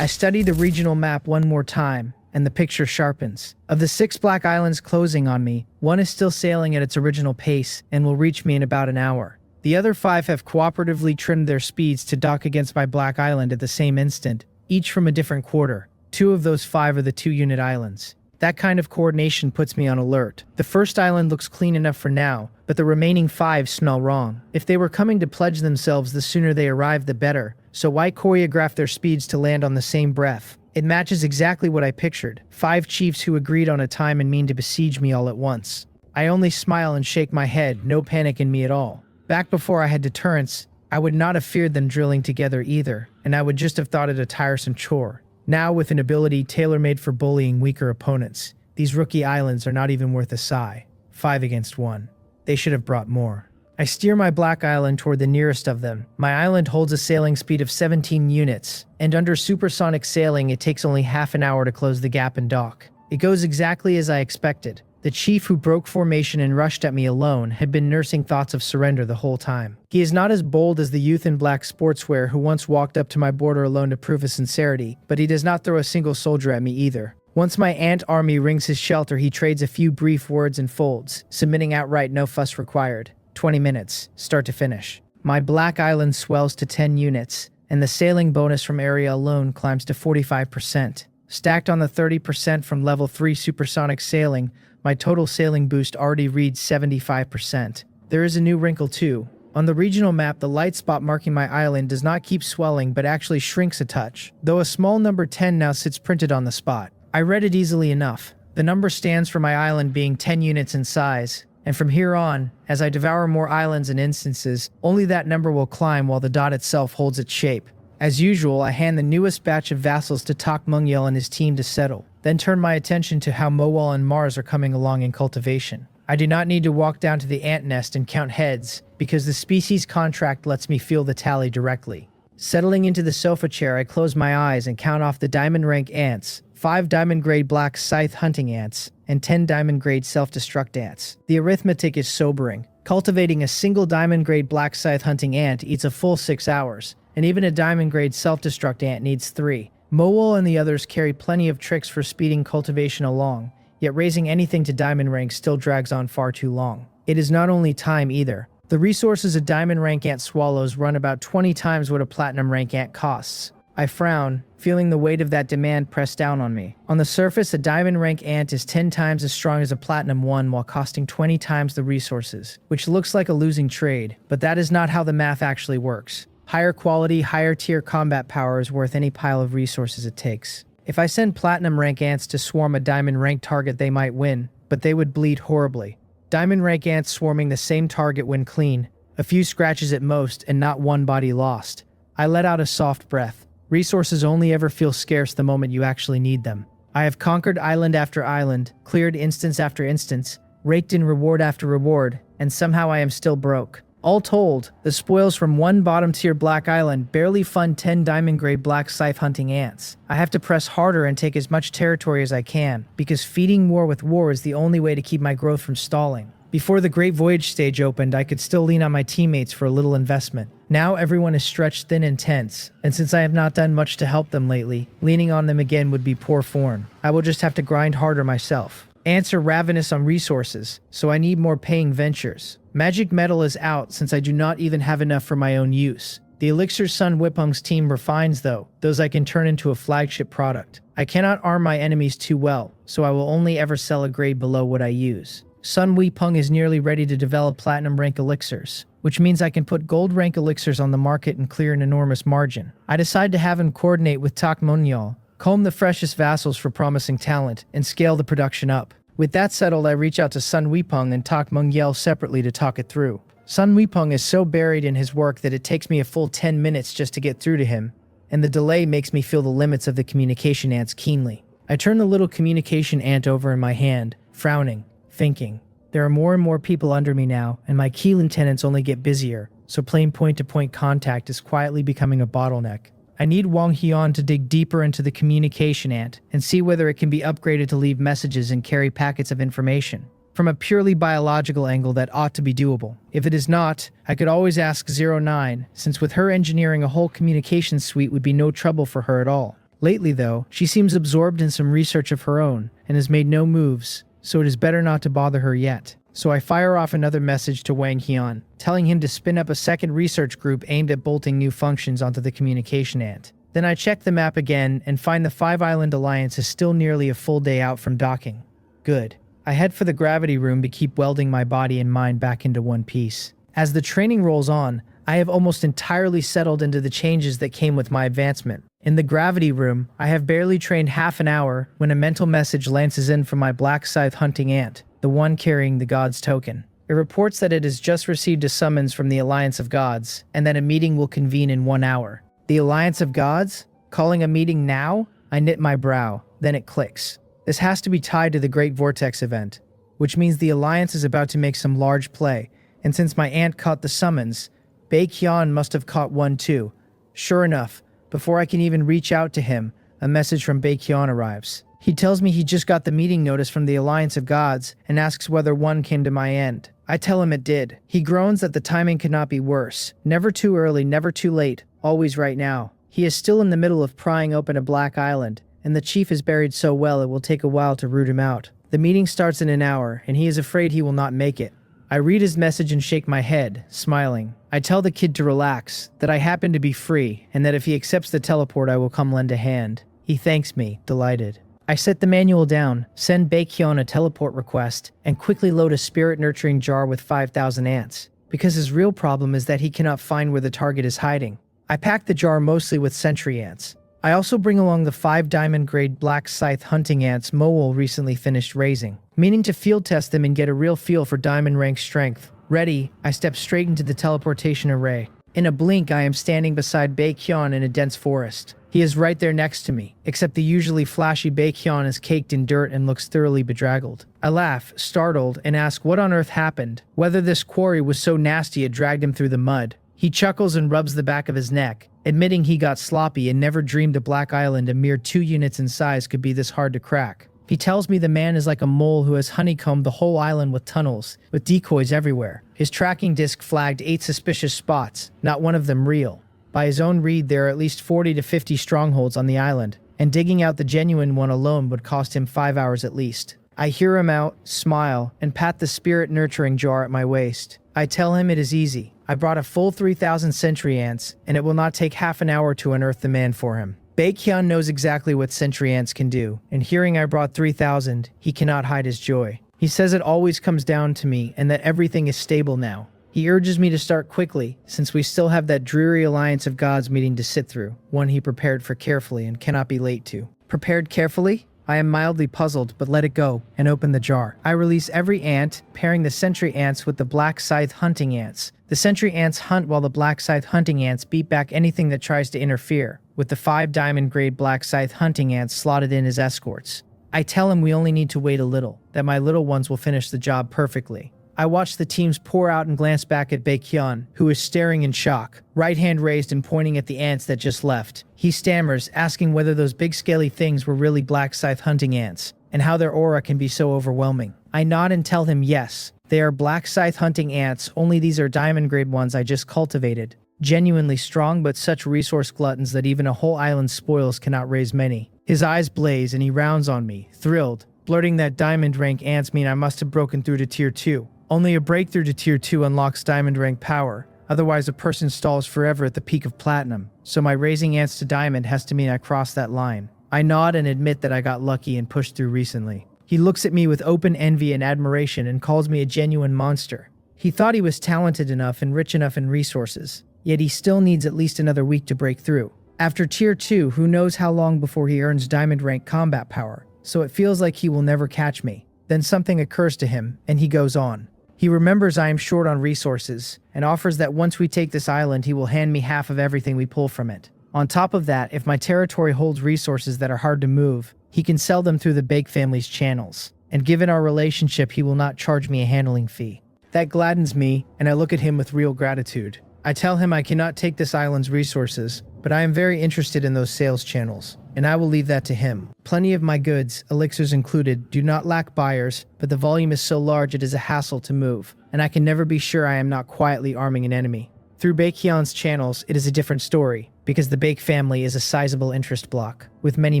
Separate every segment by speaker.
Speaker 1: I study the regional map one more time, and the picture sharpens. Of the 6 black islands closing on me, 1 is still sailing at its original pace and will reach me in about an hour. The other 5 have cooperatively trimmed their speeds to dock against my black island at the same instant, each from a different quarter. 2 of those 5 are the 2-unit islands. That kind of coordination puts me on alert. The first island looks clean enough for now, but the remaining 5 smell wrong. If they were coming to pledge themselves, the sooner they arrive the better, so why choreograph their speeds to land on the same breath? It matches exactly what I pictured. 5 chiefs who agreed on a time and mean to besiege me all at once. I only smile and shake my head, no panic in me at all. Back before I had deterrence, I would not have feared them drilling together either, and I would just have thought it a tiresome chore. Now, with an ability tailor-made for bullying weaker opponents, these rookie islands are not even worth a sigh. 5 against 1. They should have brought more. I steer my black island toward the nearest of them. My island holds a sailing speed of 17 units, and under supersonic sailing it takes only half an hour to close the gap and dock. It goes exactly as I expected. The chief who broke formation and rushed at me alone had been nursing thoughts of surrender the whole time. He is not as bold as the youth in black sportswear who once walked up to my border alone to prove his sincerity, but he does not throw a single soldier at me either. Once my ant army rings his shelter, he trades a few brief words and folds, submitting outright, no fuss required. 20 minutes, start to finish. My black island swells to 10 units, and the sailing bonus from area alone climbs to 45%. Stacked on the 30% from level 3 supersonic sailing, my total sailing boost already reads 75%. There is a new wrinkle too. On the regional map, the light spot marking my island does not keep swelling but actually shrinks a touch, though a small number 10 now sits printed on the spot. I read it easily enough. The number stands for my island being 10 units in size, and from here on, as I devour more islands and instances, only that number will climb while the dot itself holds its shape. As usual, I hand the newest batch of vassals to Tokmungyel and his team to settle, then turn my attention to how Mowal and Mars are coming along in cultivation. I do not need to walk down to the ant nest and count heads, because the species contract lets me feel the tally directly. Settling into the sofa chair, I close my eyes and count off the diamond rank ants, 5 diamond grade black scythe hunting ants, and 10 diamond grade self-destruct ants. The arithmetic is sobering. Cultivating a single diamond grade black scythe hunting ant eats a full 6 hours, and even a diamond grade self-destruct ant needs 3. Mowal and the others carry plenty of tricks for speeding cultivation along, yet raising anything to diamond rank still drags on far too long. It is not only time either. The resources a diamond rank ant swallows run about 20 times what a platinum rank ant costs. I frown, feeling the weight of that demand press down on me. On the surface, a diamond rank ant is 10 times as strong as a platinum one while costing 20 times the resources, which looks like a losing trade, but that is not how the math actually works. Higher quality, higher tier combat power is worth any pile of resources it takes. If I send platinum rank ants to swarm a diamond rank target, they might win, but they would bleed horribly. Diamond rank ants swarming the same target when clean, a few scratches at most and not one body lost. I let out a soft breath. Resources only ever feel scarce the moment you actually need them. I have conquered island after island, cleared instance after instance, raked in reward after reward, and somehow I am still broke. All told, the spoils from one bottom-tier black island barely fund 10 diamond-grade black scythe hunting ants. I have to press harder and take as much territory as I can, because feeding war with war is the only way to keep my growth from stalling. Before the Great Voyage stage opened, I could still lean on my teammates for a little investment. Now everyone is stretched thin and tense, and since I have not done much to help them lately, leaning on them again would be poor form. I will just have to grind harder myself. Ants are ravenous on resources, so I need more paying ventures. Magic metal is out since I do not even have enough for my own use. The Elixir Sun Whipung's team refines though, those I can turn into a flagship product. I cannot arm my enemies too well, so I will only ever sell a grade below what I use. Sun Whipung is nearly ready to develop platinum rank elixirs, which means I can put gold rank elixirs on the market and clear an enormous margin. I decide to have him coordinate with Tokmungyal, comb the freshest vassals for promising talent, and scale the production up. With that settled, I reach out to Sun Whipung and Tokmungyal separately to talk it through. Sun Whipung is so buried in his work that it takes me a full 10 minutes just to get through to him, and the delay makes me feel the limits of the communication ants keenly. I turn the little communication ant over in my hand, frowning, thinking. There are more and more people under me now, and my key lieutenants only get busier, so plain point-to-point contact is quietly becoming a bottleneck. I need Wang Hyun to dig deeper into the communication ant and see whether it can be upgraded to leave messages and carry packets of information. From a purely biological angle, that ought to be doable. If it is not, I could always ask 09, since with her engineering a whole communication suite would be no trouble for her at all. Lately though, she seems absorbed in some research of her own and has made no moves, so it is better not to bother her yet. So I fire off another message to Wang Hyun, telling him to spin up a second research group aimed at bolting new functions onto the communication ant. Then I check the map again and find the Five Island Alliance is still nearly a full day out from docking. Good. I head for the gravity room to keep welding my body and mind back into one piece. As the training rolls on, I have almost entirely settled into the changes that came with my advancement. In the gravity room, I have barely trained half an hour when a mental message lances in from my black scythe hunting ant, the one carrying the God's token. It reports that it has just received a summons from the Alliance of Gods, and that a meeting will convene in 1 hour. The Alliance of Gods? Calling a meeting now? I knit my brow, then it clicks. This has to be tied to the Great Vortex event, which means the Alliance is about to make some large play, and since my aunt caught the summons, Baekhyun must have caught one too. Sure enough, before I can even reach out to him, a message from Baekhyun arrives. He tells me he just got the meeting notice from the Alliance of Gods and asks whether one came to my end. I tell him it did. He groans that the timing could not be worse. Never too early, never too late, always right now. He is still in the middle of prying open a black island, and the chief is buried so well it will take a while to root him out. The meeting starts in an hour, and he is afraid he will not make it. I read his message and shake my head, smiling. I tell the kid to relax, that I happen to be free, and that if he accepts the teleport I will come lend a hand. He thanks me, delighted. I set the manual down, send Baekhyun a teleport request, and quickly load a spirit-nurturing jar with 5,000 ants, because his real problem is that he cannot find where the target is hiding. I pack the jar mostly with sentry ants. I also bring along the 5 diamond-grade black scythe hunting ants Mowol recently finished raising, meaning to field test them and get a real feel for diamond rank strength. Ready, I step straight into the teleportation array. In a blink, I am standing beside Baekhyun in a dense forest. He is right there next to me, except the usually flashy Baekhyun is caked in dirt and looks thoroughly bedraggled. I laugh, startled, and ask what on earth happened, whether this quarry was so nasty it dragged him through the mud. He chuckles and rubs the back of his neck, admitting he got sloppy and never dreamed a black island a mere 2 units in size could be this hard to crack. He tells me the man is like a mole who has honeycombed the whole island with tunnels, with decoys everywhere. His tracking disc flagged 8 suspicious spots, not one of them real. By his own read, there are at least 40 to 50 strongholds on the island, and digging out the genuine one alone would cost him 5 hours at least. I hear him out, smile, and pat the spirit-nurturing jar at my waist. I tell him it is easy. I brought a full 3,000 sentry ants, and it will not take half an hour to unearth the man for him. Baekhyun knows exactly what sentry ants can do, and hearing I brought 3,000, he cannot hide his joy. He says it always comes down to me, and that everything is stable now. He urges me to start quickly, since we still have that dreary Alliance of Gods meeting to sit through, one he prepared for carefully and cannot be late to. Prepared carefully? I am mildly puzzled, but let it go, and open the jar. I release every ant, pairing the sentry ants with the black scythe hunting ants. The sentry ants hunt while the black scythe hunting ants beat back anything that tries to interfere, with the 5 diamond-grade black scythe hunting ants slotted in as escorts. I tell him we only need to wait a little, that my little ones will finish the job perfectly. I watch the teams pour out and glance back at Baekhyun, who is staring in shock, right hand raised and pointing at the ants that just left. He stammers, asking whether those big scaly things were really black scythe hunting ants, and how their aura can be so overwhelming. I nod and tell him yes, they are black scythe hunting ants, only these are diamond grade ones I just cultivated. Genuinely strong, but such resource gluttons that even a whole island's spoils cannot raise many. His eyes blaze and he rounds on me, thrilled, blurting that diamond rank ants mean I must have broken through to tier 2. Only a breakthrough to tier 2 unlocks diamond rank power, otherwise a person stalls forever at the peak of platinum, so my raising ants to diamond has to mean I crossed that line. I nod and admit that I got lucky and pushed through recently. He looks at me with open envy and admiration and calls me a genuine monster. He thought he was talented enough and rich enough in resources, yet he still needs at least another week to break through. After tier 2, who knows how long before he earns diamond rank combat power, so it feels like he will never catch me. Then something occurs to him, and he goes on. He remembers I am short on resources, and offers that once we take this island he will hand me half of everything we pull from it. On top of that, if my territory holds resources that are hard to move, he can sell them through the Bake family's channels, and given our relationship he will not charge me a handling fee. That gladdens me, and I look at him with real gratitude. I tell him I cannot take this island's resources, but I am very interested in those sales channels, and I will leave that to him. Plenty of my goods, elixirs included, do not lack buyers, but the volume is so large it is a hassle to move, and I can never be sure I am not quietly arming an enemy. Through Baekhyun's channels, it is a different story. because the Bake family is a sizable interest block, with many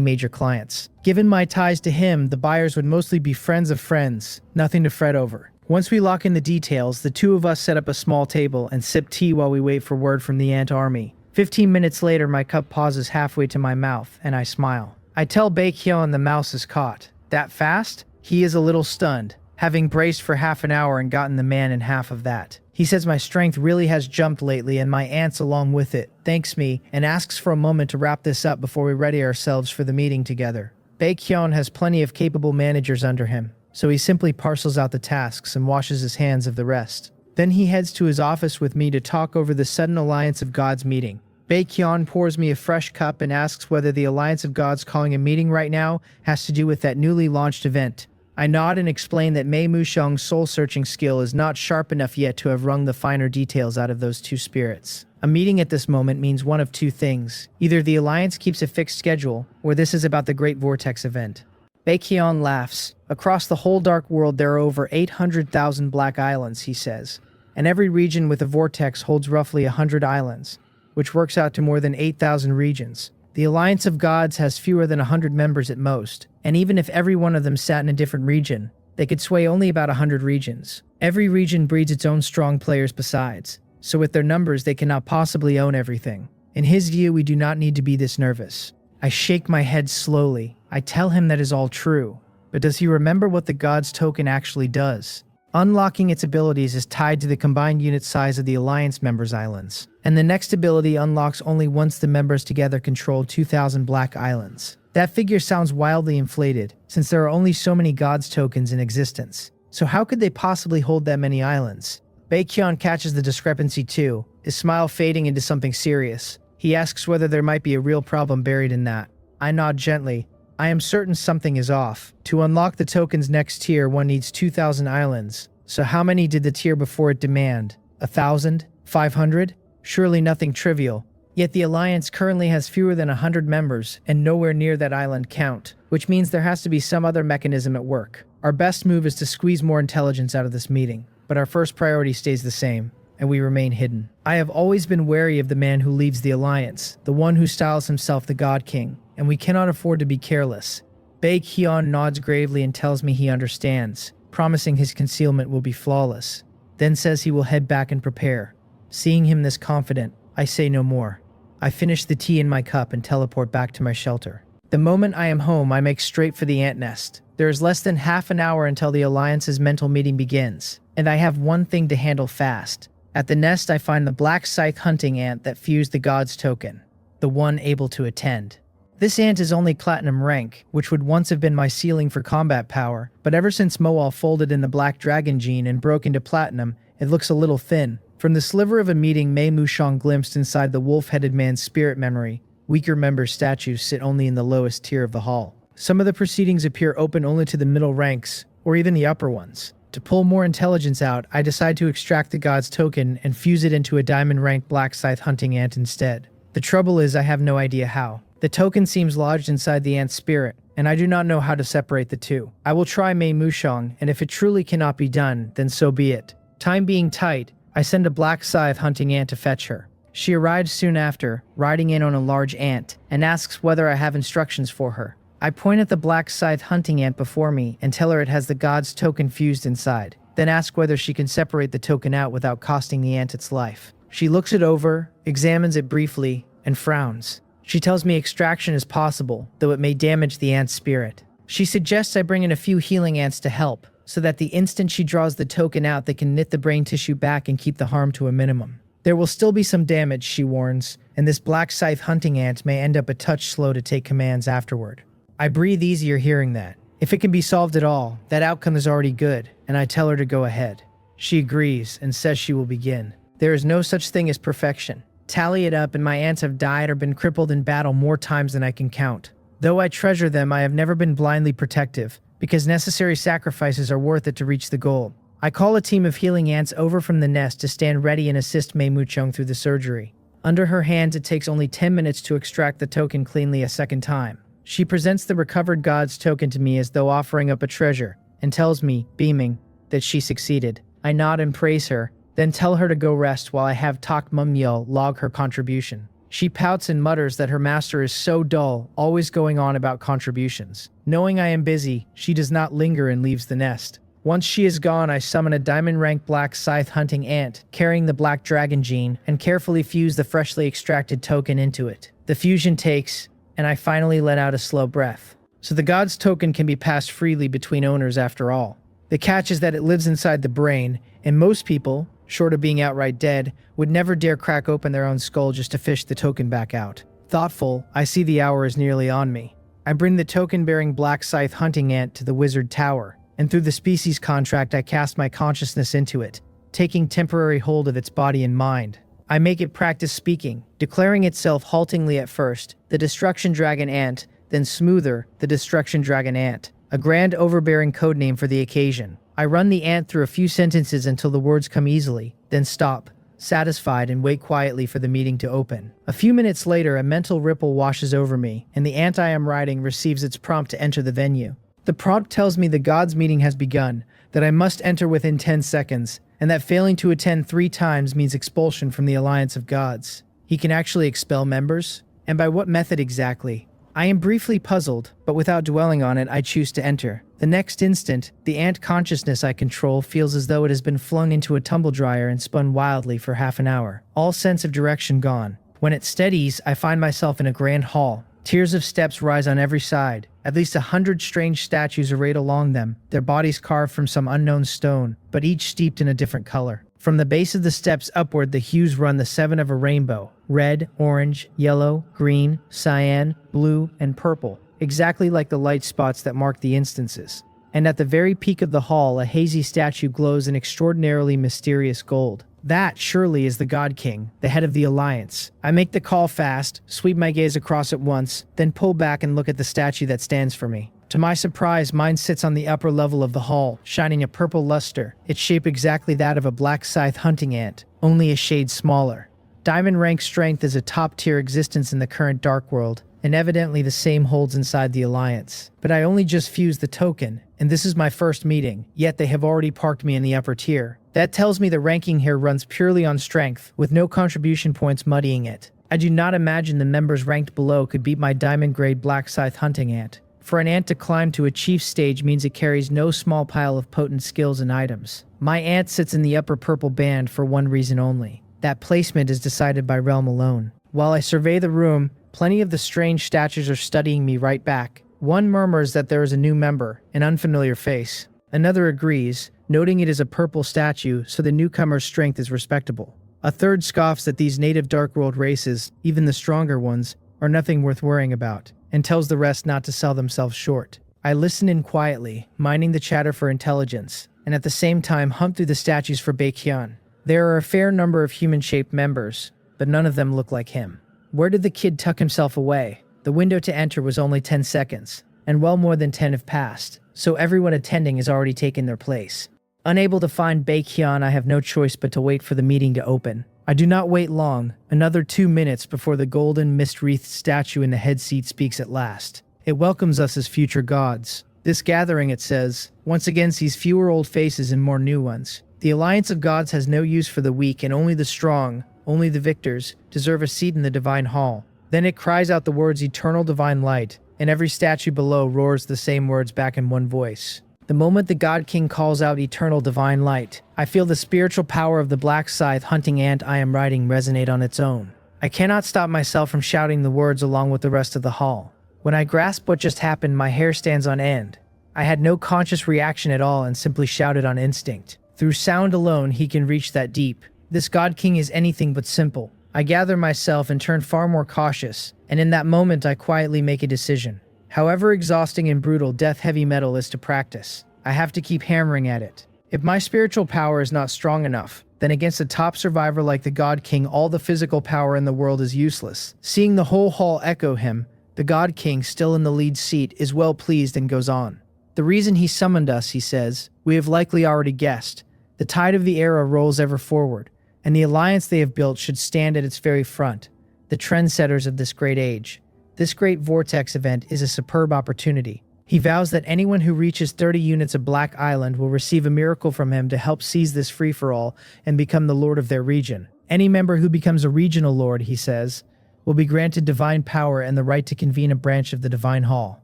Speaker 1: major clients. Given my ties to him, the buyers would mostly be friends of friends, nothing to fret over. Once we lock in the details, the two of us set up a small table and sip tea while we wait for word from the ant army. 15 minutes later, my cup pauses halfway to my mouth, and I smile. I tell Baekhyun the mouse is caught. That fast? He is a little stunned, having braced for half an hour and gotten the man in half of that. He says my strength really has jumped lately and my aunt's along with it, thanks me, and asks for a moment to wrap this up before we ready ourselves for the meeting together. Baekhyun has plenty of capable managers under him, so he simply parcels out the tasks and washes his hands of the rest. Then he heads to his office with me to talk over the sudden Alliance of Gods meeting. Baekhyun pours me a fresh cup and asks whether the Alliance of Gods calling a meeting right now has to do with that newly launched event. I nod and explain that Mei Mushong's soul-searching skill is not sharp enough yet to have wrung the finer details out of those two spirits. A meeting at this moment means one of two things. Either the Alliance keeps a fixed schedule, or this is about the Great Vortex event. Baekhyun laughs. Across the whole Dark World there are over 800,000 black islands, he says, and every region with a vortex holds roughly 100 islands, which works out to more than 8,000 regions. The Alliance of Gods has fewer than 100 members at most, and even if every one of them sat in a different region, they could sway only about 100 regions. Every region breeds its own strong players besides, so with their numbers they cannot possibly own everything. In his view, we do not need to be this nervous. I shake my head slowly. I tell him that is all true, but does he remember what the Gods token actually does? Unlocking its abilities is tied to the combined unit size of the Alliance members' islands, and the next ability unlocks only once the members together control 2,000 black islands. That figure sounds wildly inflated, since there are only so many Gods tokens in existence. So how could they possibly hold that many islands? Baekhyun catches the discrepancy too, his smile fading into something serious. He asks whether there might be a real problem buried in that. I nod gently. I am certain something is off. To unlock the token's next tier, one needs 2,000 islands. So how many did the tier before it demand? 1,000? 500? Surely nothing trivial. Yet the Alliance currently has fewer than 100 members and nowhere near that island count, which means there has to be some other mechanism at work. Our best move is to squeeze more intelligence out of this meeting, but our first priority stays the same, and we remain hidden. I have always been wary of the man who leads the Alliance, the one who styles himself the God King, and we cannot afford to be careless. Baekhyun nods gravely and tells me he understands, promising his concealment will be flawless, then says he will head back and prepare. Seeing him this confident, I say no more. I finish the tea in my cup and teleport back to my shelter. The moment I am home, I make straight for the ant nest. There is less than half an hour until the Alliance's mental meeting begins, and I have one thing to handle fast. At the nest, I find the black scythe hunting ant that fused the Gods token, the one able to attend. This ant is only platinum rank, which would once have been my ceiling for combat power, but ever since Moal folded in the black dragon gene and broke into platinum, it looks a little thin. From the sliver of a meeting Mei Mushong glimpsed inside the wolf-headed man's spirit memory, weaker member statues sit only in the lowest tier of the hall. Some of the proceedings appear open only to the middle ranks, or even the upper ones. To pull more intelligence out, I decide to extract the God's token and fuse it into a diamond-ranked black scythe hunting ant instead. The trouble is I have no idea how. The token seems lodged inside the ant's spirit, and I do not know how to separate the two. I will try Mei Mushong, and if it truly cannot be done, then so be it. Time being tight, I send a black scythe hunting ant to fetch her. She arrives soon after, riding in on a large ant, and asks whether I have instructions for her. I point at the black scythe hunting ant before me and tell her it has the God's token fused inside, then ask whether she can separate the token out without costing the ant its life. She looks it over, examines it briefly, and frowns. She tells me extraction is possible, though it may damage the ant's spirit. She suggests I bring in a few healing ants to help, so that the instant she draws the token out, they can knit the brain tissue back and keep the harm to a minimum. There will still be some damage, she warns, and this black scythe hunting ant may end up a touch slow to take commands afterward. I breathe easier hearing that. If it can be solved at all, that outcome is already good, and I tell her to go ahead. She agrees and says she will begin. There is no such thing as perfection. Tally it up and my ants have died or been crippled in battle more times than I can count. Though I treasure them, I have never been blindly protective, because necessary sacrifices are worth it to reach the goal. I call a team of healing ants over from the nest to stand ready and assist Mei Mushong through the surgery. Under her hands, it takes only 10 minutes to extract the token cleanly a second time. She presents the recovered God's token to me as though offering up a treasure, and tells me, beaming, that she succeeded. I nod and praise her, then tell her to go rest while I have Tak Mumyel log her contribution. She pouts and mutters that her master is so dull, always going on about contributions. Knowing I am busy, she does not linger and leaves the nest. Once she is gone, I summon a diamond-rank black scythe hunting ant, carrying the black dragon gene, and carefully fuse the freshly extracted token into it. The fusion takes, and I finally let out a slow breath. So the god's token can be passed freely between owners after all. The catch is that it lives inside the brain, and most people, short of being outright dead, would never dare crack open their own skull just to fish the token back out. Thoughtful, I see the hour is nearly on me. I bring the token-bearing black scythe hunting ant to the wizard tower, and through the species contract I cast my consciousness into it, taking temporary hold of its body and mind. I make it practice speaking, declaring itself haltingly at first, the Destruction Dragon Ant, then smoother, the Destruction Dragon Ant, a grand overbearing codename for the occasion. I run the ant through a few sentences until the words come easily, then stop, satisfied, and wait quietly for the meeting to open. A few minutes later, a mental ripple washes over me, and the ant I am riding receives its prompt to enter the venue. The prompt tells me the gods' meeting has begun, that I must enter within 10 seconds, and that failing to attend 3 times means expulsion from the Alliance of Gods. He can actually expel members? And by what method exactly? I am briefly puzzled, but without dwelling on it, I choose to enter. The next instant, the ant consciousness I control feels as though it has been flung into a tumble dryer and spun wildly for half an hour, all sense of direction gone. When it steadies, I find myself in a grand hall. Tiers of steps rise on every side. At least 100 strange statues arrayed along them, their bodies carved from some unknown stone, but each steeped in a different color. From the base of the steps upward, the hues run the 7 of a rainbow: red, orange, yellow, green, cyan, blue, and purple, exactly like the light spots that mark the instances. And at the very peak of the hall, a hazy statue glows in extraordinarily mysterious gold. That, surely, is the God King, the head of the Alliance. I make the call fast, sweep my gaze across it once, then pull back and look at the statue that stands for me. To my surprise, mine sits on the upper level of the hall, shining a purple luster, its shape exactly that of a black scythe hunting ant, only a shade smaller. Diamond rank strength is a top-tier existence in the current Dark World, and evidently the same holds inside the Alliance. But I only just fused the token, and this is my first meeting, yet they have already parked me in the upper tier. That tells me the ranking here runs purely on strength, with no contribution points muddying it. I do not imagine the members ranked below could beat my diamond-grade black scythe hunting ant. For an ant to climb to a chief stage means it carries no small pile of potent skills and items. My ant sits in the upper purple band for one reason only. That placement is decided by realm alone. While I survey the room, plenty of the strange statues are studying me right back. One murmurs that there is a new member, an unfamiliar face. Another agrees, noting it is a purple statue, so the newcomer's strength is respectable. A third scoffs that these native Dark World races, even the stronger ones, are nothing worth worrying about, and tells the rest not to sell themselves short. I listen in quietly, minding the chatter for intelligence, and at the same time hunt through the statues for Baekhyun. There are a fair number of human-shaped members, but none of them look like him. Where did the kid tuck himself away? The window to enter was only 10 seconds, and well more than 10 have passed, so everyone attending has already taken their place. Unable to find Baekhyun, I have no choice but to wait for the meeting to open. I do not wait long, another 2 minutes before the golden mist-wreathed statue in the head seat speaks at last. It welcomes us as future gods. This gathering, it says, once again sees fewer old faces and more new ones. The Alliance of Gods has no use for the weak, and only the strong, only the victors, deserve a seat in the divine hall. Then it cries out the words eternal divine light, and every statue below roars the same words back in one voice. The moment the God King calls out eternal divine light, I feel the spiritual power of the black scythe hunting ant I am riding resonate on its own. I cannot stop myself from shouting the words along with the rest of the hall. When I grasp what just happened, my hair stands on end. I had no conscious reaction at all and simply shouted on instinct. Through sound alone, he can reach that deep. This God King is anything but simple. I gather myself and turn far more cautious, and in that moment I quietly make a decision. However exhausting and brutal death heavy metal is to practice, I have to keep hammering at it. If my spiritual power is not strong enough, then against a top survivor like the God King, all the physical power in the world is useless. Seeing the whole hall echo him, the God King, still in the lead seat, is well pleased and goes on. The reason he summoned us, he says, we have likely already guessed. The tide of the era rolls ever forward, and the alliance they have built should stand at its very front, the trendsetters of this great age. This great vortex event is a superb opportunity. He vows that anyone who reaches 30 units of Black Island will receive a miracle from him to help seize this free-for-all and become the lord of their region. Any member who becomes a regional lord, he says, will be granted divine power and the right to convene a branch of the divine hall.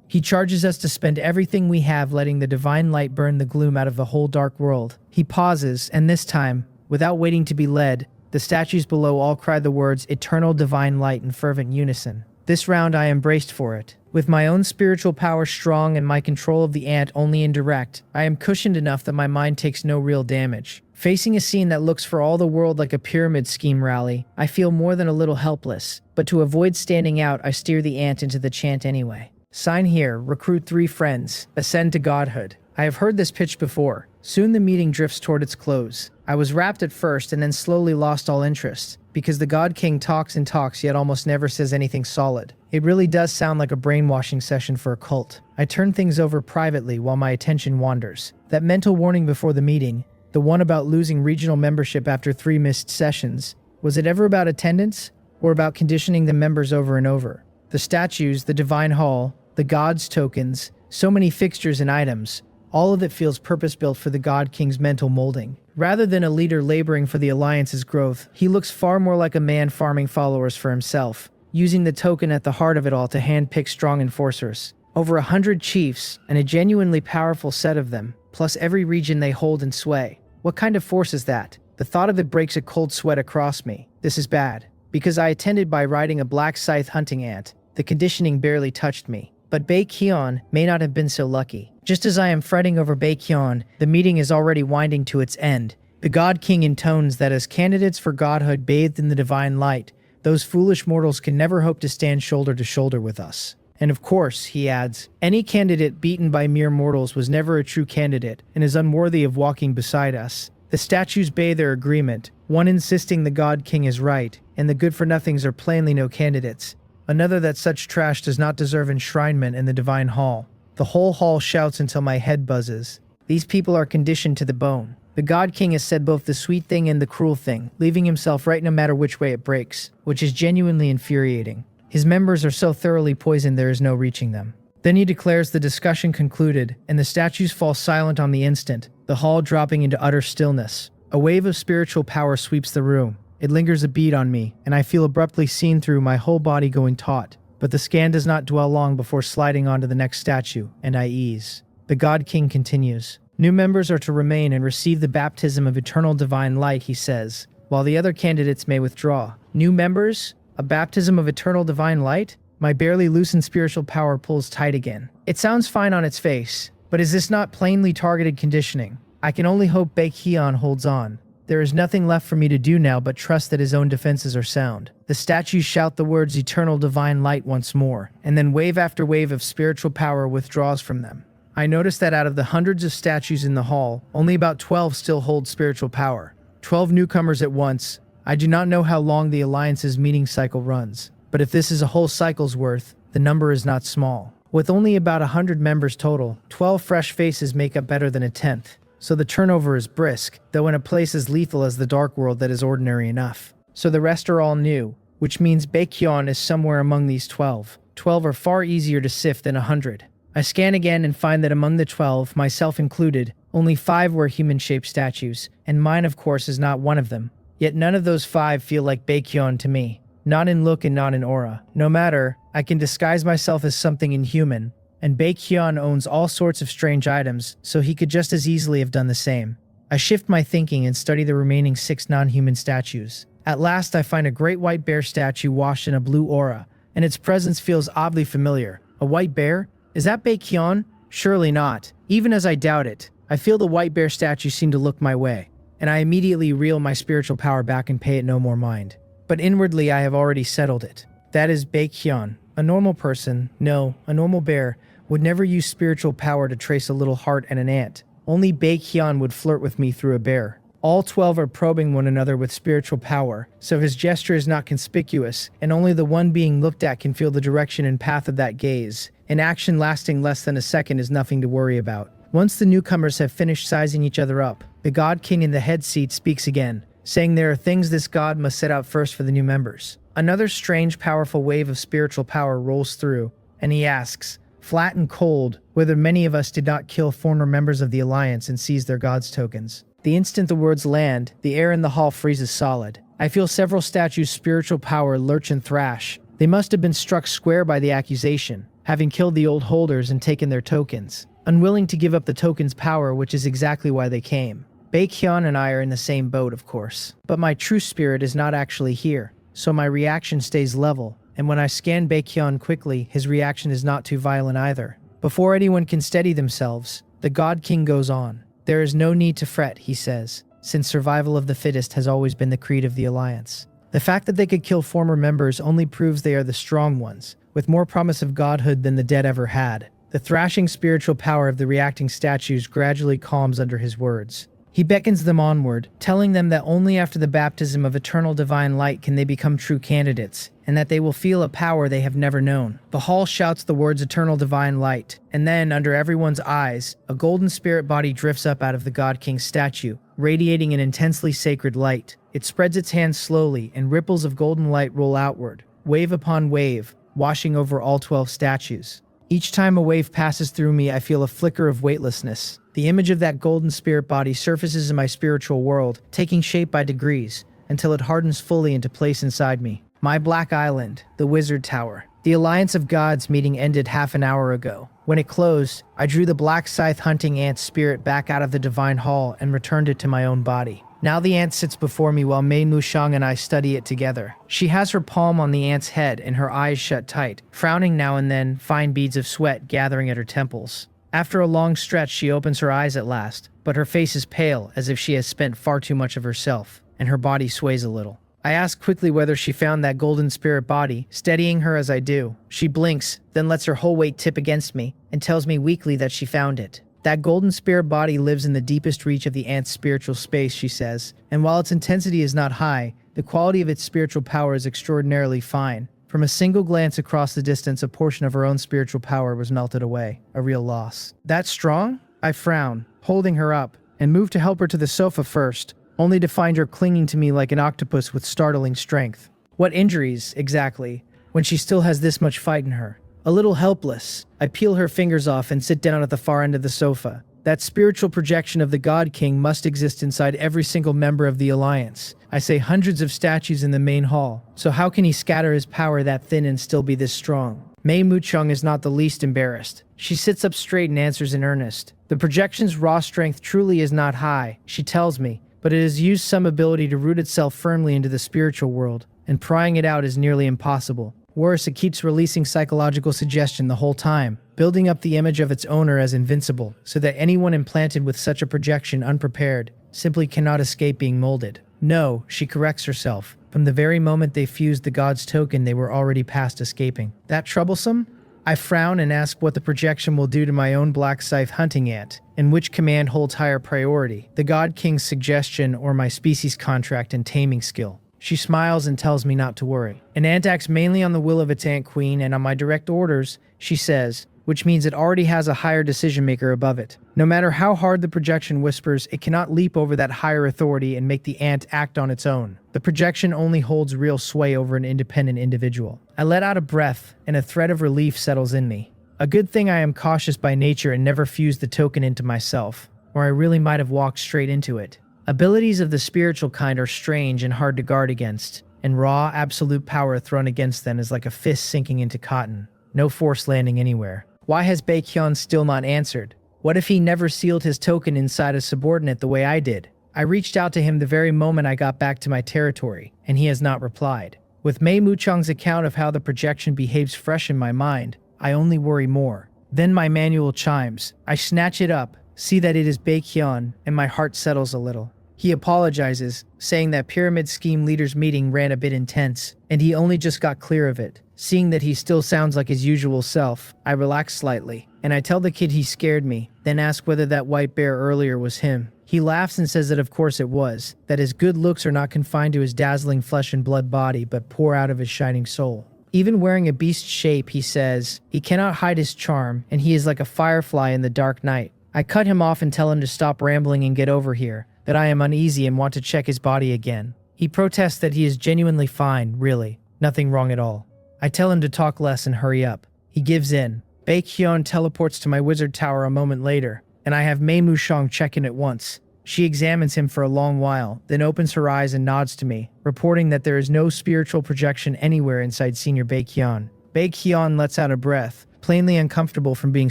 Speaker 1: He charges us to spend everything we have letting the divine light burn the gloom out of the whole dark world. He pauses, and this time, without waiting to be led, the statues below all cry the words eternal divine light in fervent unison. This round I embraced for it. With my own spiritual power strong and my control of the ant only indirect, I am cushioned enough that my mind takes no real damage. Facing a scene that looks for all the world like a pyramid scheme rally, I feel more than a little helpless, but to avoid standing out, I steer the ant into the chant anyway. Sign here, recruit 3 friends, ascend to godhood. I have heard this pitch before. Soon the meeting drifts toward its close. I was rapt at first and then slowly lost all interest, because the God King talks and talks yet almost never says anything solid. It really does sound like a brainwashing session for a cult. I turn things over privately while my attention wanders. That mental warning before the meeting, the one about losing regional membership after 3 missed sessions, was it ever about attendance or about conditioning the members over and over? The statues, the divine hall, the gods' tokens, so many fixtures and items, all of it feels purpose-built for the God King's mental molding. Rather than a leader laboring for the Alliance's growth, he looks far more like a man farming followers for himself, using the token at the heart of it all to handpick strong enforcers. Over 100 chiefs, and a genuinely powerful set of them, plus every region they hold and sway. What kind of force is that? The thought of it breaks a cold sweat across me. This is bad. Because I attended by riding a black scythe hunting ant, the conditioning barely touched me. But Baekhyun may not have been so lucky. Just as I am fretting over Baekhyun, the meeting is already winding to its end. The God King intones that as candidates for godhood bathed in the divine light, those foolish mortals can never hope to stand shoulder to shoulder with us. And of course, he adds, any candidate beaten by mere mortals was never a true candidate and is unworthy of walking beside us. The statues bay their agreement, one insisting the God King is right, and the good-for-nothings are plainly no candidates. Another that such trash does not deserve enshrinement in the divine hall. The whole hall shouts until my head buzzes. These people are conditioned to the bone. The God King has said both the sweet thing and the cruel thing, leaving himself right no matter which way it breaks, which is genuinely infuriating. His members are so thoroughly poisoned there is no reaching them. Then he declares the discussion concluded, and the statues fall silent on the instant, the hall dropping into utter stillness. A wave of spiritual power sweeps the room. It lingers a beat on me, and I feel abruptly seen through, my whole body going taut. But the scan does not dwell long before sliding onto the next statue, and I ease. The God King continues. New members are to remain and receive the baptism of eternal divine light, he says, while the other candidates may withdraw. New members? A baptism of eternal divine light? My barely loosened spiritual power pulls tight again. It sounds fine on its face, but is this not plainly targeted conditioning? I can only hope Baekhyun holds on. There is nothing left for me to do now but trust that his own defenses are sound. The statues shout the words eternal divine light once more, and then wave after wave of spiritual power withdraws from them. I notice that out of the hundreds of statues in the hall, only about 12 still hold spiritual power. 12 newcomers at once. I do not know how long the Alliance's meeting cycle runs, but if this is a whole cycle's worth, the number is not small. With only about 100 members total, 12 fresh faces make up better than a tenth. So the turnover is brisk, though in a place as lethal as the Dark World that is ordinary enough. So the rest are all new, which means Baekhyun is somewhere among these 12. 12 are far easier to sift than 100. I scan again and find that among the 12, myself included, only 5 were human-shaped statues, and mine of course is not one of them. Yet none of those 5 feel like Baekhyun to me. Not in look and not in aura. No matter, I can disguise myself as something inhuman, and Baekhyun owns all sorts of strange items, so he could just as easily have done the same. I shift my thinking and study the remaining 6 non-human statues. At last I find a great white bear statue washed in a blue aura, and its presence feels oddly familiar. A white bear? Is that Baekhyun? Surely not. Even as I doubt it, I feel the white bear statue seem to look my way, and I immediately reel my spiritual power back and pay it no more mind. But inwardly I have already settled it. That is Baekhyun. A normal person, no, a normal bear, would never use spiritual power to trace a little heart and an ant. Only Baekhyun would flirt with me through a bear. All 12 are probing one another with spiritual power, so his gesture is not conspicuous, and only the one being looked at can feel the direction and path of that gaze. An action lasting less than a second is nothing to worry about. Once the newcomers have finished sizing each other up, the God King in the head seat speaks again, saying there are things this god must set out first for the new members. Another strange, powerful wave of spiritual power rolls through, and he asks, flat and cold, whether many of us did not kill former members of the Alliance and seize their gods' tokens. The instant the words land, the air in the hall freezes solid. I feel several statues' spiritual power lurch and thrash, They must have been struck square by the accusation, having killed the old holders and taken their tokens, unwilling to give up the token's power, which is exactly why they came. Baekhyun and I are in the same boat, of course, but my true spirit is not actually here, so my reaction stays level, and when I scan Baekhyun quickly, his reaction is not too violent either. Before anyone can steady themselves, the God King goes on. There is no need to fret, he says, since survival of the fittest has always been the creed of the Alliance. The fact that they could kill former members only proves they are the strong ones, with more promise of godhood than the dead ever had. The thrashing spiritual power of the reacting statues gradually calms under his words. He beckons them onward, telling them that only after the baptism of eternal divine light can they become true candidates, and that they will feel a power they have never known. The hall shouts the words eternal divine light, and then, under everyone's eyes, a golden spirit body drifts up out of the God King's statue, radiating an intensely sacred light. It spreads its hands slowly, and ripples of golden light roll outward, wave upon wave, washing over all 12 statues. Each time a wave passes through me, I feel a flicker of weightlessness. The image of that golden spirit body surfaces in my spiritual world, taking shape by degrees, until it hardens fully into place inside me. My Black Island, the Wizard Tower. The Alliance of Gods meeting ended half an hour ago. When it closed, I drew the black scythe hunting ant spirit back out of the divine hall and returned it to my own body. Now the ant sits before me while Mei Mushang and I study it together. She has her palm on the ant's head and her eyes shut tight, frowning now and then, fine beads of sweat gathering at her temples. After a long stretch, she opens her eyes at last, but her face is pale as if she has spent far too much of herself, and her body sways a little. I ask quickly whether she found that golden spirit body, steadying her as I do. She blinks, then lets her whole weight tip against me, and tells me weakly that she found it. That golden spirit body lives in the deepest reach of the ant's spiritual space, she says, and while its intensity is not high, the quality of its spiritual power is extraordinarily fine. From a single glance across the distance, a portion of her own spiritual power was melted away, a real loss. That strong? I frown, holding her up, and move to help her to the sofa first, only to find her clinging to me like an octopus with startling strength. What injuries, exactly, when she still has this much fight in her? A little helpless, I peel her fingers off and sit down at the far end of the sofa. That spiritual projection of the God King must exist inside every single member of the Alliance. I say hundreds of statues in the main hall, so how can he scatter his power that thin and still be this strong? Mei Muchung is not the least embarrassed. She sits up straight and answers in earnest. The projection's raw strength truly is not high, she tells me, but it has used some ability to root itself firmly into the spiritual world, and prying it out is nearly impossible. Worse, it keeps releasing psychological suggestion the whole time, building up the image of its owner as invincible, so that anyone implanted with such a projection unprepared simply cannot escape being molded. No, she corrects herself. From the very moment they fused the god's token, they were already past escaping. That troublesome? I frown and ask what the projection will do to my own black scythe hunting ant, and which command holds higher priority, the God King's suggestion or my species contract and taming skill. She smiles and tells me not to worry. An ant acts mainly on the will of its ant queen and on my direct orders, she says, which means it already has a higher decision maker above it. No matter how hard the projection whispers, it cannot leap over that higher authority and make the ant act on its own. The projection only holds real sway over an independent individual. I let out a breath, and a thread of relief settles in me. A good thing I am cautious by nature and never fused the token into myself, or I really might have walked straight into it. Abilities of the spiritual kind are strange and hard to guard against, and raw, absolute power thrown against them is like a fist sinking into cotton. No force landing anywhere. Why has Baekhyun still not answered? What if he never sealed his token inside a subordinate the way I did? I reached out to him the very moment I got back to my territory, and he has not replied. With Mei Muchung's account of how the projection behaves fresh in my mind, I only worry more. Then my manual chimes. I snatch it up, see that it is Baekhyun, and my heart settles a little. He apologizes, saying that pyramid scheme leaders meeting ran a bit intense, and he only just got clear of it. Seeing that he still sounds like his usual self, I relax slightly, and I tell the kid he scared me, then ask whether that white bear earlier was him. He laughs and says that of course it was, that his good looks are not confined to his dazzling flesh and blood body, but pour out of his shining soul. Even wearing a beast shape, he says, he cannot hide his charm, and he is like a firefly in the dark night. I cut him off and tell him to stop rambling and get over here, that I am uneasy and want to check his body again. He protests that he is genuinely fine, really. Nothing wrong at all. I tell him to talk less and hurry up. He gives in. Baekhyun teleports to my wizard tower a moment later, and I have Mei Mushang check in at once. She examines him for a long while, then opens her eyes and nods to me, reporting that there is no spiritual projection anywhere inside Senior Baekhyun. Baekhyun lets out a breath, plainly uncomfortable from being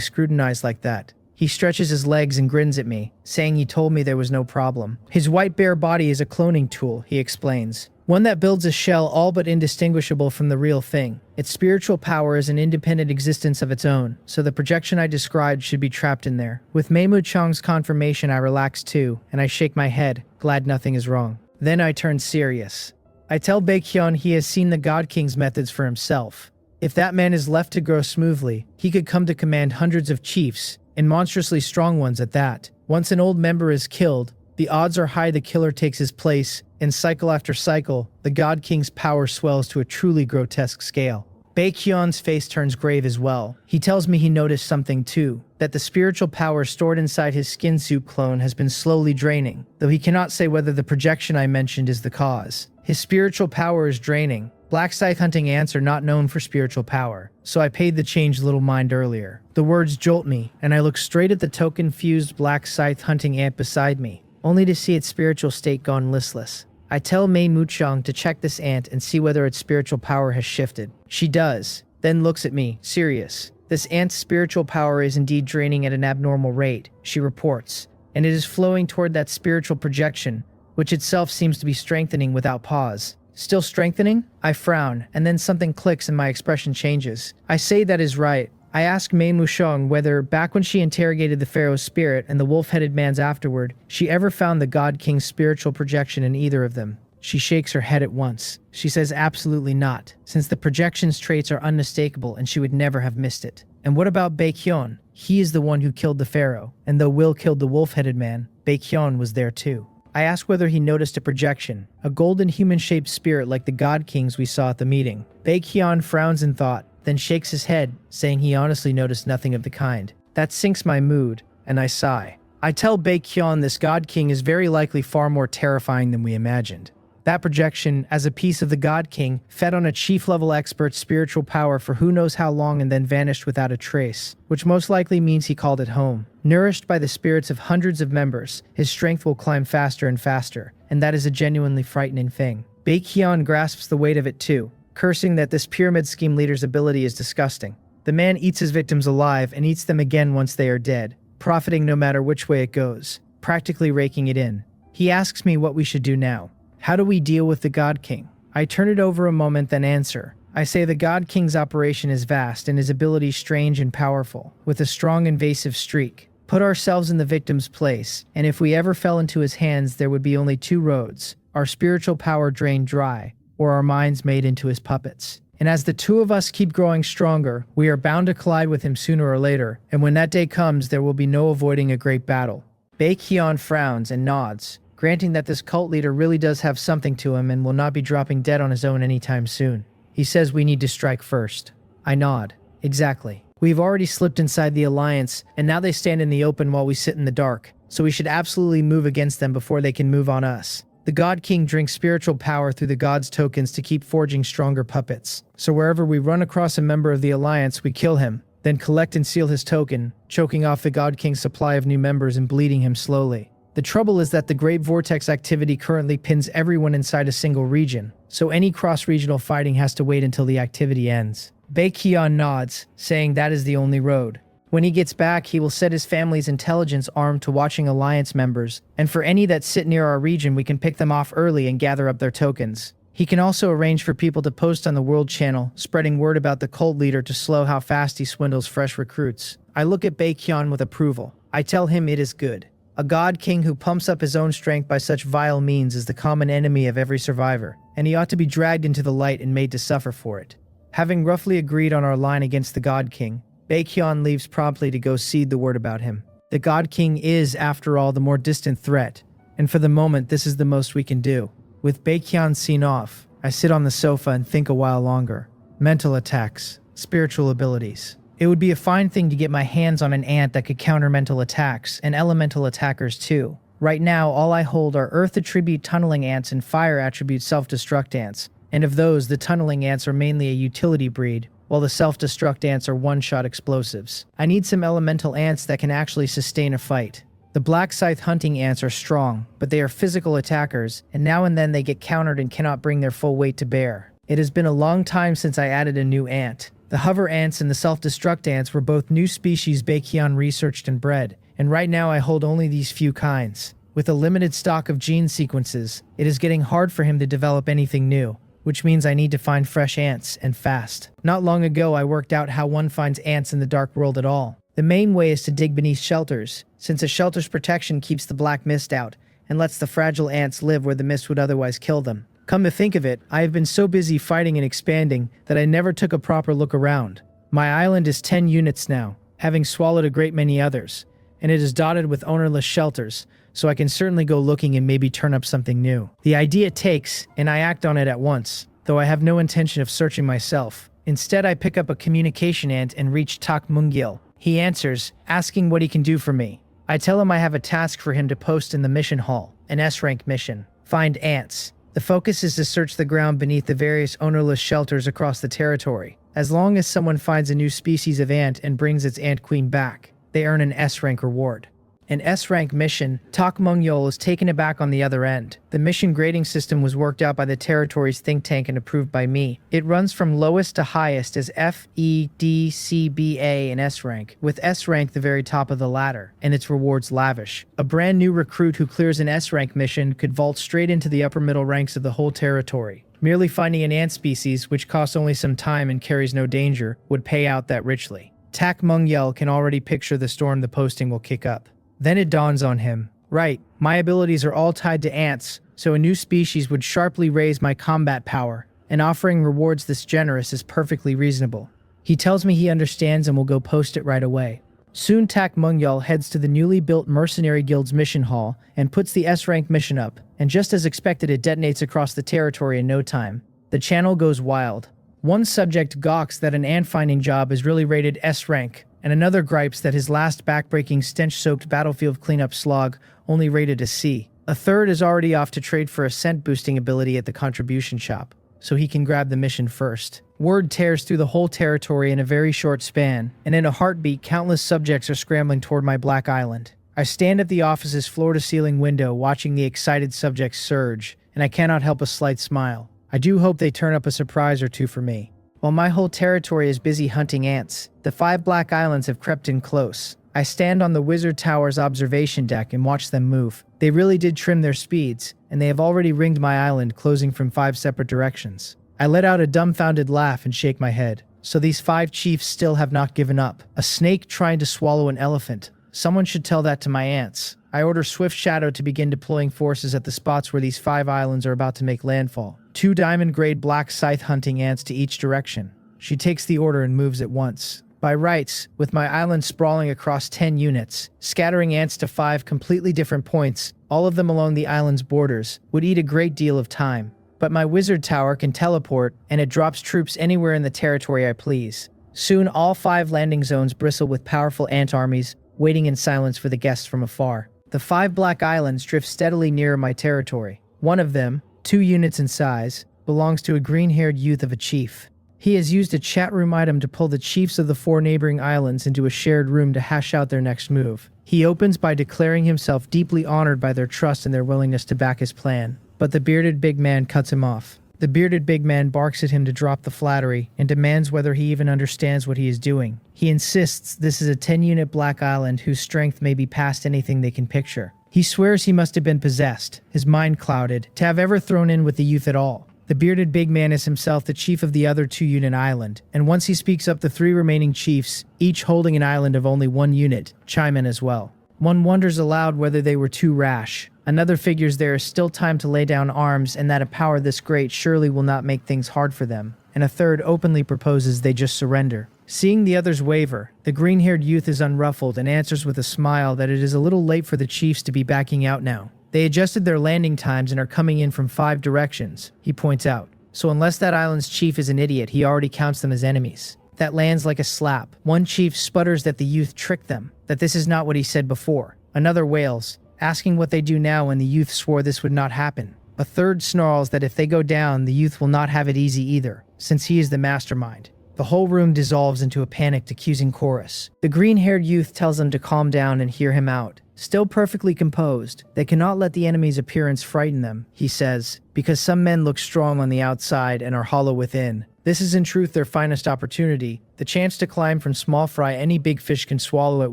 Speaker 1: scrutinized like that. He stretches his legs and grins at me, saying he told me there was no problem. His white bare body is a cloning tool, he explains. One that builds a shell all but indistinguishable from the real thing. Its spiritual power is an independent existence of its own, so the projection I described should be trapped in there. With Meimu Chang's confirmation, I relax too, and I shake my head, glad nothing is wrong. Then I turn serious. I tell Baekhyun he has seen the God King's methods for himself. If that man is left to grow smoothly, he could come to command hundreds of chiefs, and monstrously strong ones at that. Once an old member is killed, the odds are high the killer takes his place, and cycle after cycle, the God King's power swells to a truly grotesque scale. Baekhyun's face turns grave as well. He tells me he noticed something too, that the spiritual power stored inside his skin suit clone has been slowly draining, though he cannot say whether the projection I mentioned is the cause. His spiritual power is draining. Black scythe hunting ants are not known for spiritual power, so I paid the change little mind earlier. The words jolt me, and I look straight at the token-fused black scythe hunting ant beside me, only to see its spiritual state gone listless. I tell Mei Muchang to check this ant and see whether its spiritual power has shifted. She does, then looks at me, serious. This ant's spiritual power is indeed draining at an abnormal rate, she reports, and it is flowing toward that spiritual projection, which itself seems to be strengthening without pause. Still strengthening? I frown, and then something clicks and my expression changes. I say that is right. I ask Mei Mushong whether, back when she interrogated the pharaoh's spirit and the wolf-headed man's afterward, she ever found the God King's spiritual projection in either of them. She shakes her head at once. She says absolutely not, since the projection's traits are unmistakable and she would never have missed it. And what about Baekhyun? He is the one who killed the pharaoh, and though Will killed the wolf-headed man, Baekhyun was there too. I ask whether he noticed a projection, a golden human-shaped spirit like the God Kings we saw at the meeting. Baekhyun frowns in thought, then shakes his head, saying he honestly noticed nothing of the kind. That sinks my mood, and I sigh. I tell Baekhyun this God King is very likely far more terrifying than we imagined. That projection, as a piece of the God King, fed on a chief-level expert's spiritual power for who knows how long and then vanished without a trace, which most likely means he called it home. Nourished by the spirits of hundreds of members, his strength will climb faster and faster, and that is a genuinely frightening thing. Baekhyun grasps the weight of it too, cursing that this pyramid scheme leader's ability is disgusting. The man eats his victims alive and eats them again once they are dead, profiting no matter which way it goes, practically raking it in. He asks me what we should do now. How do we deal with the God King? I turn it over a moment, then answer. I say the God King's operation is vast and his ability strange and powerful, with a strong invasive streak. Put ourselves in the victim's place, and if we ever fell into his hands, there would be only two roads: our spiritual power drained dry, or our minds made into his puppets. And as the two of us keep growing stronger, we are bound to collide with him sooner or later, and when that day comes, there will be no avoiding a great battle. Baekhyun frowns and nods, granting that this cult leader really does have something to him and will not be dropping dead on his own anytime soon. He says we need to strike first. I nod. Exactly. We've already slipped inside the alliance, and now they stand in the open while we sit in the dark, so we should absolutely move against them before they can move on us. The God King drinks spiritual power through the God's tokens to keep forging stronger puppets. So wherever we run across a member of the alliance, we kill him, then collect and seal his token, choking off the God King's supply of new members and bleeding him slowly. The trouble is that the Great Vortex activity currently pins everyone inside a single region, so any cross-regional fighting has to wait until the activity ends. Baekhyun nods, saying that is the only road. When he gets back, he will set his family's intelligence arm to watching Alliance members, and for any that sit near our region, we can pick them off early and gather up their tokens. He can also arrange for people to post on the World Channel, spreading word about the cult leader to slow how fast he swindles fresh recruits. I look at Baekhyun with approval. I tell him it is good. A God King who pumps up his own strength by such vile means is the common enemy of every survivor, and he ought to be dragged into the light and made to suffer for it. Having roughly agreed on our line against the God King, Baekhyun leaves promptly to go seed the word about him. The God King is, after all, the more distant threat, and for the moment this is the most we can do. With Baekhyun seen off, I sit on the sofa and think a while longer. Mental attacks, spiritual abilities. It would be a fine thing to get my hands on an ant that could counter mental attacks, and elemental attackers too. Right now, all I hold are Earth attribute tunneling ants and Fire attribute self-destruct ants, and of those, the tunneling ants are mainly a utility breed, while the self-destruct ants are one-shot explosives. I need some elemental ants that can actually sustain a fight. The black scythe hunting ants are strong, but they are physical attackers, and now and then they get countered and cannot bring their full weight to bear. It has been a long time since I added a new ant. The hover ants and the self-destruct ants were both new species Baekhyun researched and bred, and right now I hold only these few kinds. With a limited stock of gene sequences, it is getting hard for him to develop anything new, which means I need to find fresh ants, and fast. Not long ago I worked out how one finds ants in the dark world at all. The main way is to dig beneath shelters, since a shelter's protection keeps the black mist out, and lets the fragile ants live where the mist would otherwise kill them. Come to think of it, I have been so busy fighting and expanding that I never took a proper look around. My island is 10 units now, having swallowed a great many others, and it is dotted with ownerless shelters, so I can certainly go looking and maybe turn up something new. The idea takes, and I act on it at once, though I have no intention of searching myself. Instead, I pick up a communication ant and reach Tak Mungyil. He answers, asking what he can do for me. I tell him I have a task for him to post in the mission hall, an S-rank mission. Find ants. The focus is to search the ground beneath the various ownerless shelters across the territory. As long as someone finds a new species of ant and brings its ant queen back, they earn an S-rank reward. An S-rank mission, Tak Mungyol is taken aback on the other end. The mission grading system was worked out by the territory's think tank and approved by me. It runs from lowest to highest as F, E, D, C, B, A, and S-rank, with S-rank the very top of the ladder, and its rewards lavish. A brand new recruit who clears an S-rank mission could vault straight into the upper middle ranks of the whole territory. Merely finding an ant species, which costs only some time and carries no danger, would pay out that richly. Tak Mungyel can already picture the storm the posting will kick up. Then it dawns on him. Right, my abilities are all tied to ants, so a new species would sharply raise my combat power, and offering rewards this generous is perfectly reasonable. He tells me he understands and will go post it right away. Soon Tak Mungyal heads to the newly built Mercenary Guild's mission hall and puts the S-rank mission up, and just as expected it detonates across the territory in no time. The channel goes wild. One subject gawks that an ant-finding job is really rated S-rank, and another gripes that his last backbreaking stench-soaked battlefield cleanup slog only rated a C. A third is already off to trade for a scent-boosting ability at the contribution shop, so he can grab the mission first. Word tears through the whole territory in a very short span, and in a heartbeat countless subjects are scrambling toward my black island. I stand at the office's floor-to-ceiling window watching the excited subjects surge, and I cannot help a slight smile. I do hope they turn up a surprise or two for me. While my whole territory is busy hunting ants, the 5 black islands have crept in close. I stand on the Wizard Tower's observation deck and watch them move. They really did trim their speeds, and they have already ringed my island, closing from 5 separate directions. I let out a dumbfounded laugh and shake my head. So these 5 chiefs still have not given up. A snake trying to swallow an elephant. Someone should tell that to my ants. I order Swift Shadow to begin deploying forces at the spots where these 5 islands are about to make landfall. 2 diamond-grade black scythe hunting ants to each direction. She takes the order and moves at once. By rights, with my island sprawling across 10 units, scattering ants to 5 completely different points, all of them along the island's borders, would eat a great deal of time. But my wizard tower can teleport, and it drops troops anywhere in the territory I please. Soon all 5 landing zones bristle with powerful ant armies, waiting in silence for the guests from afar. The 5 black islands drift steadily nearer my territory. One of them, 2 units in size, belongs to a green-haired youth of a chief. He has used a chat room item to pull the chiefs of the 4 neighboring islands into a shared room to hash out their next move. He opens by declaring himself deeply honored by their trust and their willingness to back his plan. But the bearded big man cuts him off. The bearded big man barks at him to drop the flattery and demands whether he even understands what he is doing. He insists this is a 10-unit black island whose strength may be past anything they can picture. He swears he must have been possessed, his mind clouded, to have ever thrown in with the youth at all. The bearded big man is himself the chief of the other 2-unit island, and once he speaks up, the 3 remaining chiefs, each holding an island of only 1 unit, chime in as well. One wonders aloud whether they were too rash. Another figures there is still time to lay down arms and that a power this great surely will not make things hard for them. And a third openly proposes they just surrender. Seeing the others waver, the green-haired youth is unruffled and answers with a smile that it is a little late for the chiefs to be backing out now. They adjusted their landing times and are coming in from 5 directions, he points out. So unless that island's chief is an idiot, he already counts them as enemies. That lands like a slap. One chief sputters that the youth tricked them, that this is not what he said before. Another wails, asking what they do now when the youth swore this would not happen. A third snarls that if they go down, the youth will not have it easy either, since he is the mastermind. The whole room dissolves into a panicked, accusing chorus. The green-haired youth tells them to calm down and hear him out. Still perfectly composed, they cannot let the enemy's appearance frighten them, he says, because some men look strong on the outside and are hollow within. This is in truth their finest opportunity, the chance to climb from small fry any big fish can swallow at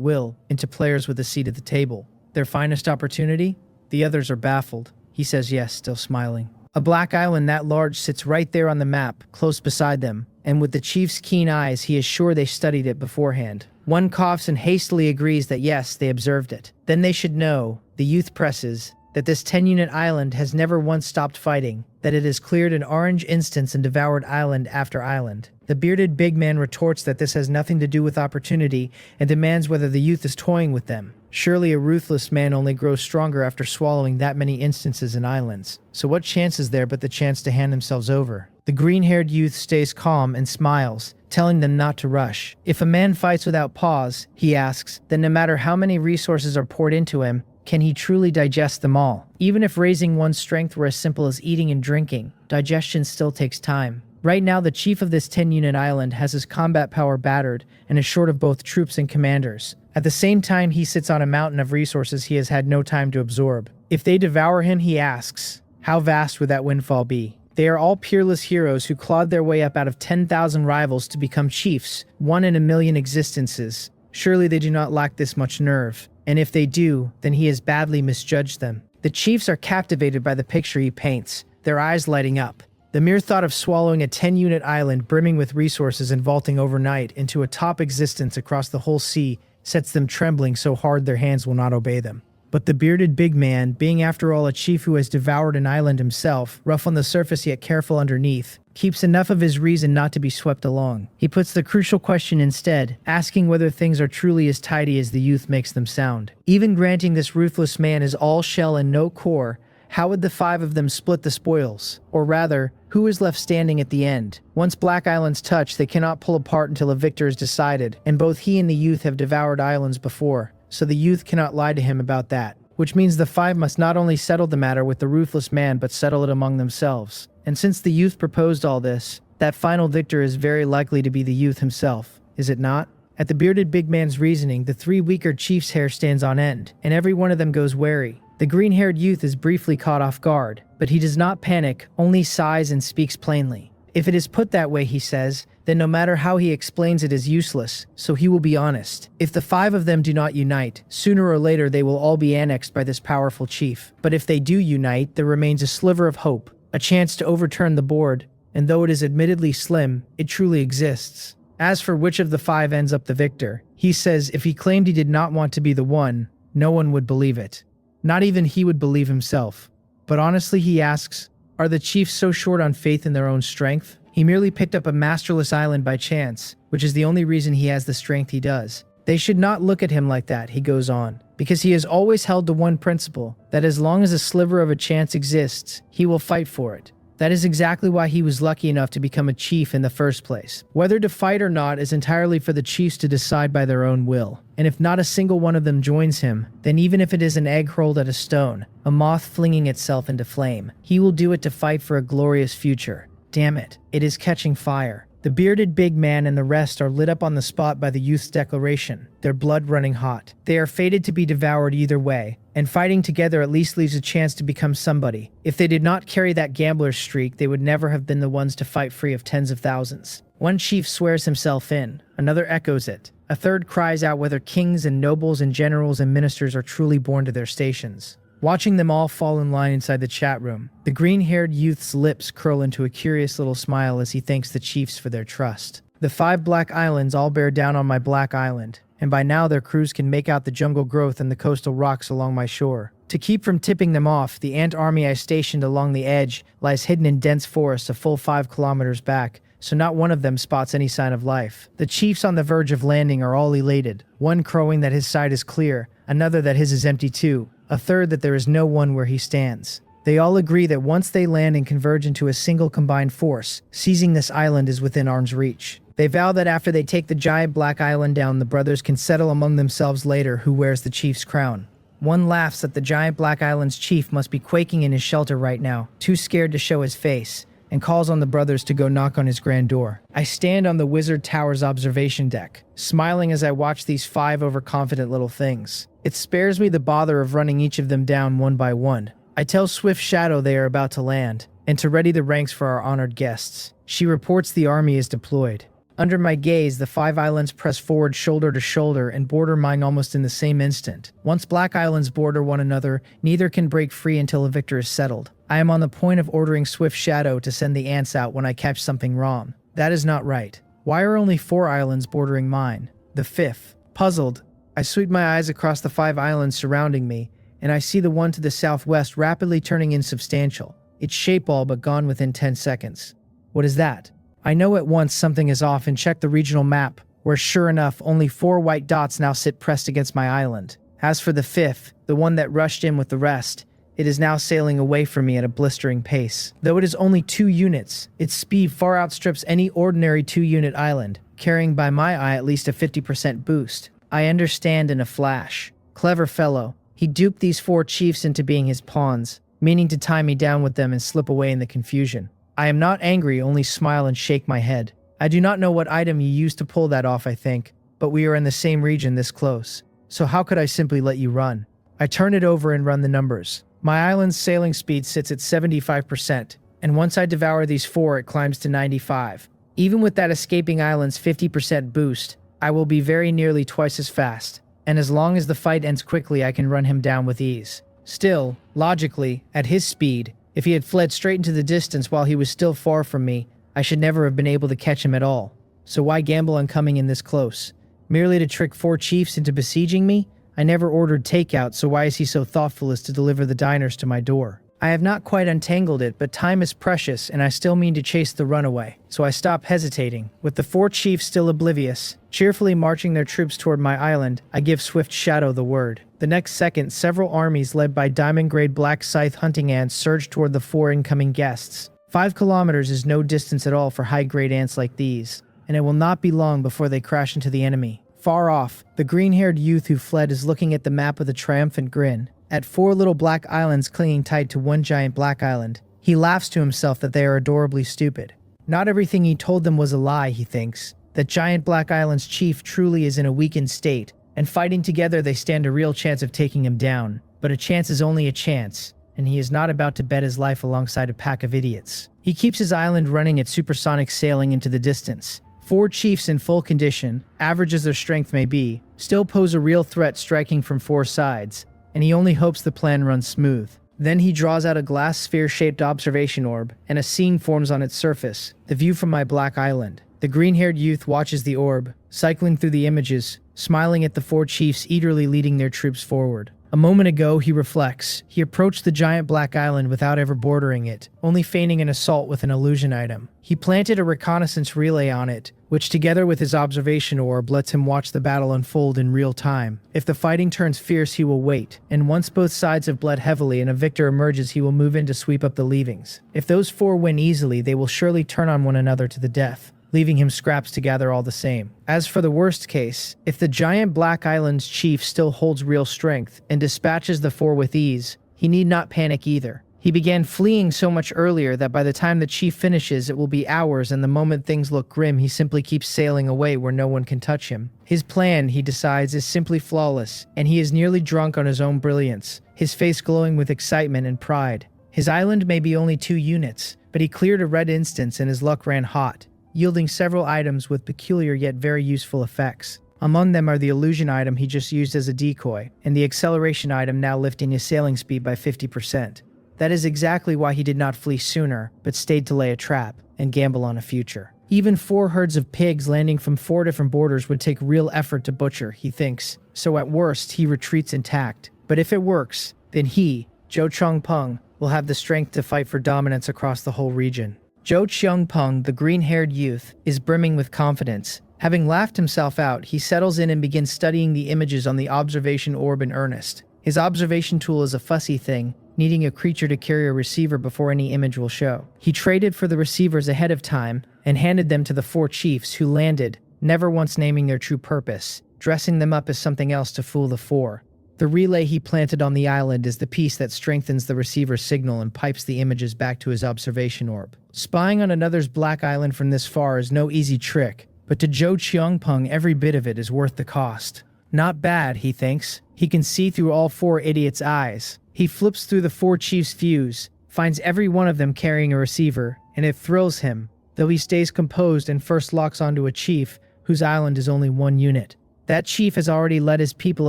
Speaker 1: will into players with a seat at the table. Their finest opportunity? The others are baffled. He says yes, still smiling. A black island that large sits right there on the map, close beside them, and with the chief's keen eyes he is sure they studied it beforehand. One coughs and hastily agrees that yes, they observed it. Then they should know, the youth presses, that this 10-unit island has never once stopped fighting, that it has cleared an orange instance and devoured island after island. The bearded big man retorts that this has nothing to do with opportunity and demands whether the youth is toying with them. Surely a ruthless man only grows stronger after swallowing that many instances and islands. So what chance is there but the chance to hand themselves over? The green-haired youth stays calm and smiles, telling them not to rush. If a man fights without pause, he asks, then no matter how many resources are poured into him, can he truly digest them all? Even if raising one's strength were as simple as eating and drinking, digestion still takes time. Right now, the chief of this 10-unit island has his combat power battered and is short of both troops and commanders. At the same time, he sits on a mountain of resources he has had no time to absorb. If they devour him, he asks, how vast would that windfall be? They are all peerless heroes who clawed their way up out of 10,000 rivals to become chiefs, one in a million existences. Surely they do not lack this much nerve. And if they do, then he has badly misjudged them. The chiefs are captivated by the picture he paints, their eyes lighting up. The mere thought of swallowing a 10-unit island brimming with resources and vaulting overnight into a top existence across the whole sea sets them trembling so hard their hands will not obey them. But the bearded big man, being after all a chief who has devoured an island himself, rough on the surface yet careful underneath, keeps enough of his reason not to be swept along. He puts the crucial question instead, asking whether things are truly as tidy as the youth makes them sound. Even granting this ruthless man is all shell and no core, how would the 5 of them split the spoils? Or rather, who is left standing at the end? Once Black Islands touch, they cannot pull apart until a victor is decided, and both he and the youth have devoured islands before, so the youth cannot lie to him about that. Which means the 5 must not only settle the matter with the ruthless man, but settle it among themselves. And since the youth proposed all this, that final victor is very likely to be the youth himself, is it not? At the bearded big man's reasoning, the 3 weaker chiefs' hair stands on end, and every one of them goes wary. The green-haired youth is briefly caught off guard, but he does not panic, only sighs and speaks plainly. If it is put that way, he says, then no matter how he explains it is useless, so he will be honest. If the 5 of them do not unite, sooner or later they will all be annexed by this powerful chief. But if they do unite, there remains a sliver of hope, a chance to overturn the board, and though it is admittedly slim, it truly exists. As for which of the 5 ends up the victor, he says if he claimed he did not want to be the one, no one would believe it. Not even he would believe himself. But honestly, he asks, are the chiefs so short on faith in their own strength? He merely picked up a masterless island by chance, which is the only reason he has the strength he does. They should not look at him like that, he goes on, because he has always held to one principle, that as long as a sliver of a chance exists, he will fight for it. That is exactly why he was lucky enough to become a chief in the first place. Whether to fight or not is entirely for the chiefs to decide by their own will. And if not a single one of them joins him, then even if it is an egg hurled at a stone, a moth flinging itself into flame, he will do it to fight for a glorious future. Damn it, it is catching fire. The bearded big man and the rest are lit up on the spot by the youth's declaration, their blood running hot. They are fated to be devoured either way, and fighting together at least leaves a chance to become somebody. If they did not carry that gambler's streak, they would never have been the ones to fight free of tens of thousands. One chief swears himself in, another echoes it. A third cries out whether kings and nobles and generals and ministers are truly born to their stations. Watching them all fall in line inside the chat room, the green-haired youth's lips curl into a curious little smile as he thanks the chiefs for their trust. The 5 black islands all bear down on my black island, and by now their crews can make out the jungle growth and the coastal rocks along my shore. To keep from tipping them off, the ant army I stationed along the edge lies hidden in dense forests a full 5 kilometers back, so not one of them spots any sign of life. The chiefs on the verge of landing are all elated, one crowing that his side is clear, another that his is empty too, a third that there is no one where he stands. They all agree that once they land and converge into a single combined force, seizing this island is within arm's reach. They vow that after they take the giant black island down, the brothers can settle among themselves later who wears the chief's crown. One laughs that the giant black island's chief must be quaking in his shelter right now, too scared to show his face. and calls on the brothers to go knock on his grand door. I stand on the wizard tower's observation deck, smiling as I watch these 5 overconfident little things. It spares me the bother of running each of them down one by one. I tell Swift Shadow they are about to land, and to ready the ranks for our honored guests. She reports the army is deployed. Under my gaze, the 5 islands press forward shoulder to shoulder and border mine almost in the same instant. Once Black Islands border one another, neither can break free until a victor is settled. I am on the point of ordering Swift Shadow to send the ants out when I catch something wrong. That is not right. Why are only 4 islands bordering mine? The 5th. Puzzled, I sweep my eyes across the 5 islands surrounding me, and I see the one to the southwest rapidly turning insubstantial. Its shape all but gone within 10 seconds. What is that? I know at once something is off and check the regional map, where sure enough only 4 white dots now sit pressed against my island. As for the 5th, the one that rushed in with the rest, it is now sailing away from me at a blistering pace. Though it is only 2 units, its speed far outstrips any ordinary 2-unit island, carrying by my eye at least a 50% boost. I understand in a flash. Clever fellow. He duped these 4 chiefs into being his pawns, meaning to tie me down with them and slip away in the confusion. I am not angry, only smile and shake my head. I do not know what item you used to pull that off, I think, but we are in the same region this close. So how could I simply let you run? I turn it over and run the numbers. My island's sailing speed sits at 75%, and once I devour these 4, it climbs to 95. Even with that escaping island's 50% boost, I will be very nearly twice as fast, and as long as the fight ends quickly, I can run him down with ease. Still, logically, at his speed, if he had fled straight into the distance while he was still far from me, I should never have been able to catch him at all. So why gamble on coming in this close? Merely to trick 4 chiefs into besieging me? I never ordered takeout, so why is he so thoughtful as to deliver the diners to my door? I have not quite untangled it, but time is precious and I still mean to chase the runaway, so I stop hesitating. With the 4 chiefs still oblivious, cheerfully marching their troops toward my island, I give Swift Shadow the word. The next second, several armies led by diamond-grade black scythe hunting ants surge toward the 4 incoming guests. 5 kilometers is no distance at all for high-grade ants like these, and it will not be long before they crash into the enemy. Far off, the green-haired youth who fled is looking at the map with a triumphant grin. At 4 little black islands clinging tight to one giant black island, he laughs to himself that they are adorably stupid. Not everything he told them was a lie, he thinks. That giant black island's chief truly is in a weakened state, and fighting together they stand a real chance of taking him down. But a chance is only a chance, and he is not about to bet his life alongside a pack of idiots. He keeps his island running at supersonic sailing into the distance. 4 chiefs in full condition, average as their strength may be, still pose a real threat striking from 4 sides, and he only hopes the plan runs smooth. Then he draws out a glass sphere-shaped observation orb, and a scene forms on its surface, the view from my black island. The green-haired youth watches the orb, cycling through the images, smiling at the 4 chiefs eagerly leading their troops forward. A moment ago, he reflects. He approached the giant black island without ever bordering it, only feigning an assault with an illusion item. He planted a reconnaissance relay on it, which together with his observation orb lets him watch the battle unfold in real time. If the fighting turns fierce, he will wait, and once both sides have bled heavily and a victor emerges, he will move in to sweep up the leavings. If those 4 win easily, they will surely turn on one another to the death, leaving him scraps to gather all the same. As for the worst case, if the giant Black Island's chief still holds real strength and dispatches the 4 with ease, he need not panic either. He began fleeing so much earlier that by the time the chief finishes, it will be hours, and the moment things look grim, he simply keeps sailing away where no one can touch him. His plan, he decides, is simply flawless, and he is nearly drunk on his own brilliance, his face glowing with excitement and pride. His island may be only 2 units, but he cleared a red instance and his luck ran hot, yielding several items with peculiar yet very useful effects. Among them are the illusion item he just used as a decoy, and the acceleration item now lifting his sailing speed by 50%. That is exactly why he did not flee sooner, but stayed to lay a trap and gamble on a future. Even 4 herds of pigs landing from 4 different borders would take real effort to butcher, he thinks, so at worst he retreats intact. But if it works, then he, Zhou Chongpeng, will have the strength to fight for dominance across the whole region. Zhou Chongpeng, the green-haired youth, is brimming with confidence. Having laughed himself out, he settles in and begins studying the images on the observation orb in earnest. His observation tool is a fussy thing, needing a creature to carry a receiver before any image will show. He traded for the receivers ahead of time and handed them to the 4 chiefs who landed, never once naming their true purpose, dressing them up as something else to fool the 4. The relay he planted on the island is the piece that strengthens the receiver's signal and pipes the images back to his observation orb. Spying on another's black island from this far is no easy trick, but to Zhou Qiangpeng every bit of it is worth the cost. Not bad, he thinks. He can see through all 4 idiots' eyes. He flips through the 4 chiefs' views, finds every one of them carrying a receiver, and it thrills him, though he stays composed and first locks onto a chief whose island is only 1 unit. That chief has already led his people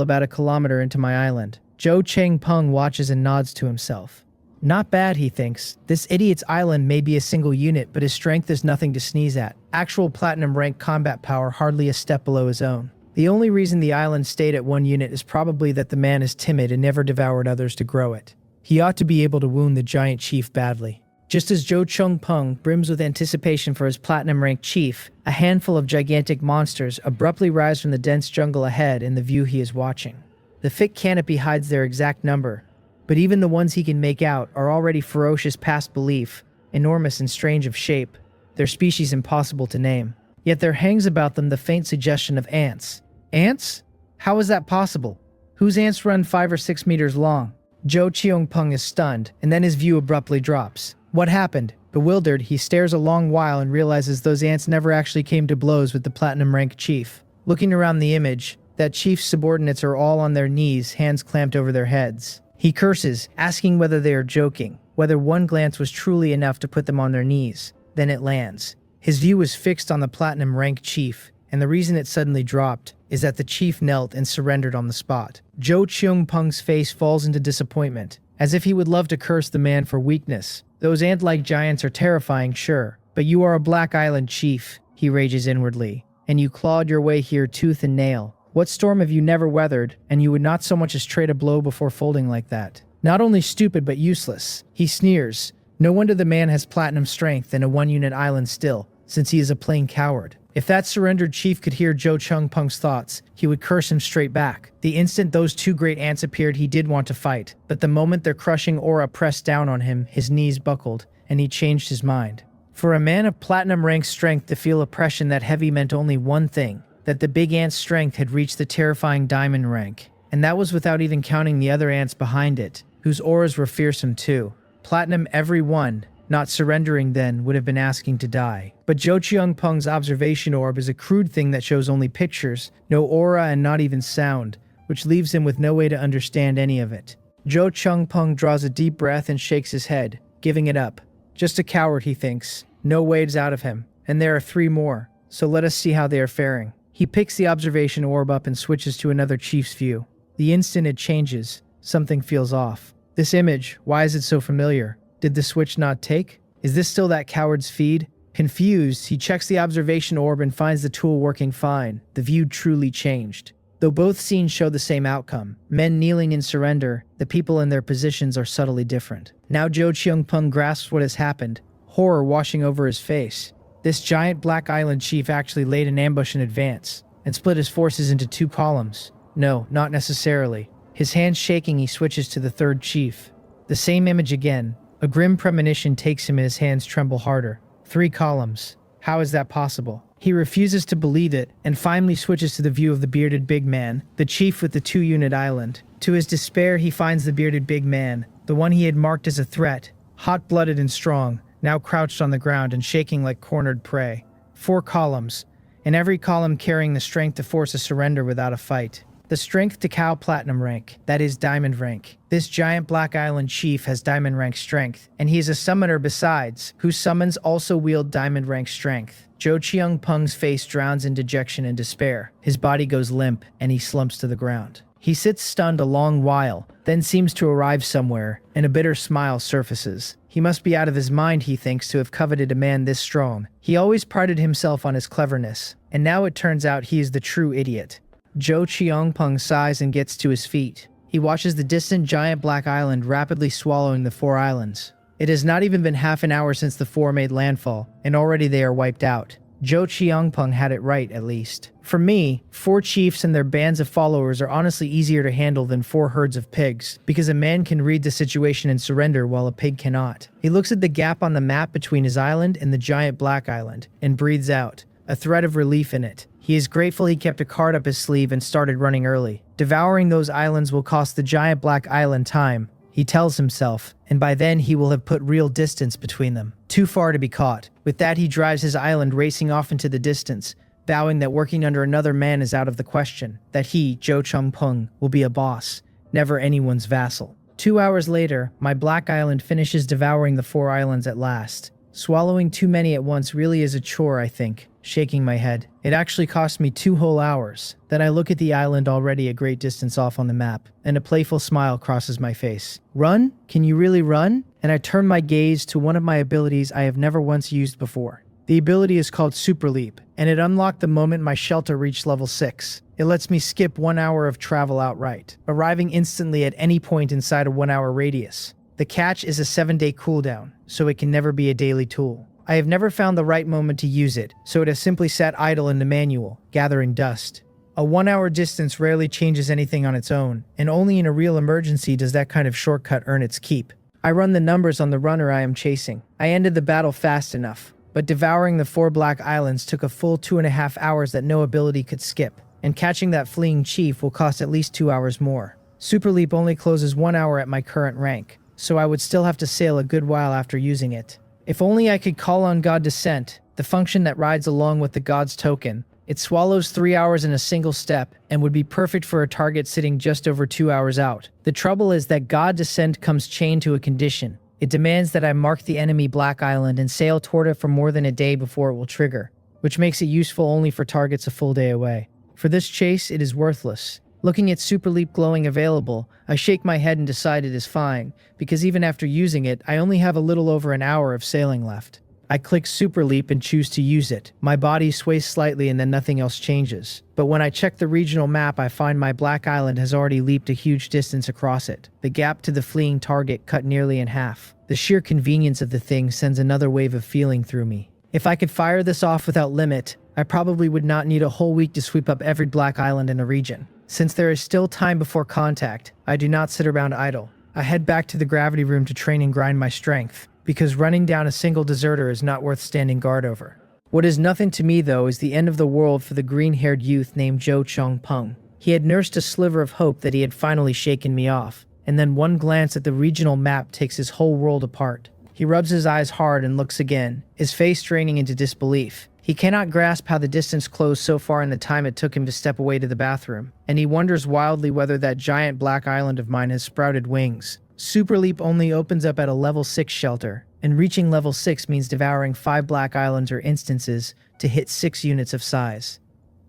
Speaker 1: about 1 kilometer into my island. Zhou Qiangpeng watches and nods to himself. Not bad, he thinks. This idiot's island may be a single unit, but his strength is nothing to sneeze at. Actual platinum rank combat power hardly a step below his own. The only reason the island stayed at 1 unit is probably that the man is timid and never devoured others to grow it. He ought to be able to wound the giant chief badly. Just as Zhou Qiangpeng brims with anticipation for his platinum-ranked chief, a handful of gigantic monsters abruptly rise from the dense jungle ahead in the view he is watching. The thick canopy hides their exact number, but even the ones he can make out are already ferocious past belief, enormous and strange of shape, their species impossible to name. Yet there hangs about them the faint suggestion of ants. Ants? How is that possible? Whose ants run 5 or 6 meters long? Zhou Qiangpeng is stunned, and then his view abruptly drops. What happened? Bewildered, he stares a long while and realizes those ants never actually came to blows with the platinum-ranked chief. Looking around the image, that chief's subordinates are all on their knees, hands clamped over their heads. He curses, asking whether they are joking, whether one glance was truly enough to put them on their knees. Then it lands. His view was fixed on the platinum-ranked chief, and the reason it suddenly dropped is that the chief knelt and surrendered on the spot. Zhou Qiangpeng's face falls into disappointment, as if he would love to curse the man for weakness. Those ant-like giants are terrifying, sure, but you are a Black Island chief, he rages inwardly, and you clawed your way here tooth and nail. What storm have you never weathered, and you would not so much as trade a blow before folding like that? Not only stupid, but useless. He sneers. No wonder the man has platinum strength and a 1-unit island still, since he is a plain coward. If that surrendered chief could hear Zhou Qiangpeng's thoughts, he would curse him straight back. The instant those 2 great ants appeared, he did want to fight, but the moment their crushing aura pressed down on him, his knees buckled, and he changed his mind. For a man of platinum-ranked strength to feel oppression that heavy meant only one thing, that the big ant's strength had reached the terrifying diamond rank, and that was without even counting the other ants behind it, whose auras were fearsome too. Platinum every one. Not surrendering then would have been asking to die. But Zhou Qiangpeng's observation orb is a crude thing that shows only pictures, no aura and not even sound, which leaves him with no way to understand any of it. Zhou Qiangpeng draws a deep breath and shakes his head, giving it up. Just a coward, he thinks. No ways out of him. And there are 3 more, so let us see how they are faring. He picks the observation orb up and switches to another chief's view. The instant it changes, something feels off. This image, why is it so familiar? Did the switch not take? Is this still that coward's feed? Confused, he checks the observation orb and finds the tool working fine. The view truly changed. Though both scenes show the same outcome, men kneeling in surrender, the people in their positions are subtly different. Now Zhou Qiangpeng grasps what has happened, horror washing over his face. This giant Black Island chief actually laid an ambush in advance, and split his forces into 2 columns. No, not necessarily. His hands shaking, he switches to the 3rd chief. The same image again. A grim premonition takes him and his hands tremble harder. 3 columns. How is that possible? He refuses to believe it and finally switches to the view of the bearded big man, the chief with the 2-unit island. To his despair, he finds the bearded big man, the one he had marked as a threat, hot-blooded and strong, now crouched on the ground and shaking like cornered prey. 4 columns, and every column carrying the strength to force a surrender without a fight. The strength to cow platinum rank, that is diamond rank. This giant Black Island chief has diamond rank strength, and he is a summoner besides, whose summons also wield diamond rank strength. Zhou Qiangpeng's face drowns in dejection and despair. His body goes limp, and he slumps to the ground. He sits stunned a long while, then seems to arrive somewhere, and a bitter smile surfaces. He must be out of his mind, he thinks, to have coveted a man this strong. He always prided himself on his cleverness, and now it turns out he is the true idiot. Zhou Qiangpeng sighs and gets to his feet. He watches the distant giant Black Island rapidly swallowing the 4 islands. It has not even been half an hour since the 4 made landfall, and already they are wiped out. Zhou Qiangpeng had it right, at least. For me, 4 chiefs and their bands of followers are honestly easier to handle than 4 herds of pigs, because a man can read the situation and surrender while a pig cannot. He looks at the gap on the map between his island and the giant Black Island, and breathes out. a thread of relief in it. He is grateful he kept a card up his sleeve and started running early. Devouring those islands will cost the giant black island time, he tells himself, and by then he will have put real distance between them. Too far to be caught. With that, he drives his island racing off into the distance, vowing that working under another man is out of the question, that he, Zhou Chengpeng, will be a boss, never anyone's vassal. 2 hours later, my black island finishes devouring the 4 islands at last. Swallowing too many at once really is a chore, I think, shaking my head. It actually cost me 2 whole hours. Then I look at the island already a great distance off on the map, and a playful smile crosses my face. Run? Can you really run? And I turn my gaze to one of my abilities I have never once used before. The ability is called Super Leap, and it unlocked the moment my shelter reached level 6. It lets me skip 1 hour of travel outright, arriving instantly at any point inside a 1 hour radius. The catch is a 7-day cooldown, so it can never be a daily tool. I have never found the right moment to use it, so it has simply sat idle in the manual, gathering dust. A 1 hour distance rarely changes anything on its own, and only in a real emergency does that kind of shortcut earn its keep. I run the numbers on the runner I am chasing. I ended the battle fast enough, but devouring the 4 black islands took a full 2.5 hours that no ability could skip, and catching that fleeing chief will cost at least 2 hours more. Super Leap only closes 1 hour at my current rank, so I would still have to sail a good while after using it. If only I could call on God Descent, the function that rides along with the God's token. It swallows 3 hours in a single step and would be perfect for a target sitting just over 2 hours out. The trouble is that God Descent comes chained to a condition. It demands that I mark the enemy Black Island and sail toward it for more than a day before it will trigger, which makes it useful only for targets a full day away. For this chase, it is worthless. Looking at Super Leap glowing available, I shake my head and decide it is fine, because even after using it, I only have a little over an hour of sailing left. I click Super Leap and choose to use it. My body sways slightly and then nothing else changes. But when I check the regional map, I find my Black Island has already leaped a huge distance across it. The gap to the fleeing target cut nearly in half. The sheer convenience of the thing sends another wave of feeling through me. If I could fire this off without limit, I probably would not need a whole week to sweep up every Black Island in the region. Since there is still time before contact, I do not sit around idle. I head back to the gravity room to train and grind my strength, because running down a single deserter is not worth standing guard over. What is nothing to me, though, is the end of the world for the green-haired youth named Zhou Chengpeng. He had nursed a sliver of hope that he had finally shaken me off, and then one glance at the regional map takes his whole world apart. He rubs his eyes hard and looks again, his face straining into disbelief. He cannot grasp how the distance closed so far in the time it took him to step away to the bathroom, and he wonders wildly whether that giant black island of mine has sprouted wings. Super Leap only opens up at a level 6 shelter, and reaching level 6 means devouring 5 black islands or instances to hit 6 units of size.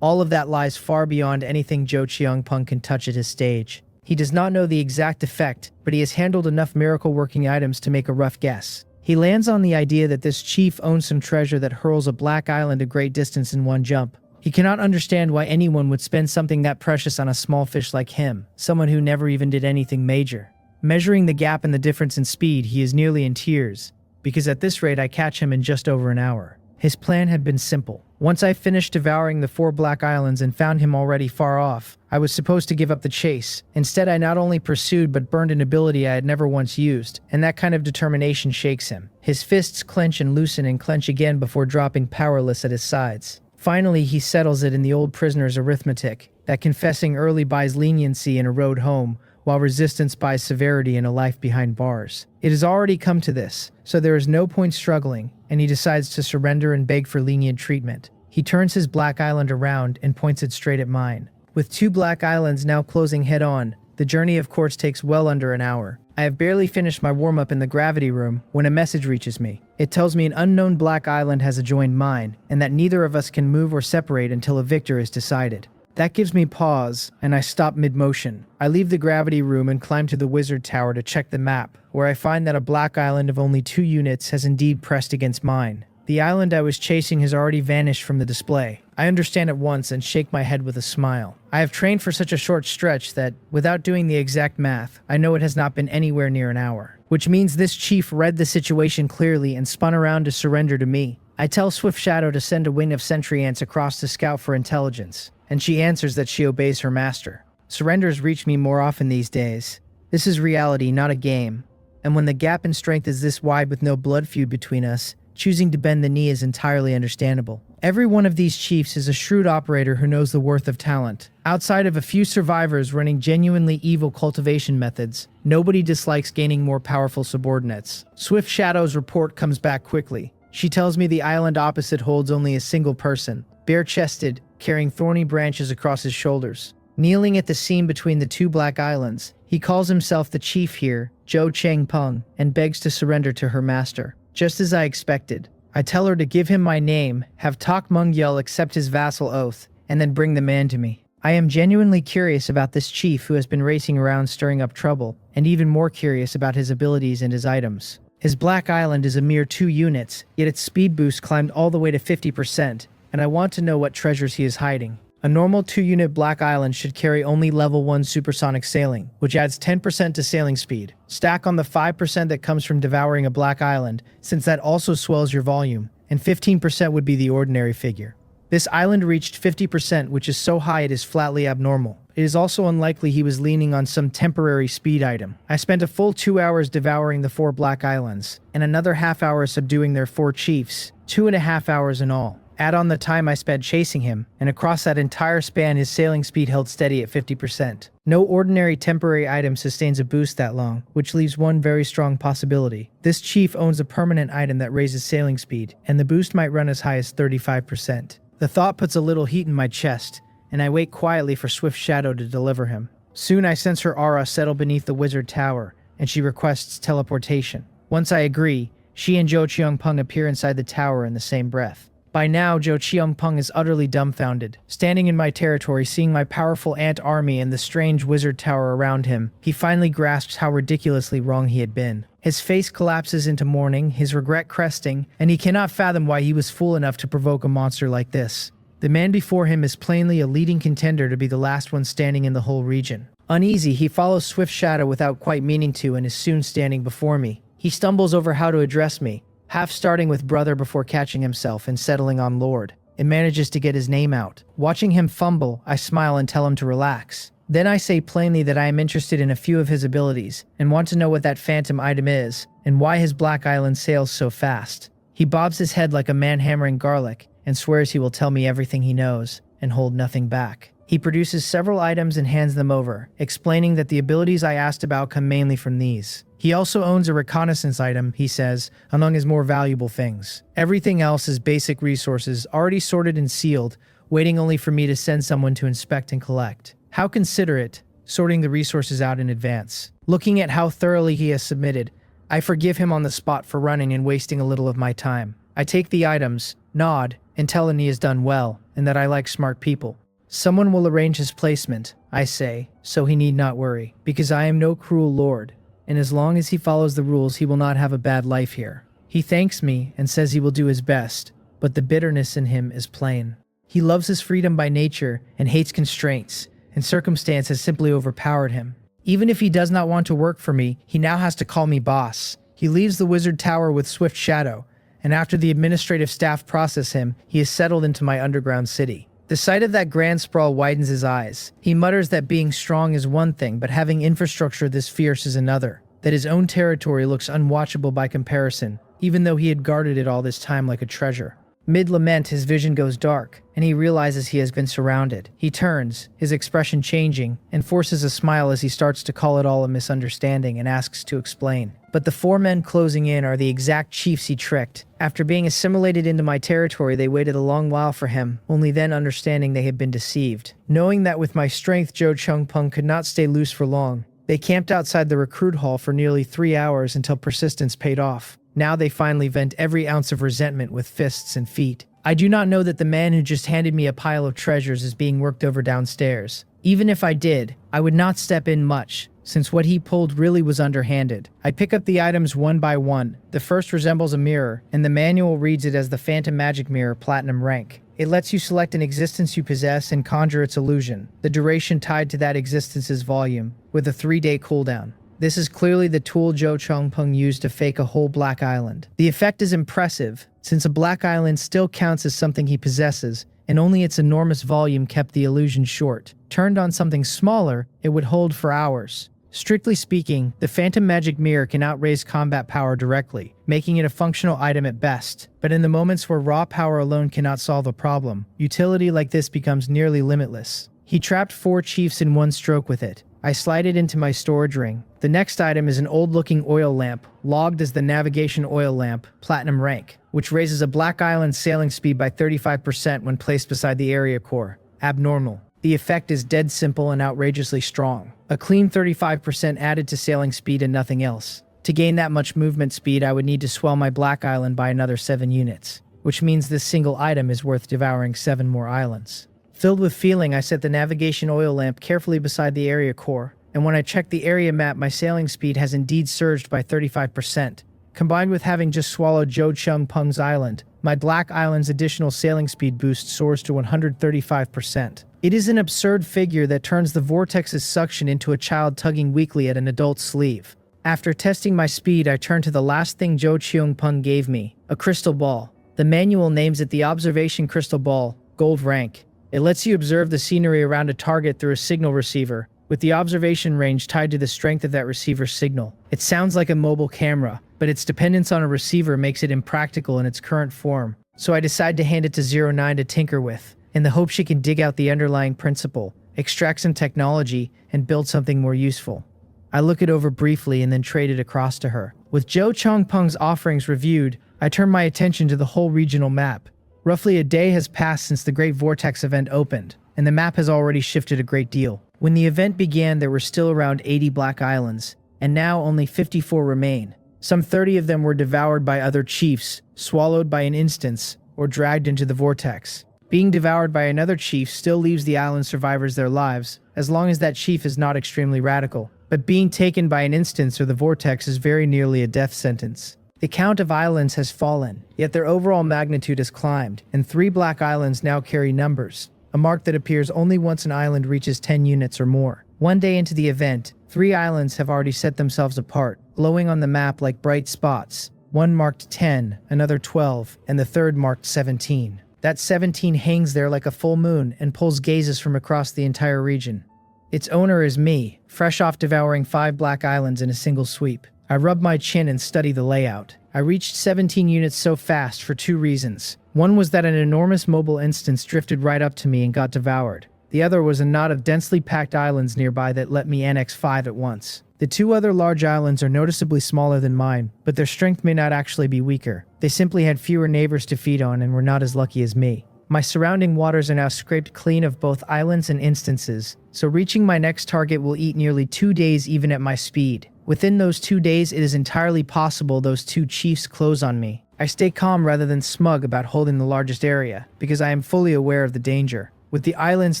Speaker 1: All of that lies far beyond anything Zhou Chengpeng can touch at his stage. He does not know the exact effect, but he has handled enough miracle-working items to make a rough guess. He lands on the idea that this chief owns some treasure that hurls a black island a great distance in one jump. He cannot understand why anyone would spend something that precious on a small fish like him, someone who never even did anything major. Measuring the gap and the difference in speed, he is nearly in tears, because at this rate I catch him in just over an hour. His plan had been simple. Once I finished devouring the 4 black islands and found him already far off, I was supposed to give up the chase. Instead, I not only pursued but burned an ability I had never once used, and that kind of determination shakes him. His fists clench and loosen and clench again before dropping powerless at his sides. Finally, he settles it in the old prisoner's arithmetic, that confessing early buys leniency and a road home, while resistance buys severity and a life behind bars. It has already come to this, so there is no point struggling, and he decides to surrender and beg for lenient treatment. He turns his black island around and points it straight at mine. With 2 black islands now closing head-on, the journey of course takes well under an hour. I have barely finished my warm-up in the gravity room when a message reaches me. It tells me an unknown black island has joined mine, and that neither of us can move or separate until a victor is decided. That gives me pause, and I stop mid-motion. I leave the gravity room and climb to the wizard tower to check the map, where I find that a black island of only 2 units has indeed pressed against mine. The island I was chasing has already vanished from the display. I understand at once and shake my head with a smile. I have trained for such a short stretch that, without doing the exact math, I know it has not been anywhere near an hour. Which means this chief read the situation clearly and spun around to surrender to me. I tell Swift Shadow to send a wing of sentry ants across to scout for intelligence, and she answers that she obeys her master. Surrenders reach me more often these days. This is reality, not a game. And when the gap in strength is this wide with no blood feud between us, choosing to bend the knee is entirely understandable. Every one of these chiefs is a shrewd operator who knows the worth of talent. Outside of a few survivors running genuinely evil cultivation methods, nobody dislikes gaining more powerful subordinates. Swift Shadow's report comes back quickly. She tells me the island opposite holds only a single person, bare-chested, carrying thorny branches across his shoulders. Kneeling at the seam between the two black islands, he calls himself the chief here, Zhou Changpeng, and begs to surrender to her master. Just as I expected, I tell her to give him my name, have Tak Mung Yel accept his vassal oath, and then bring the man to me. I am genuinely curious about this chief who has been racing around stirring up trouble, and even more curious about his abilities and his items. His Black Island is a mere 2 units, yet its speed boost climbed all the way to 50%, and I want to know what treasures he is hiding. A normal 2-unit Black Island should carry only level 1 supersonic sailing, which adds 10% to sailing speed. Stack on the 5% that comes from devouring a Black Island, since that also swells your volume, and 15% would be the ordinary figure. This island reached 50%, which is so high it is flatly abnormal. It is also unlikely he was leaning on some temporary speed item. I spent a full 2 hours devouring the 4 Black Islands, and another half hour subduing their 4 chiefs, 2.5 hours in all. Add on the time I spent chasing him, and across that entire span his sailing speed held steady at 50%. No ordinary temporary item sustains a boost that long, which leaves one very strong possibility. This chief owns a permanent item that raises sailing speed, and the boost might run as high as 35%. The thought puts a little heat in my chest, and I wait quietly for Swift Shadow to deliver him. Soon I sense her aura settle beneath the wizard tower, and she requests teleportation. Once I agree, she and Zhou Qiangpeng appear inside the tower in the same breath. By now, Zhou Qiangpeng is utterly dumbfounded. Standing in my territory, seeing my powerful ant army and the strange wizard tower around him, he finally grasps how ridiculously wrong he had been. His face collapses into mourning, his regret cresting, and he cannot fathom why he was fool enough to provoke a monster like this. The man before him is plainly a leading contender to be the last one standing in the whole region. Uneasy, he follows Swift Shadow without quite meaning to and is soon standing before me. He stumbles over how to address me, half starting with brother before catching himself and settling on lord, and manages to get his name out. Watching him fumble, I smile and tell him to relax. Then I say plainly that I am interested in a few of his abilities, and want to know what that phantom item is, and why his Black Island sails so fast. He bobs his head like a man hammering garlic, and swears he will tell me everything he knows, and hold nothing back. He produces several items and hands them over, explaining that the abilities I asked about come mainly from these. He also owns a reconnaissance item, he says, among his more valuable things. Everything else is basic resources, already sorted and sealed, waiting only for me to send someone to inspect and collect. How considerate, sorting the resources out in advance. Looking at how thoroughly he has submitted, I forgive him on the spot for running and wasting a little of my time. I take the items, nod, and tell him he has done well, and that I like smart people. Someone will arrange his placement, I say, so he need not worry, because I am no cruel lord, and as long as he follows the rules he will not have a bad life here. He thanks me and says he will do his best, but the bitterness in him is plain. He loves his freedom by nature and hates constraints, and circumstance has simply overpowered him. Even if he does not want to work for me, he now has to call me boss. He leaves the wizard tower with Swift Shadow, and after the administrative staff process him, he is settled into my underground city. The sight of that grand sprawl widens his eyes. He mutters that being strong is one thing, but having infrastructure this fierce is another. That his own territory looks unwatchable by comparison, even though he had guarded it all this time like a treasure. Mid-lament, his vision goes dark, and he realizes he has been surrounded. He turns, his expression changing, and forces a smile as he starts to call it all a misunderstanding and asks to explain. But the 4 men closing in are the exact chiefs he tricked. After being assimilated into my territory, they waited a long while for him, only then understanding they had been deceived. Knowing that with my strength Zhou Qiangpeng could not stay loose for long, they camped outside the recruit hall for nearly 3 hours until persistence paid off. Now they finally vent every ounce of resentment with fists and feet. I do not know that the man who just handed me a pile of treasures is being worked over downstairs. Even if I did, I would not step in much, since what he pulled really was underhanded. I pick up the items one by one. The first resembles a mirror, and the manual reads it as the Phantom Magic Mirror Platinum rank. It lets you select an existence you possess and conjure its illusion, the duration tied to that existence's volume, with a 3-day cooldown. This is clearly the tool Zhou Qiangpeng used to fake a whole Black Island. The effect is impressive, since a Black Island still counts as something he possesses, and only its enormous volume kept the illusion short. Turned on something smaller, it would hold for hours. Strictly speaking, the Phantom Magic Mirror can outraise combat power directly, making it a functional item at best. But in the moments where raw power alone cannot solve a problem, utility like this becomes nearly limitless. He trapped 4 chiefs in one stroke with it. I slide it into my storage ring. The next item is an old-looking oil lamp, logged as the Navigation Oil Lamp, Platinum rank, which raises a Black Island sailing speed by 35% when placed beside the area core. Abnormal. The effect is dead simple and outrageously strong. A clean 35% added to sailing speed and nothing else. To gain that much movement speed, I would need to swell my Black Island by another 7 units, which means this single item is worth devouring 7 more islands. Filled with feeling, I set the Navigation Oil Lamp carefully beside the area core, and when I checked the area map, my sailing speed has indeed surged by 35%. Combined with having just swallowed Zhou Chung Peng's island, my Black Island's additional sailing speed boost soars to 135%. It is an absurd figure that turns the vortex's suction into a child tugging weakly at an adult's sleeve. After testing my speed, I turn to the last thing Zhou Chung Peng gave me, a crystal ball. The manual names it the Observation Crystal Ball, Gold rank. It lets you observe the scenery around a target through a signal receiver, with the observation range tied to the strength of that receiver's signal. It sounds like a mobile camera, but its dependence on a receiver makes it impractical in its current form. So I decide to hand it to 09 to tinker with, in the hope she can dig out the underlying principle, extract some technology, and build something more useful. I look it over briefly and then trade it across to her. With Zhou Chongpeng's offerings reviewed, I turn my attention to the whole regional map. Roughly a day has passed since the Great Vortex event opened, and the map has already shifted a great deal. When the event began, there were still around 80 Black Islands, and now only 54 remain. Some 30 of them were devoured by other chiefs, swallowed by an instance, or dragged into the vortex. Being devoured by another chief still leaves the island survivors their lives, as long as that chief is not extremely radical. But being taken by an instance or the vortex is very nearly a death sentence. The count of islands has fallen, yet their overall magnitude has climbed, and 3 Black Islands now carry numbers, a mark that appears only once an island reaches 10 units or more. One day into the event, 3 islands have already set themselves apart, glowing on the map like bright spots. One marked 10, another 12, and the third marked 17. That 17 hangs there like a full moon and pulls gazes from across the entire region. Its owner is me, fresh off devouring 5 Black Islands in a single sweep. I rub my chin and study the layout. I reached 17 units so fast for 2 reasons. One was that an enormous mobile instance drifted right up to me and got devoured. The other was a knot of densely packed islands nearby that let me annex 5 at once. The 2 other large islands are noticeably smaller than mine, but their strength may not actually be weaker. They simply had fewer neighbors to feed on and were not as lucky as me. My surrounding waters are now scraped clean of both islands and instances, so reaching my next target will eat nearly 2 days even at my speed. Within those 2 days, it is entirely possible those 2 chiefs close on me. I stay calm rather than smug about holding the largest area, because I am fully aware of the danger. With the islands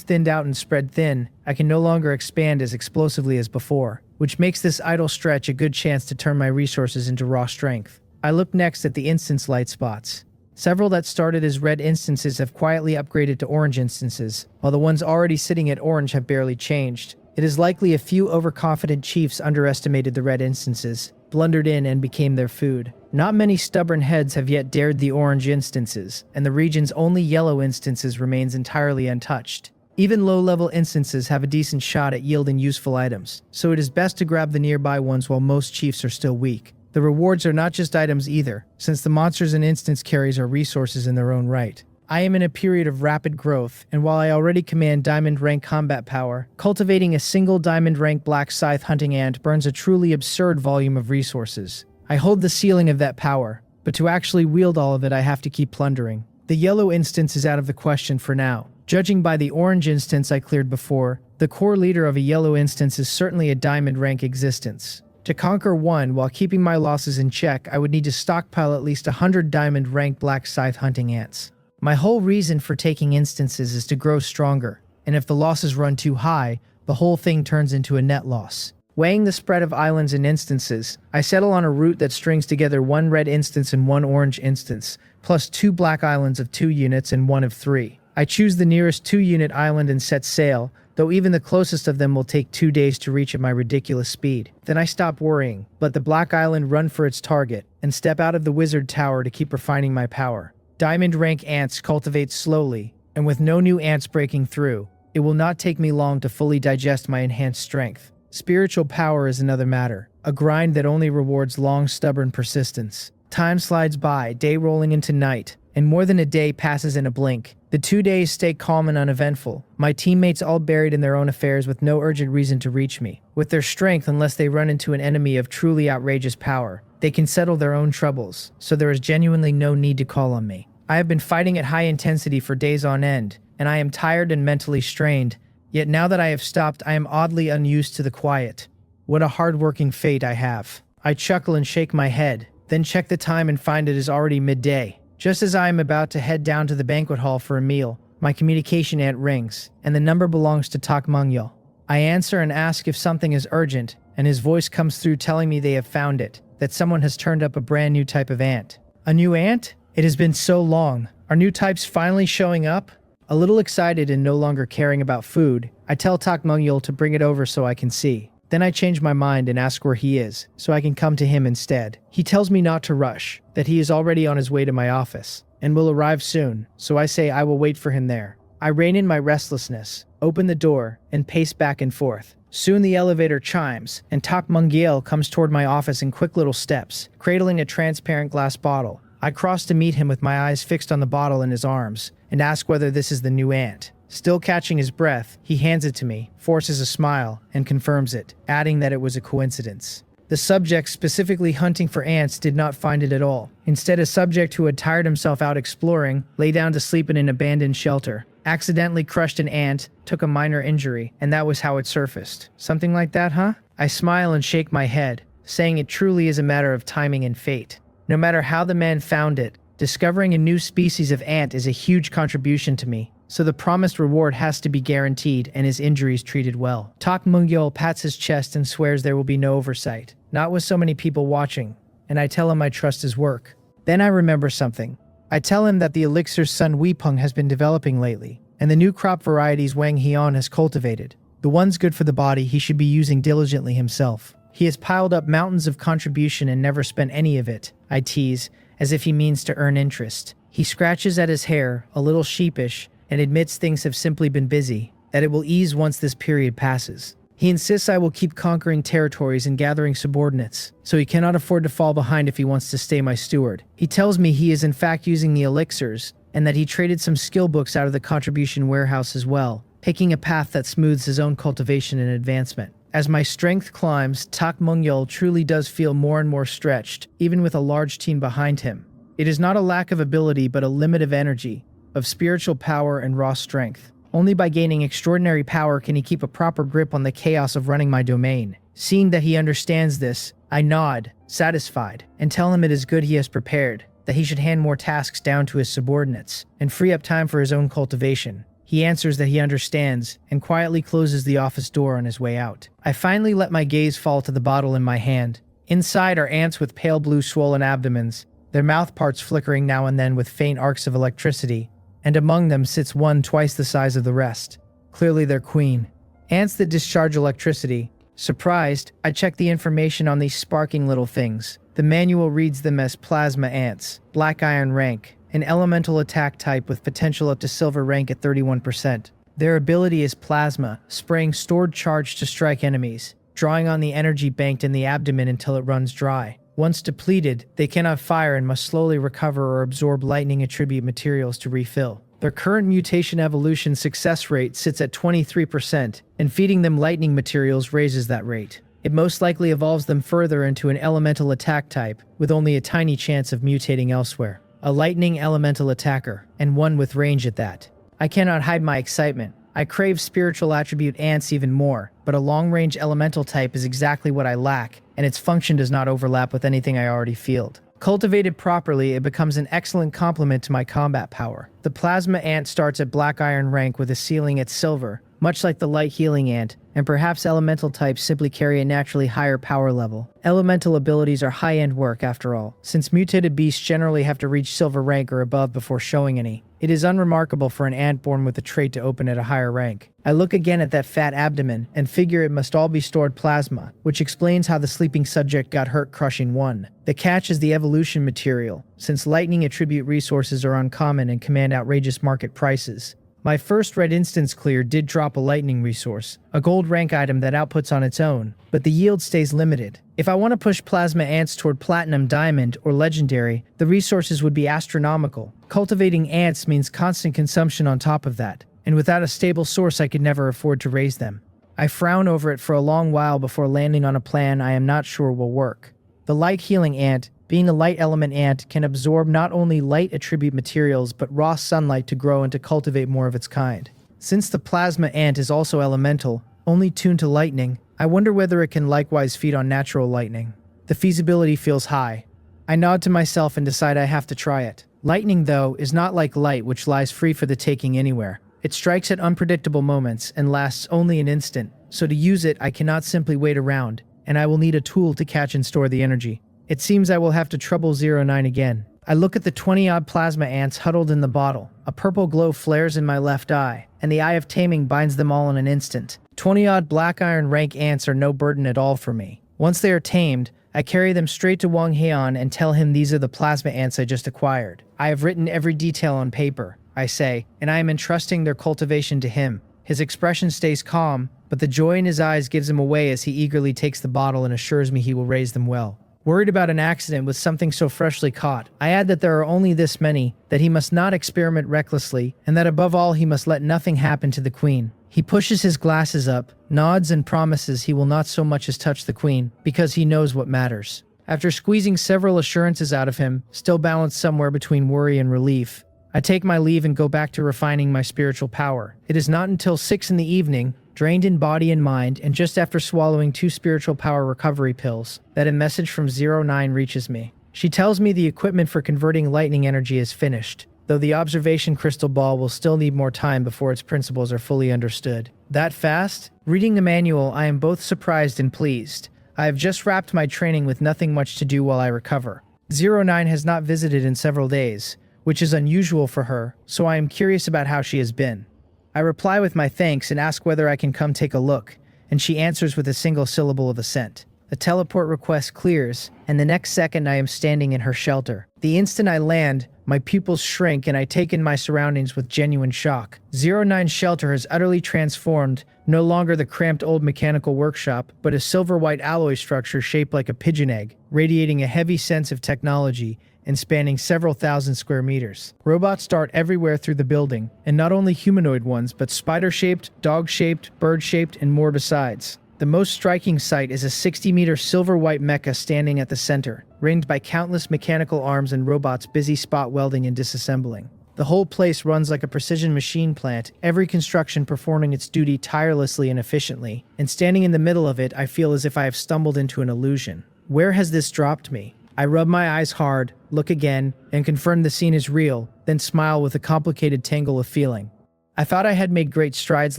Speaker 1: thinned out and spread thin, I can no longer expand as explosively as before, which makes this idle stretch a good chance to turn my resources into raw strength. I look next at the instance light spots. Several that started as red instances have quietly upgraded to orange instances, while the ones already sitting at orange have barely changed. It is likely a few overconfident chiefs underestimated the red instances, blundered in and became their food. Not many stubborn heads have yet dared the orange instances, and the region's only yellow instances remains entirely untouched. Even low-level instances have a decent shot at yielding useful items, so it is best to grab the nearby ones while most chiefs are still weak. The rewards are not just items either, since the monsters and instance carries are resources in their own right. I am in a period of rapid growth, and while I already command diamond rank combat power, cultivating a single diamond rank black scythe hunting ant burns a truly absurd volume of resources. I hold the ceiling of that power, but to actually wield all of it I have to keep plundering. The yellow instance is out of the question for now. Judging by the orange instance I cleared before, the core leader of a yellow instance is certainly a diamond rank existence. To conquer one while keeping my losses in check, I would need to stockpile at least 100 diamond rank black scythe hunting ants. My whole reason for taking instances is to grow stronger, and if the losses run too high, the whole thing turns into a net loss. Weighing the spread of islands and instances, I settle on a route that strings together 1 red instance and 1 orange instance, plus 2 black islands of 2 units and 1 of 3. I choose the nearest 2-unit island and set sail, though even the closest of them will take 2 days to reach at my ridiculous speed. Then I stop worrying, let the black island run for its target, and step out of the wizard tower to keep refining my power. Diamond rank ants cultivate slowly, and with no new ants breaking through, it will not take me long to fully digest my enhanced strength. Spiritual power is another matter, a grind that only rewards long, stubborn persistence. Time slides by, day rolling into night, and more than a day passes in a blink. The 2 days stay calm and uneventful, my teammates all buried in their own affairs with no urgent reason to reach me. With their strength, unless they run into an enemy of truly outrageous power, they can settle their own troubles, so there is genuinely no need to call on me. I have been fighting at high intensity for days on end, and I am tired and mentally strained, yet now that I have stopped, I am oddly unused to the quiet. What a hard-working fate I have. I chuckle and shake my head, then check the time and find it is already midday. Just as I am about to head down to the banquet hall for a meal, my communication ant rings, and the number belongs to Tak Mungyul. I answer and ask if something is urgent, and his voice comes through telling me they have found it, that someone has turned up a brand new type of ant. A new ant? It has been so long. Are new types finally showing up? A little excited and no longer caring about food, I tell Tak Mungyul to bring it over so I can see. Then I change my mind and ask where he is, so I can come to him instead. He tells me not to rush, that he is already on his way to my office, and will arrive soon, so I say I will wait for him there. I rein in my restlessness, open the door, and pace back and forth. Soon the elevator chimes, and Tak Mungyul comes toward my office in quick little steps, cradling a transparent glass bottle. I cross to meet him with my eyes fixed on the bottle in his arms, and ask whether this is the new ant. Still catching his breath, he hands it to me, forces a smile, and confirms it, adding that it was a coincidence. The subject specifically hunting for ants did not find it at all. Instead, a subject who had tired himself out exploring lay down to sleep in an abandoned shelter, accidentally crushed an ant, took a minor injury, and that was how it surfaced. Something like that, huh? I smile and shake my head, saying it truly is a matter of timing and fate. No matter how the man found it, discovering a new species of ant is a huge contribution to me, so the promised reward has to be guaranteed and his injuries treated well. Tak Mungyul pats his chest and swears there will be no oversight, not with so many people watching, and I tell him I trust his work. Then I remember something. I tell him that the elixir's Sun Weepung has been developing lately, and the new crop varieties Wang Hian has cultivated. The ones good for the body he should be using diligently himself. He has piled up mountains of contribution and never spent any of it, I tease, as if he means to earn interest. He scratches at his hair, a little sheepish, and admits things have simply been busy, that it will ease once this period passes. He insists I will keep conquering territories and gathering subordinates, so he cannot afford to fall behind if he wants to stay my steward. He tells me he is in fact using the elixirs, and that he traded some skill books out of the contribution warehouse as well, picking a path that smooths his own cultivation and advancement. As my strength climbs, Tak Mungyul truly does feel more and more stretched, even with a large team behind him. It is not a lack of ability but a limit of energy, of spiritual power and raw strength. Only by gaining extraordinary power can he keep a proper grip on the chaos of running my domain. Seeing that he understands this, I nod, satisfied, and tell him it is good he has prepared, that he should hand more tasks down to his subordinates, and free up time for his own cultivation. He answers that he understands, and quietly closes the office door on his way out. I finally let my gaze fall to the bottle in my hand. Inside are ants with pale blue swollen abdomens, their mouth parts flickering now and then with faint arcs of electricity, and among them sits one twice the size of the rest, clearly their queen. Ants that discharge electricity. Surprised, I check the information on these sparking little things. The manual reads them as plasma ants, black iron rank, an elemental attack type with potential up to silver rank at 31%. Their ability is plasma, spraying stored charge to strike enemies, drawing on the energy banked in the abdomen until it runs dry. Once depleted, they cannot fire and must slowly recover or absorb lightning attribute materials to refill. Their current mutation evolution success rate sits at 23%, and feeding them lightning materials raises that rate. It most likely evolves them further into an elemental attack type, with only a tiny chance of mutating elsewhere. A lightning elemental attacker, and one with range at that. I cannot hide my excitement. I crave spiritual attribute ants even more, but a long-range elemental type is exactly what I lack, and its function does not overlap with anything I already field. Cultivated properly, it becomes an excellent complement to my combat power. The plasma ant starts at black iron rank with a ceiling at silver, much like the light healing ant, and perhaps elemental types simply carry a naturally higher power level. Elemental abilities are high-end work after all, since mutated beasts generally have to reach silver rank or above before showing any. It is unremarkable for an ant born with a trait to open at a higher rank. I look again at that fat abdomen and figure it must all be stored plasma, which explains how the sleeping subject got hurt crushing one. The catch is the evolution material, since lightning attribute resources are uncommon and command outrageous market prices. My first red instance clear did drop a lightning resource, a gold rank item that outputs on its own, but the yield stays limited. If I want to push plasma ants toward platinum, diamond, or legendary, the resources would be astronomical. Cultivating ants means constant consumption on top of that, and without a stable source I could never afford to raise them. I frown over it for a long while before landing on a plan I am not sure will work. The light healing ant, being a light element ant, can absorb not only light attribute materials but raw sunlight to grow and to cultivate more of its kind. Since the plasma ant is also elemental, only tuned to lightning, I wonder whether it can likewise feed on natural lightning. The feasibility feels high. I nod to myself and decide I have to try it. Lightning, though, is not like light, which lies free for the taking anywhere. It strikes at unpredictable moments and lasts only an instant, so to use it I cannot simply wait around, and I will need a tool to catch and store the energy. It seems I will have to trouble 09 again. I look at the 20-odd plasma ants huddled in the bottle. A purple glow flares in my left eye, and the eye of taming binds them all in an instant. 20-odd black iron rank ants are no burden at all for me. Once they are tamed, I carry them straight to Wang Heian and tell him these are the plasma ants I just acquired. I have written every detail on paper, I say, and I am entrusting their cultivation to him. His expression stays calm, but the joy in his eyes gives him away as he eagerly takes the bottle and assures me he will raise them well. Worried about an accident with something so freshly caught, I add that there are only this many, that he must not experiment recklessly, and that above all he must let nothing happen to the queen. He pushes his glasses up, nods and promises he will not so much as touch the queen, because he knows what matters. After squeezing several assurances out of him, still balanced somewhere between worry and relief, I take my leave and go back to refining my spiritual power. It is not until 6 in the evening, drained in body and mind, and just after swallowing 2 spiritual power recovery pills, that a message from 09 reaches me. She tells me the equipment for converting lightning energy is finished, though the observation crystal ball will still need more time before its principles are fully understood. That fast? Reading the manual, I am both surprised and pleased. I have just wrapped my training with nothing much to do while I recover. 09 has not visited in several days, which is unusual for her, so I am curious about how she has been. I reply with my thanks and ask whether I can come take a look, and she answers with a single syllable of assent. The teleport request clears, and the next second I am standing in her shelter. The instant I land, my pupils shrink and I take in my surroundings with genuine shock. 09's shelter has utterly transformed, no longer the cramped old mechanical workshop, but a silver-white alloy structure shaped like a pigeon egg, radiating a heavy sense of technology and spanning several thousand square meters. Robots dart everywhere through the building, and not only humanoid ones, but spider-shaped, dog-shaped, bird-shaped, and more besides. The most striking sight is a 60-meter silver-white mecha standing at the center, ringed by countless mechanical arms and robots busy spot welding and disassembling. The whole place runs like a precision machine plant, every construction performing its duty tirelessly and efficiently, and standing in the middle of it, I feel as if I have stumbled into an illusion. Where has this dropped me? I rub my eyes hard, look again, and confirm the scene is real, then smile with a complicated tangle of feeling. I thought I had made great strides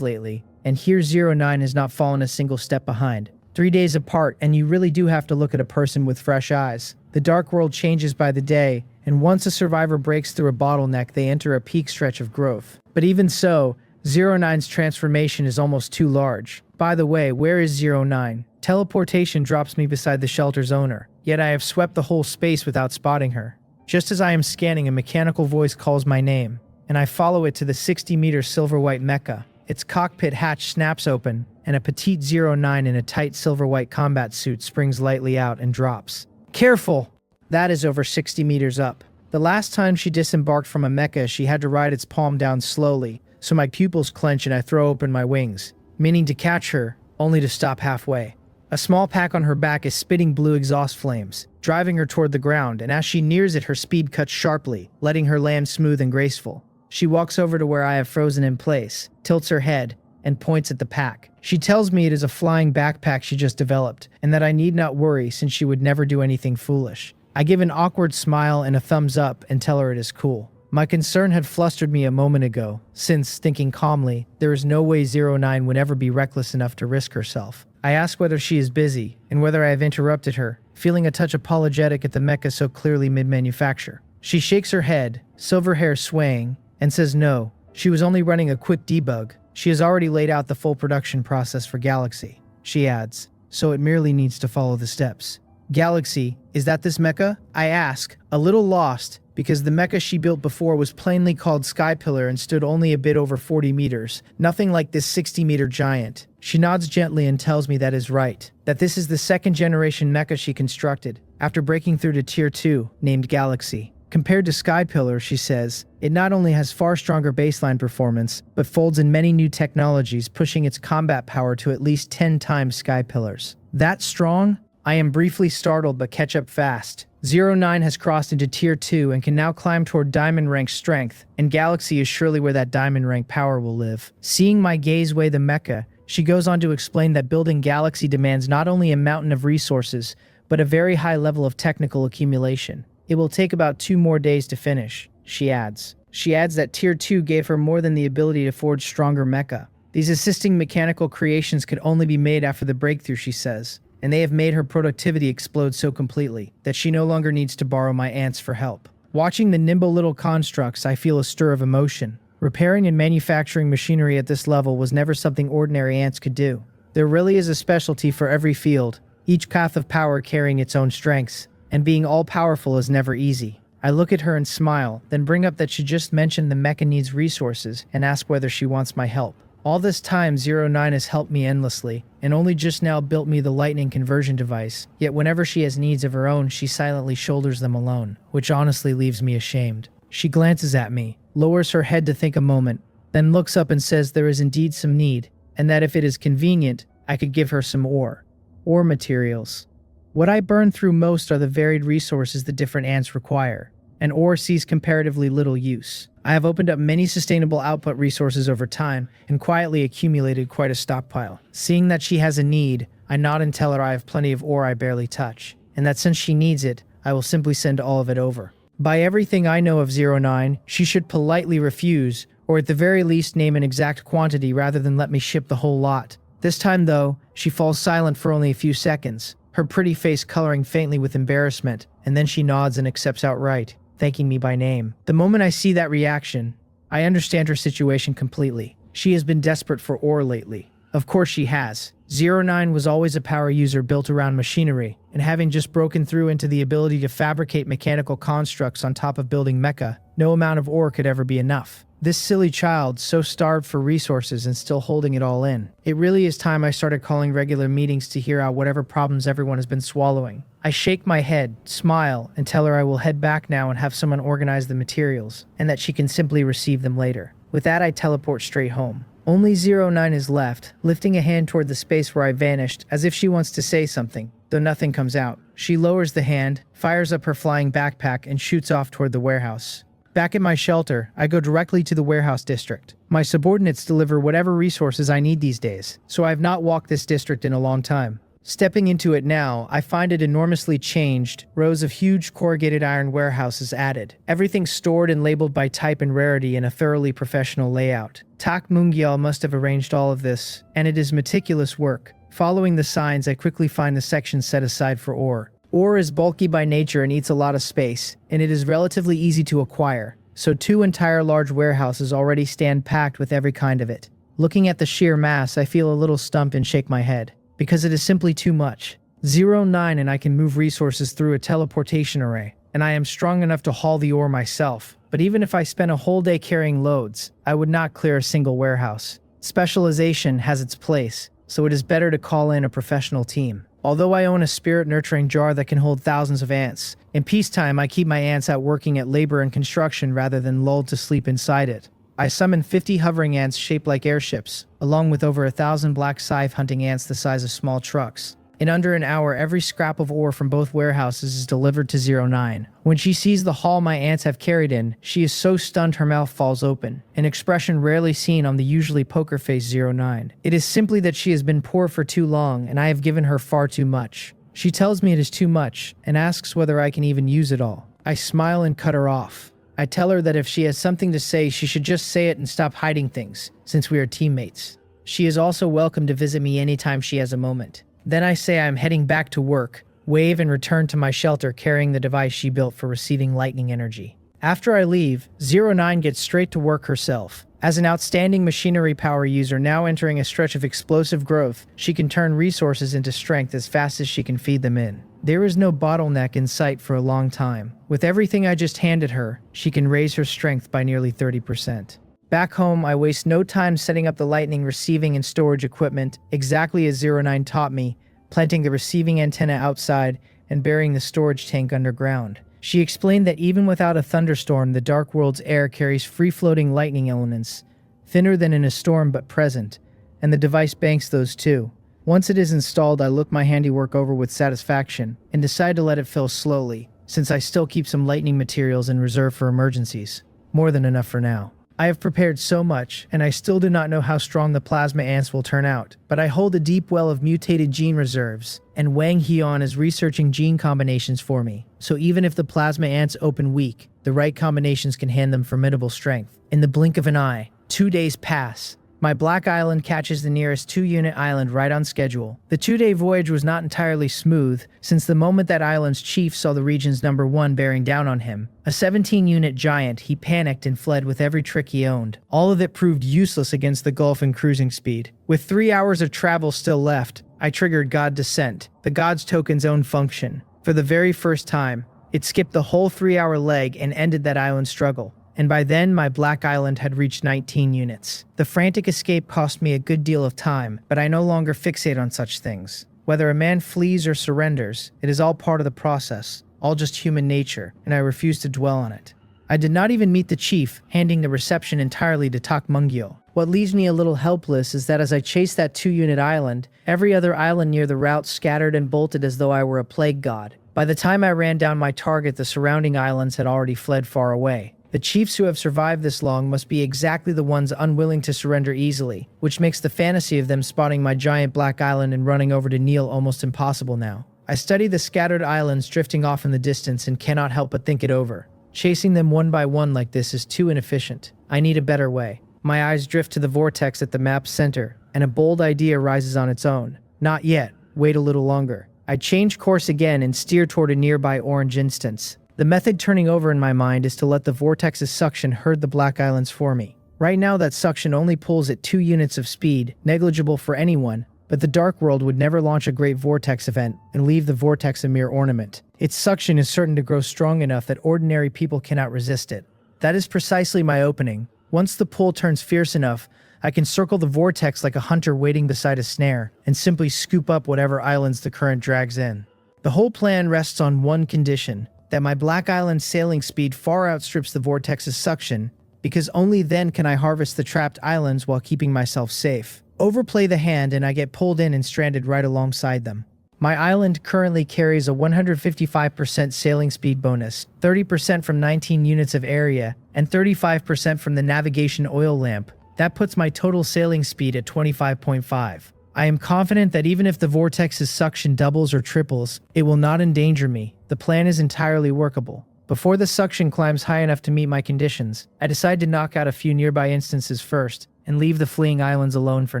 Speaker 1: lately, and here 09 has not fallen a single step behind. 3 days apart, and you really do have to look at a person with fresh eyes. The dark world changes by the day, and once a survivor breaks through a bottleneck, they enter a peak stretch of growth. But even so, 09's transformation is almost too large. By the way, where is 09? Teleportation drops me beside the shelter's owner, yet I have swept the whole space without spotting her. Just as I am scanning, a mechanical voice calls my name, and I follow it to the 60-meter silver-white mecha. Its cockpit hatch snaps open, and a petite 09 in a tight silver-white combat suit springs lightly out and drops. Careful! That is over 60 meters up. The last time she disembarked from a mecha, she had to ride its palm down slowly, so my pupils clench and I throw open my wings, meaning to catch her, only to stop halfway. A small pack on her back is spitting blue exhaust flames, driving her toward the ground, and as she nears it, her speed cuts sharply, letting her land smooth and graceful. She walks over to where I have frozen in place, tilts her head, and points at the pack. She tells me it is a flying backpack she just developed, and that I need not worry since she would never do anything foolish. I give an awkward smile and a thumbs up and tell her it is cool. My concern had flustered me a moment ago, since, thinking calmly, there is no way 09 would ever be reckless enough to risk herself. I ask whether she is busy, and whether I have interrupted her, feeling a touch apologetic at the mecha so clearly mid-manufacture. She shakes her head, silver hair swaying, and says no, she was only running a quick debug. She has already laid out the full production process for Galaxy. She adds, so it merely needs to follow the steps. Galaxy, is that this mecha? I ask, a little lost, because the mecha she built before was plainly called Sky Pillar and stood only a bit over 40 meters, nothing like this 60-meter giant. She nods gently and tells me that is right, that this is the second generation mecha she constructed, after breaking through to Tier 2, named Galaxy. Compared to Sky Pillar, she says, it not only has far stronger baseline performance, but folds in many new technologies, pushing its combat power to at least 10 times Sky Pillar's. That strong? I am briefly startled but catch up fast. 09 has crossed into Tier 2 and can now climb toward Diamond rank strength, and Galaxy is surely where that Diamond rank power will live. Seeing my gaze weigh the mecha, she goes on to explain that building Galaxy demands not only a mountain of resources, but a very high level of technical accumulation. It will take about 2 more days to finish, she adds. She adds that Tier 2 gave her more than the ability to forge stronger mecha. These assisting mechanical creations could only be made after the breakthrough, she says, and they have made her productivity explode so completely that she no longer needs to borrow my ants for help. Watching the nimble little constructs, I feel a stir of emotion. Repairing and manufacturing machinery at this level was never something ordinary ants could do. There really is a specialty for every field, each path of power carrying its own strengths, and being all-powerful is never easy. I look at her and smile, then bring up that she just mentioned the mecha needs resources and ask whether she wants my help. All this time, 09 has helped me endlessly, and only just now built me the lightning conversion device, yet whenever she has needs of her own, she silently shoulders them alone, which honestly leaves me ashamed. She glances at me, lowers her head to think a moment, then looks up and says there is indeed some need, and that if it is convenient, I could give her some ore materials. What I burn through most are the varied resources the different ants require, and ore sees comparatively little use. I have opened up many sustainable output resources over time and quietly accumulated quite a stockpile. Seeing that she has a need, I nod and tell her I have plenty of ore I barely touch, and that since she needs it, I will simply send all of it over. By everything I know of 09, she should politely refuse, or at the very least name an exact quantity rather than let me ship the whole lot. This time though, she falls silent for only a few seconds, her pretty face coloring faintly with embarrassment, and then she nods and accepts outright, thanking me by name. The moment I see that reaction, I understand her situation completely. She has been desperate for ore lately. Of course she has. 09 was always a power user built around machinery, and having just broken through into the ability to fabricate mechanical constructs on top of building mecha, no amount of ore could ever be enough. This silly child, so starved for resources and still holding it all in. It really is time I started calling regular meetings to hear out whatever problems everyone has been swallowing. I shake my head, smile, and tell her I will head back now and have someone organize the materials, and that she can simply receive them later. With that, I teleport straight home. Only 09 is left, lifting a hand toward the space where I vanished, as if she wants to say something, though nothing comes out. She lowers the hand, fires up her flying backpack, and shoots off toward the warehouse. Back at my shelter, I go directly to the warehouse district. My subordinates deliver whatever resources I need these days, so I have not walked this district in a long time. Stepping into it now, I find it enormously changed, rows of huge corrugated iron warehouses added, everything stored and labeled by type and rarity in a thoroughly professional layout. Tak Mungyal must have arranged all of this, and it is meticulous work. Following the signs, I quickly find the section set aside for ore. Ore is bulky by nature and eats a lot of space, and it is relatively easy to acquire, so 2 entire large warehouses already stand packed with every kind of it. Looking at the sheer mass, I feel a little stumped and shake my head, because it is simply too much. 09 and I can move resources through a teleportation array, and I am strong enough to haul the ore myself, but even if I spent a whole day carrying loads, I would not clear a single warehouse. Specialization has its place, so it is better to call in a professional team. Although I own a spirit-nurturing jar that can hold thousands of ants, in peacetime I keep my ants out working at labor and construction rather than lulled to sleep inside it. I summon 50 hovering ants shaped like airships, along with over 1,000 black scythe hunting ants the size of small trucks. In under an hour, every scrap of ore from both warehouses is delivered to 09. When she sees the haul my ants have carried in, she is so stunned her mouth falls open, an expression rarely seen on the usually poker-faced 09. It is simply that she has been poor for too long, and I have given her far too much. She tells me it is too much, and asks whether I can even use it all. I smile and cut her off. I tell her that if she has something to say, she should just say it and stop hiding things, since we are teammates. She is also welcome to visit me anytime she has a moment. Then I say I am heading back to work, wave and return to my shelter carrying the device she built for receiving lightning energy. After I leave, 09 gets straight to work herself. As an outstanding machinery power user now entering a stretch of explosive growth, she can turn resources into strength as fast as she can feed them in. There is no bottleneck in sight for a long time. With everything I just handed her, she can raise her strength by nearly 30%. Back home, I waste no time setting up the lightning receiving and storage equipment, exactly as 09 taught me, planting the receiving antenna outside and burying the storage tank underground. She explained that even without a thunderstorm, the Dark World's air carries free-floating lightning elements, thinner than in a storm but present, and the device banks those too. Once it is installed, I look my handiwork over with satisfaction and decide to let it fill slowly, since I still keep some lightning materials in reserve for emergencies. More than enough for now. I have prepared so much, and I still do not know how strong the plasma ants will turn out, but I hold a deep well of mutated gene reserves, and Wang Heon is researching gene combinations for me, so even if the plasma ants open weak, the right combinations can hand them formidable strength. In the blink of an eye, 2 days pass. My Black Island catches the nearest 2-unit island right on schedule. The 2-day voyage was not entirely smooth, since the moment that island's chief saw the region's number 1 bearing down on him, a 17-unit giant, he panicked and fled with every trick he owned. All of it proved useless against the Gulf in cruising speed. With 3 hours of travel still left, I triggered God Descent, the God's token's own function. For the very first time, it skipped the whole 3-hour leg and ended that island struggle. And by then, my Black Island had reached 19 units. The frantic escape cost me a good deal of time, but I no longer fixate on such things. Whether a man flees or surrenders, it is all part of the process, all just human nature, and I refuse to dwell on it. I did not even meet the chief, handing the reception entirely to Tak Mungyo. What leaves me a little helpless is that as I chased that 2-unit island, every other island near the route scattered and bolted as though I were a plague god. By the time I ran down my target, the surrounding islands had already fled far away. The chiefs who have survived this long must be exactly the ones unwilling to surrender easily, which makes the fantasy of them spotting my giant Black Island and running over to kneel almost impossible now. I study the scattered islands drifting off in the distance and cannot help but think it over. Chasing them one by one like this is too inefficient. I need a better way. My eyes drift to the vortex at the map's center, and a bold idea rises on its own. Not yet. Wait a little longer. I change course again and steer toward a nearby orange instance. The method turning over in my mind is to let the vortex's suction herd the Black Islands for me. Right now that suction only pulls at 2 units of speed, negligible for anyone, but the Dark World would never launch a great vortex event and leave the vortex a mere ornament. Its suction is certain to grow strong enough that ordinary people cannot resist it. That is precisely my opening. Once the pull turns fierce enough, I can circle the vortex like a hunter waiting beside a snare and simply scoop up whatever islands the current drags in. The whole plan rests on one condition: that my Black Island sailing speed far outstrips the vortex's suction, because only then can I harvest the trapped islands while keeping myself safe. Overplay the hand and I get pulled in and stranded right alongside them. My island currently carries a 155% sailing speed bonus, 30% from 19 units of area, and 35% from the navigation oil lamp. That puts my total sailing speed at 25.5. I am confident that even if the vortex's suction doubles or triples, it will not endanger me. The plan is entirely workable. Before the suction climbs high enough to meet my conditions, I decide to knock out a few nearby instances first and leave the fleeing islands alone for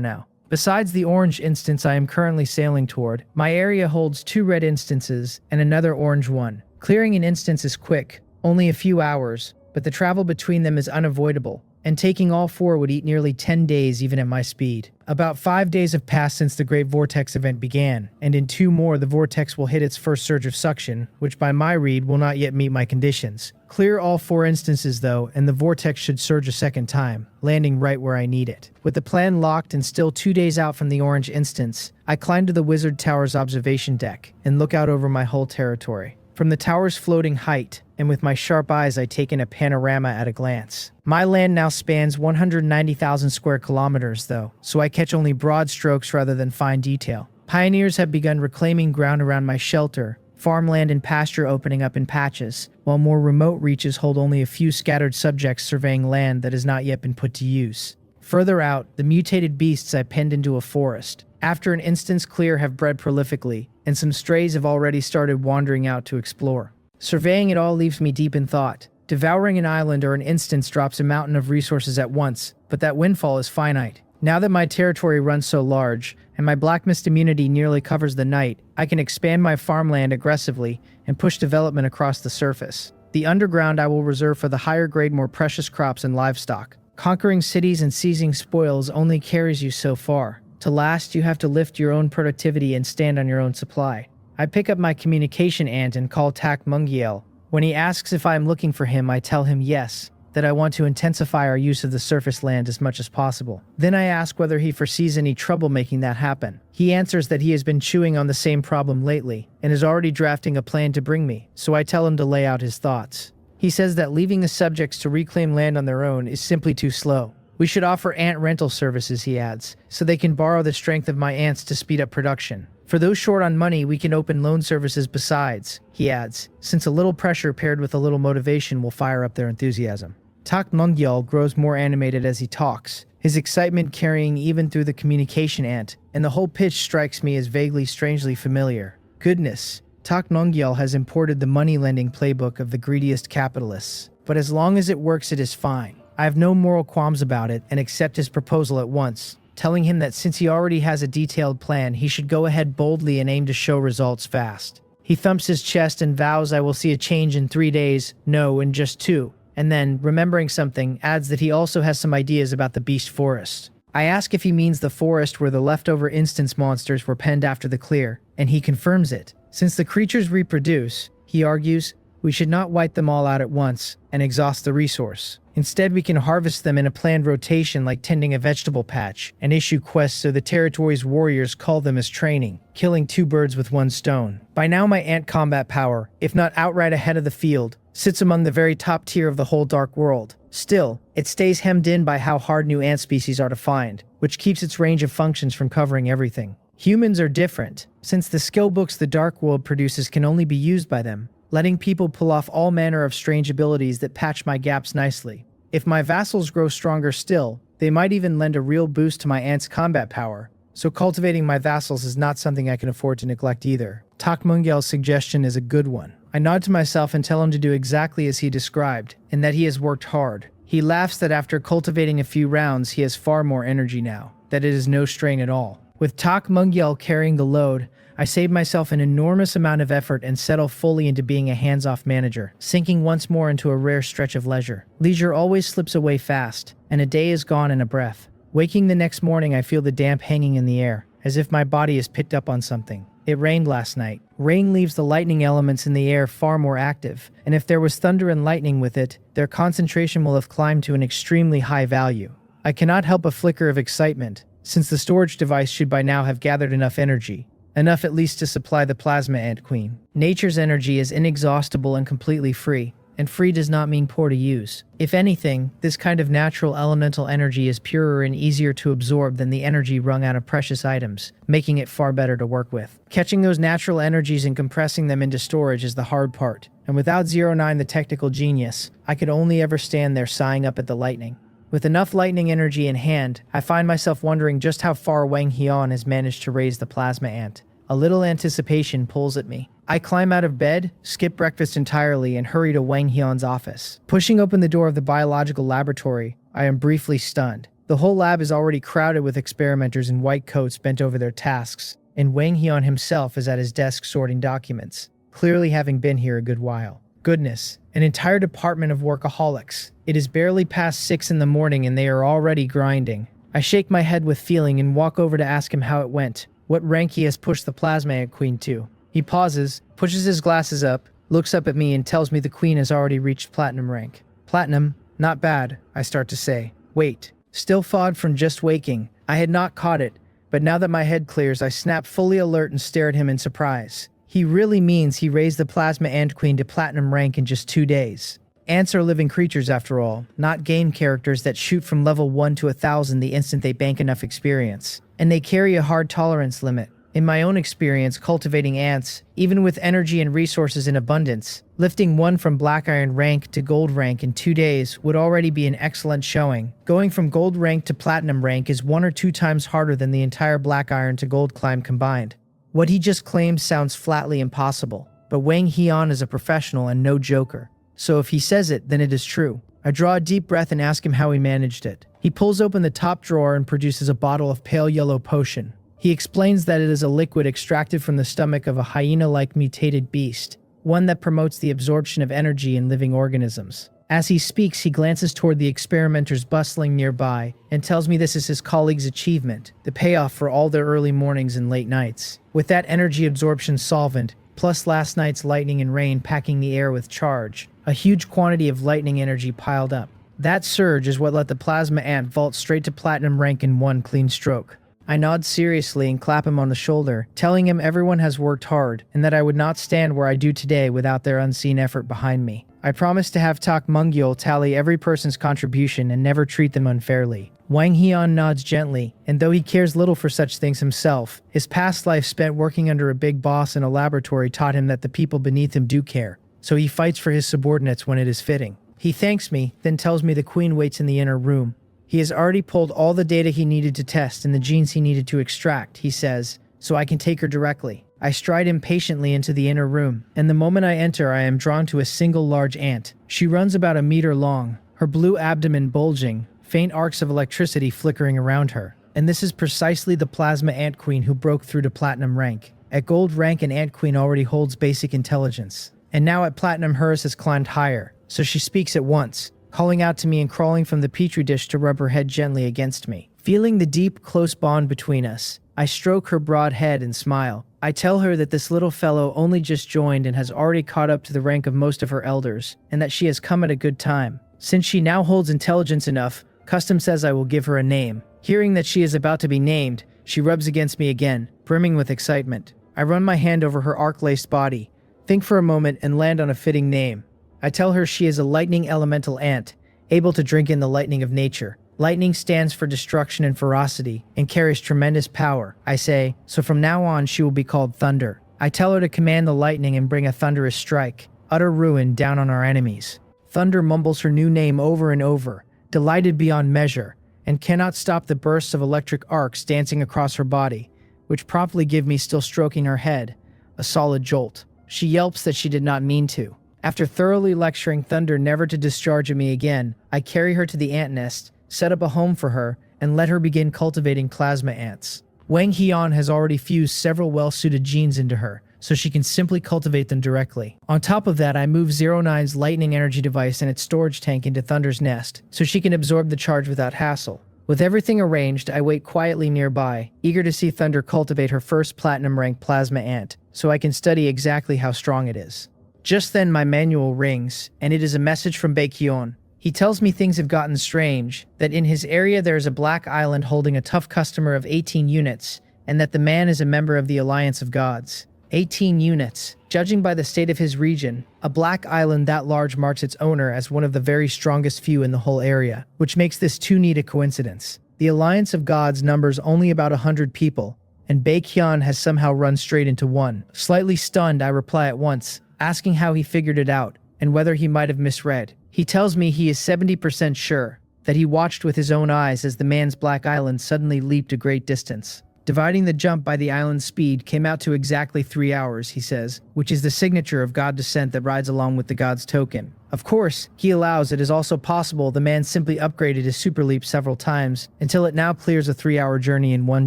Speaker 1: now. Besides the orange instance I am currently sailing toward, my area holds 2 red instances and another orange one. Clearing an instance is quick, only a few hours, but the travel between them is unavoidable, and taking all 4 would eat nearly 10 days even at my speed. About 5 days have passed since the Great Vortex event began, and in 2 more the vortex will hit its first surge of suction, which by my read will not yet meet my conditions. Clear all 4 instances though, and the vortex should surge a second time, landing right where I need it. With the plan locked and still 2 days out from the orange instance, I climb to the Wizard Tower's observation deck and look out over my whole territory. From the tower's floating height, and with my sharp eyes I take in a panorama at a glance. My land now spans 190,000 square kilometers though, so I catch only broad strokes rather than fine detail. Pioneers have begun reclaiming ground around my shelter, farmland and pasture opening up in patches, while more remote reaches hold only a few scattered subjects surveying land that has not yet been put to use. Further out, the mutated beasts I penned into a forest. After an instance clear have bred prolifically, and some strays have already started wandering out to explore. Surveying it all leaves me deep in thought. Devouring an island or an instance drops a mountain of resources at once, but that windfall is finite. Now that my territory runs so large, and my black mist immunity nearly covers the night, I can expand my farmland aggressively and push development across the surface. The underground I will reserve for the higher grade, more precious crops and livestock. Conquering cities and seizing spoils only carries you so far. To last, you have to lift your own productivity and stand on your own supply. I pick up my communication ant and call Tak Mungiel. When he asks if I am looking for him, I tell him yes, that I want to intensify our use of the surface land as much as possible. Then I ask whether he foresees any trouble making that happen. He answers that he has been chewing on the same problem lately and is already drafting a plan to bring me, so I tell him to lay out his thoughts. He says that leaving the subjects to reclaim land on their own is simply too slow. We should offer ant rental services, he adds, so they can borrow the strength of my ants to speed up production. For those short on money, we can open loan services besides, he adds, since a little pressure paired with a little motivation will fire up their enthusiasm. Tak Mungyal grows more animated as he talks, his excitement carrying even through the communication ant, and the whole pitch strikes me as vaguely strangely familiar. Goodness, Tak Mungyal has imported the money-lending playbook of the greediest capitalists. But as long as it works, it is fine. I have no moral qualms about it and accept his proposal at once, telling him that since he already has a detailed plan, he should go ahead boldly and aim to show results fast. He thumps his chest and vows I will see a change in 3 days, no, in just 2. And then, remembering something, adds that he also has some ideas about the beast forest. I ask if he means the forest where the leftover instance monsters were penned after the clear, and he confirms it. Since the creatures reproduce, he argues, we should not wipe them all out at once and exhaust the resource. Instead, we can harvest them in a planned rotation like tending a vegetable patch, and issue quests so the territory's warriors call them as training, killing 2 birds with 1 stone. By now my ant combat power, if not outright ahead of the field, sits among the very top tier of the whole dark world. Still, it stays hemmed in by how hard new ant species are to find, which keeps its range of functions from covering everything. Humans are different, since the skill books the dark world produces can only be used by them, letting people pull off all manner of strange abilities that patch my gaps nicely. If my vassals grow stronger still, they might even lend a real boost to my ant's combat power, so cultivating my vassals is not something I can afford to neglect either. Tak Mungel's suggestion is a good one. I nod to myself and tell him to do exactly as he described, and that he has worked hard. He laughs that after cultivating a few rounds he has far more energy now, that it is no strain at all. With Tak Mungyal carrying the load, I save myself an enormous amount of effort and settle fully into being a hands-off manager, sinking once more into a rare stretch of leisure. Leisure always slips away fast, and a day is gone in a breath. Waking the next morning, I feel the damp hanging in the air, as if my body is picked up on something. It rained last night. Rain leaves the lightning elements in the air far more active, and if there was thunder and lightning with it, their concentration will have climbed to an extremely high value. I cannot help a flicker of excitement, since the storage device should by now have gathered enough energy. Enough at least to supply the plasma ant queen. Nature's energy is inexhaustible and completely free, and free does not mean poor to use. If anything, this kind of natural elemental energy is purer and easier to absorb than the energy wrung out of precious items, making it far better to work with. Catching those natural energies and compressing them into storage is the hard part, and without 09 the technical genius, I could only ever stand there sighing up at the lightning. With enough lightning energy in hand, I find myself wondering just how far Wang Hian has managed to raise the plasma ant. A little anticipation pulls at me. I climb out of bed, skip breakfast entirely, and hurry to Wang Hian's office. Pushing open the door of the biological laboratory, I am briefly stunned. The whole lab is already crowded with experimenters in white coats bent over their tasks, and Wang Hian himself is at his desk sorting documents, clearly having been here a good while. Goodness, an entire department of workaholics. It is barely past 6 in the morning and they are already grinding. I shake my head with feeling and walk over to ask him how it went, what rank he has pushed the plasma ant queen to. He pauses, pushes his glasses up, looks up at me and tells me the queen has already reached platinum rank. Platinum? Not bad, I start to say. Wait. Still fogged from just waking, I had not caught it, but now that my head clears I snap fully alert and stare at him in surprise. He really means he raised the plasma ant queen to platinum rank in just 2 days. Ants are living creatures after all, not game characters that shoot from level 1 to 1,000 the instant they bank enough experience. And they carry a hard tolerance limit. In my own experience cultivating ants, even with energy and resources in abundance, lifting one from black iron rank to gold rank in 2 days would already be an excellent showing. Going from gold rank to platinum rank is 1 or 2 times harder than the entire black iron to gold climb combined. What he just claimed sounds flatly impossible, but Wang Hian is a professional and no joker. So if he says it, then it is true. I draw a deep breath and ask him how he managed it. He pulls open the top drawer and produces a bottle of pale yellow potion. He explains that it is a liquid extracted from the stomach of a hyena-like mutated beast, one that promotes the absorption of energy in living organisms. As he speaks, he glances toward the experimenters bustling nearby and tells me this is his colleague's achievement, the payoff for all their early mornings and late nights. With that energy absorption solvent, plus last night's lightning and rain packing the air with charge, a huge quantity of lightning energy piled up. That surge is what let the plasma ant vault straight to platinum rank in one clean stroke. I nod seriously and clap him on the shoulder, telling him everyone has worked hard and that I would not stand where I do today without their unseen effort behind me. I promise to have Tak Mungyul tally every person's contribution and never treat them unfairly. Wang Hian nods gently, and though he cares little for such things himself, his past life spent working under a big boss in a laboratory taught him that the people beneath him do care, so he fights for his subordinates when it is fitting. He thanks me, then tells me the queen waits in the inner room. He has already pulled all the data he needed to test and the genes he needed to extract, he says, so I can take her directly. I stride impatiently into the inner room, and the moment I enter I am drawn to a single large ant. She runs about a meter long, her blue abdomen bulging, faint arcs of electricity flickering around her. And this is precisely the plasma ant queen who broke through to platinum rank. At gold rank, an ant queen already holds basic intelligence, and now at platinum hers has climbed higher, so she speaks at once, calling out to me and crawling from the petri dish to rub her head gently against me. Feeling the deep, close bond between us, I stroke her broad head and smile. I tell her that this little fellow only just joined and has already caught up to the rank of most of her elders, and that she has come at a good time. Since she now holds intelligence enough, custom says I will give her a name. Hearing that she is about to be named, she rubs against me again, brimming with excitement. I run my hand over her arc-laced body, think for a moment, and land on a fitting name. I tell her she is a lightning elemental ant, able to drink in the lightning of nature. Lightning stands for destruction and ferocity, and carries tremendous power, I say, so from now on she will be called Thunder. I tell her to command the lightning and bring a thunderous strike, utter ruin down on our enemies. Thunder mumbles her new name over and over, delighted beyond measure, and cannot stop the bursts of electric arcs dancing across her body, which promptly give me, still stroking her head, a solid jolt. She yelps that she did not mean to. After thoroughly lecturing Thunder never to discharge at me again, I carry her to the ant nest, set up a home for her, and let her begin cultivating plasma ants. Wang Hian has already fused several well-suited genes into her, so she can simply cultivate them directly. On top of that, I move 09's lightning energy device and its storage tank into Thunder's nest, so she can absorb the charge without hassle. With everything arranged, I wait quietly nearby, eager to see Thunder cultivate her first platinum-ranked plasma ant, so I can study exactly how strong it is. Just then my manual rings, and it is a message from Baekhyun. He tells me things have gotten strange, that in his area there is a black island holding a tough customer of 18 units, and that the man is a member of the Alliance of Gods. 18 units. Judging by the state of his region, a black island that large marks its owner as one of the very strongest few in the whole area, which makes this too neat a coincidence. The Alliance of Gods numbers only about 100 people, and Baekhyun has somehow run straight into one. Slightly stunned, I reply at once, asking how he figured it out, and whether he might have misread. He tells me he is 70% sure that he watched with his own eyes as the man's black island suddenly leaped a great distance. Dividing the jump by the island's speed came out to exactly 3 hours, he says, which is the signature of God descent that rides along with the God's token. Of course, he allows it is also possible the man simply upgraded his super leap several times until it now clears a 3-hour journey in one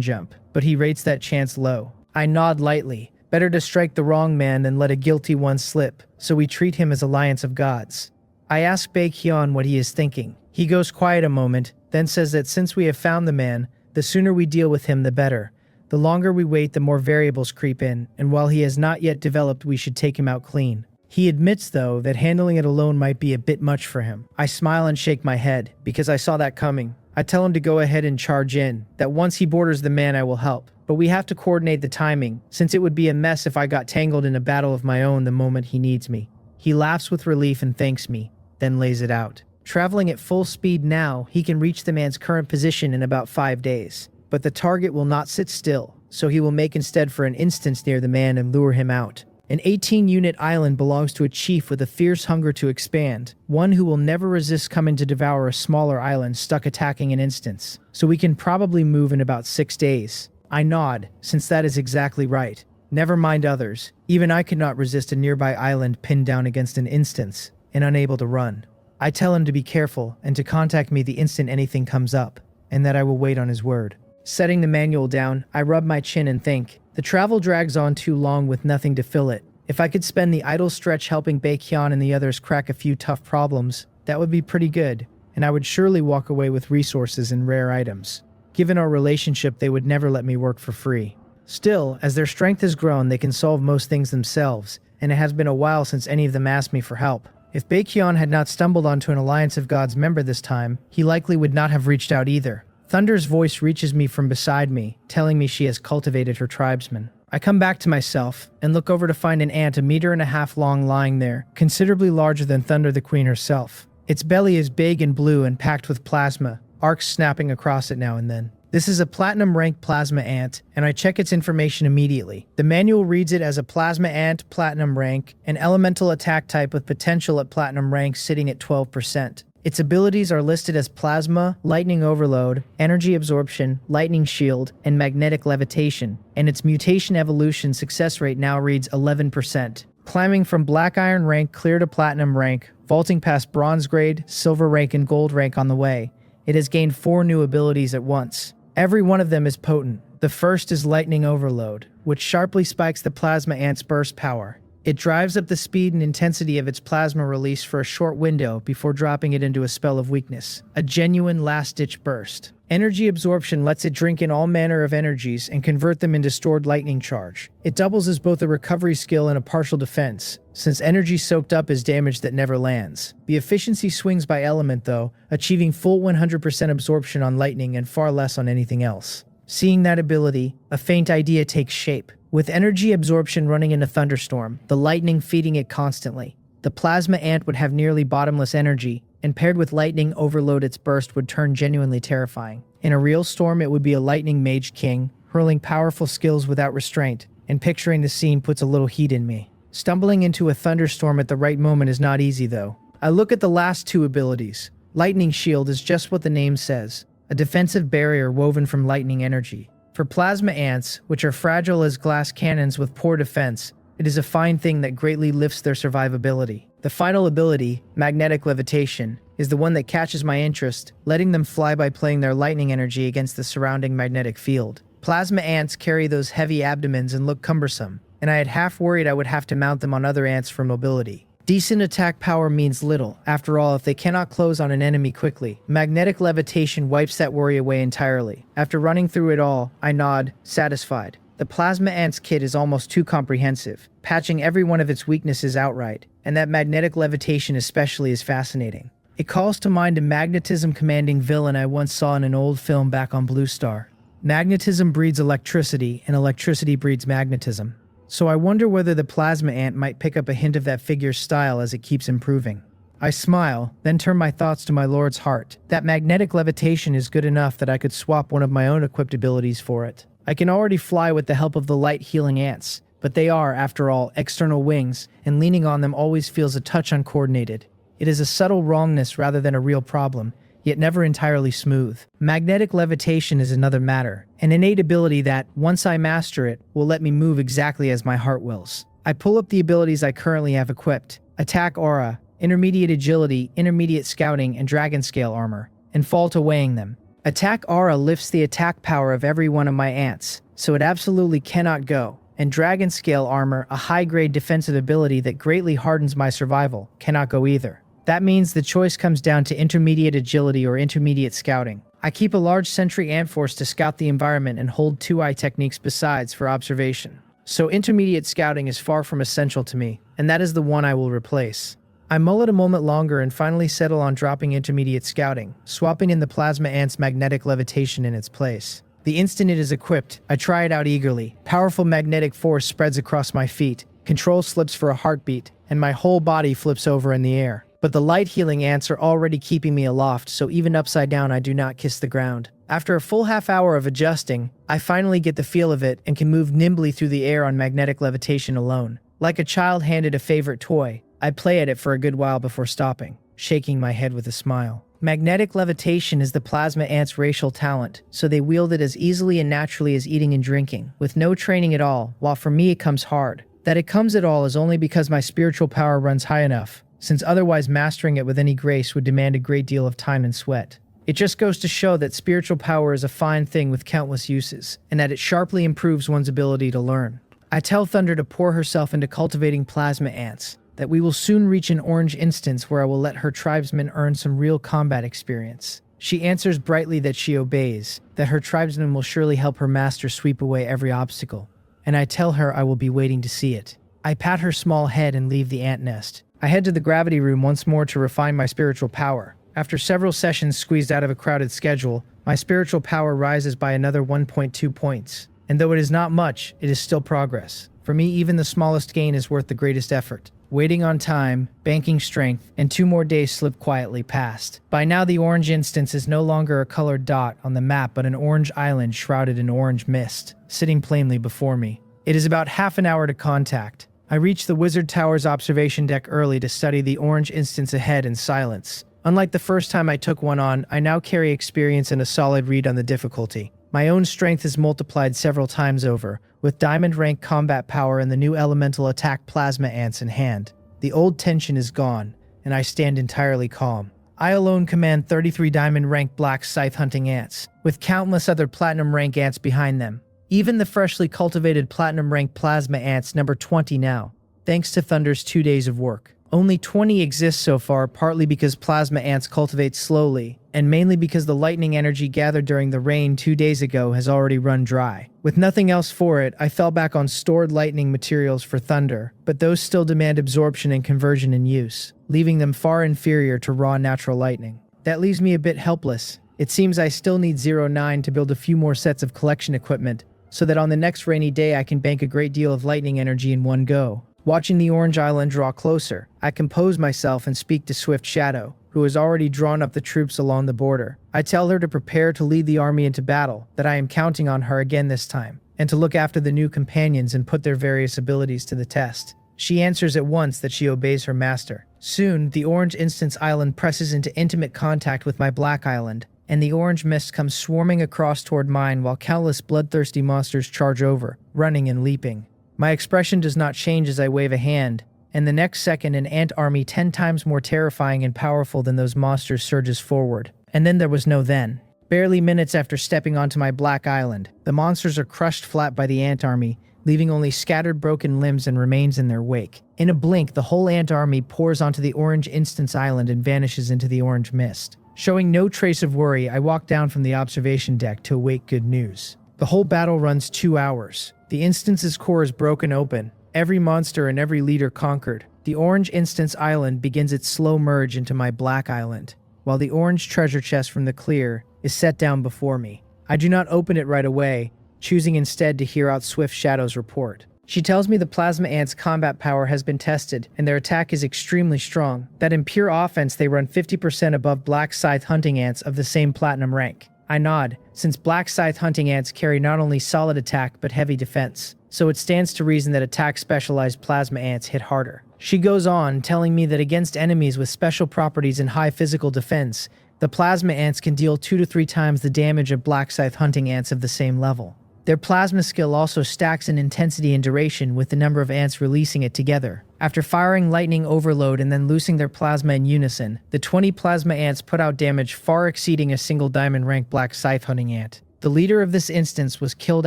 Speaker 1: jump, but he rates that chance low. I nod lightly. Better to strike the wrong man than let a guilty one slip, so we treat him as Alliance of Gods. I ask Baekhyun what he is thinking. He goes quiet a moment, then says that since we have found the man, the sooner we deal with him the better. The longer we wait, the more variables creep in, and while he has not yet developed, we should take him out clean. He admits, though, that handling it alone might be a bit much for him. I smile and shake my head, because I saw that coming. I tell him to go ahead and charge in, that once he borders the man I will help. But we have to coordinate the timing, since it would be a mess if I got tangled in a battle of my own the moment he needs me. He laughs with relief and thanks me, then lays it out. Traveling at full speed now, he can reach the man's current position in about 5 days. But the target will not sit still, so he will make instead for an instance near the man and lure him out. An 18-unit island belongs to a chief with a fierce hunger to expand, one who will never resist coming to devour a smaller island stuck attacking an instance, so we can probably move in about 6 days. I nod, since that is exactly right. Never mind others, even I could not resist a nearby island pinned down against an instance, and unable to run. I tell him to be careful and to contact me the instant anything comes up, and that I will wait on his word. Setting the manual down, I rub my chin and think. The travel drags on too long with nothing to fill it. If I could spend the idle stretch helping Baekhyun and the others crack a few tough problems, That would be pretty good, and I would surely walk away with resources and rare items. Given our relationship, they would never let me work for free. Still, as their strength has grown, they can solve most things themselves, and it has been a while since any of them asked me for help. If Baekhyun had not stumbled onto an Alliance of Gods member this time, he likely would not have reached out either. Thunder's voice reaches me from beside me, telling me she has cultivated her tribesmen. I come back to myself and look over to find an ant 1.5 meters long lying there, considerably larger than Thunder the Queen herself. Its belly is big and blue and packed with plasma, arcs snapping across it now and then. This is a platinum rank plasma ant, and I check its information immediately. The manual reads it as a plasma ant, platinum rank, an elemental attack type with potential at platinum rank sitting at 12%. Its abilities are listed as Plasma, Lightning Overload, Energy Absorption, Lightning Shield, and Magnetic Levitation, and its mutation evolution success rate now reads 11%. Climbing from Black Iron rank clear to Platinum rank, vaulting past Bronze grade, Silver rank, and Gold rank on the way, it has gained 4 new abilities at once. Every one of them is potent. The first is Lightning Overload, which sharply spikes the plasma ant's burst power. It drives up the speed and intensity of its plasma release for a short window before dropping it into a spell of weakness. A genuine last-ditch burst. Energy absorption lets it drink in all manner of energies and convert them into stored lightning charge. It doubles as both a recovery skill and a partial defense, since energy soaked up is damage that never lands. The efficiency swings by element though, achieving full 100% absorption on lightning and far less on anything else. Seeing that ability, a faint idea takes shape. With energy absorption running in a thunderstorm, the lightning feeding it constantly, the plasma ant would have nearly bottomless energy, and paired with lightning overload, its burst would turn genuinely terrifying. In a real storm, it would be a lightning mage king, hurling powerful skills without restraint, and picturing the scene puts a little heat in me. Stumbling into a thunderstorm at the right moment is not easy though. I look at the last 2 abilities. Lightning Shield is just what the name says, a defensive barrier woven from lightning energy. For plasma ants, which are fragile as glass cannons with poor defense, it is a fine thing that greatly lifts their survivability. The final ability, Magnetic Levitation, is the one that catches my interest, letting them fly by playing their lightning energy against the surrounding magnetic field. Plasma ants carry those heavy abdomens and look cumbersome, and I had half worried I would have to mount them on other ants for mobility. Decent attack power means little. After all, if they cannot close on an enemy quickly, Magnetic Levitation wipes that worry away entirely. After running through it all, I nod, satisfied. The Plasma Ant's kit is almost too comprehensive, patching every one of its weaknesses outright, and that Magnetic Levitation especially is fascinating. It calls to mind a magnetism commanding villain I once saw in an old film back on Blue Star. Magnetism breeds electricity, and electricity breeds magnetism. So I wonder whether the plasma ant might pick up a hint of that figure's style as it keeps improving. I smile, then turn my thoughts to my lord's heart. That magnetic levitation is good enough that I could swap one of my own equipped abilities for it. I can already fly with the help of the light healing ants, but they are, after all, external wings, and leaning on them always feels a touch uncoordinated. It is a subtle wrongness rather than a real problem, yet never entirely smooth. Magnetic levitation is another matter, an innate ability that, once I master it, will let me move exactly as my heart wills. I pull up the abilities I currently have equipped: Attack Aura, Intermediate Agility, Intermediate Scouting, and Dragon Scale Armor, and fall to weighing them. Attack Aura lifts the attack power of every one of my ants, so it absolutely cannot go, and Dragon Scale Armor, a high-grade defensive ability that greatly hardens my survival, cannot go either. That means the choice comes down to Intermediate Agility or Intermediate Scouting. I keep a large sentry ant force to scout the environment and hold 2-eye techniques besides for observation. So Intermediate Scouting is far from essential to me, and that is the one I will replace. I mull it a moment longer and finally settle on dropping Intermediate Scouting, swapping in the Plasma Ant's Magnetic Levitation in its place. The instant it is equipped, I try it out eagerly. Powerful magnetic force spreads across my feet, control slips for a heartbeat, and my whole body flips over in the air. But the light healing ants are already keeping me aloft, so even upside down I do not kiss the ground. After a full half hour of adjusting, I finally get the feel of it and can move nimbly through the air on magnetic levitation alone. Like a child handed a favorite toy, I play at it for a good while before stopping, shaking my head with a smile. Magnetic levitation is the plasma ant's racial talent, so they wield it as easily and naturally as eating and drinking, with no training at all, while for me it comes hard. That it comes at all is only because my spiritual power runs high enough, since otherwise mastering it with any grace would demand a great deal of time and sweat. It just goes to show that spiritual power is a fine thing with countless uses, and that it sharply improves one's ability to learn. I tell Thunder to pour herself into cultivating plasma ants, that we will soon reach an orange instance where I will let her tribesmen earn some real combat experience. She answers brightly that she obeys, that her tribesmen will surely help her master sweep away every obstacle, and I tell her I will be waiting to see it. I pat her small head and leave the ant nest. I head to the gravity room once more to refine my spiritual power. After several sessions squeezed out of a crowded schedule, my spiritual power rises by another 1.2 points. And though it is not much, it is still progress. For me, even the smallest gain is worth the greatest effort. Waiting on time, banking strength, and 2 more days slip quietly past. By now, the orange instance is no longer a colored dot on the map, but an orange island shrouded in orange mist, sitting plainly before me. It is about half an hour to contact. I reach the Wizard Tower's observation deck early to study the orange instance ahead in silence. Unlike the first time I took one on, I now carry experience and a solid read on the difficulty. My own strength is multiplied several times over, with diamond rank combat power and the new elemental attack plasma ants in hand. The old tension is gone, and I stand entirely calm. I alone command 33 diamond rank black scythe hunting ants, with countless other platinum rank ants behind them. Even the freshly cultivated platinum rank plasma ants number 20 now, thanks to Thunder's 2 days of work. Only 20 exist so far, partly because plasma ants cultivate slowly, and mainly because the lightning energy gathered during the rain 2 days ago has already run dry. With nothing else for it, I fell back on stored lightning materials for Thunder, but those still demand absorption and conversion in use, leaving them far inferior to raw natural lightning. That leaves me a bit helpless. It seems I still need 09 to build a few more sets of collection equipment, so that on the next rainy day I can bank a great deal of lightning energy in one go. Watching the orange island draw closer, I compose myself and speak to Swift Shadow, who has already drawn up the troops along the border. I tell her to prepare to lead the army into battle, that I am counting on her again this time, and to look after the new companions and put their various abilities to the test. She answers at once that she obeys her master. Soon, the orange instance island presses into intimate contact with my black island, and the orange mist comes swarming across toward mine while countless bloodthirsty monsters charge over, running and leaping. My expression does not change as I wave a hand, and the next second an ant army 10 times more terrifying and powerful than those monsters surges forward. And then there was no then. Barely minutes after stepping onto my black island, the monsters are crushed flat by the ant army, leaving only scattered broken limbs and remains in their wake. In a blink, the whole ant army pours onto the orange instance island and vanishes into the orange mist. Showing no trace of worry, I walk down from the observation deck to await good news. The whole battle runs 2 hours. The instance's core is broken open, every monster and every leader conquered. The orange instance island begins its slow merge into my black island, while the orange treasure chest from the clear is set down before me. I do not open it right away, choosing instead to hear out Swift Shadow's report. She tells me the plasma ants' combat power has been tested, and their attack is extremely strong, that in pure offense they run 50% above black scythe hunting ants of the same platinum rank. I nod, since black scythe hunting ants carry not only solid attack but heavy defense, so it stands to reason that attack-specialized plasma ants hit harder. She goes on, telling me that against enemies with special properties and high physical defense, the plasma ants can deal 2 to 3 times the damage of black scythe hunting ants of the same level. Their plasma skill also stacks in intensity and duration with the number of ants releasing it together. After firing lightning overload and then loosing their plasma in unison, the 20 plasma ants put out damage far exceeding a single diamond rank black scythe hunting ant. The leader of this instance was killed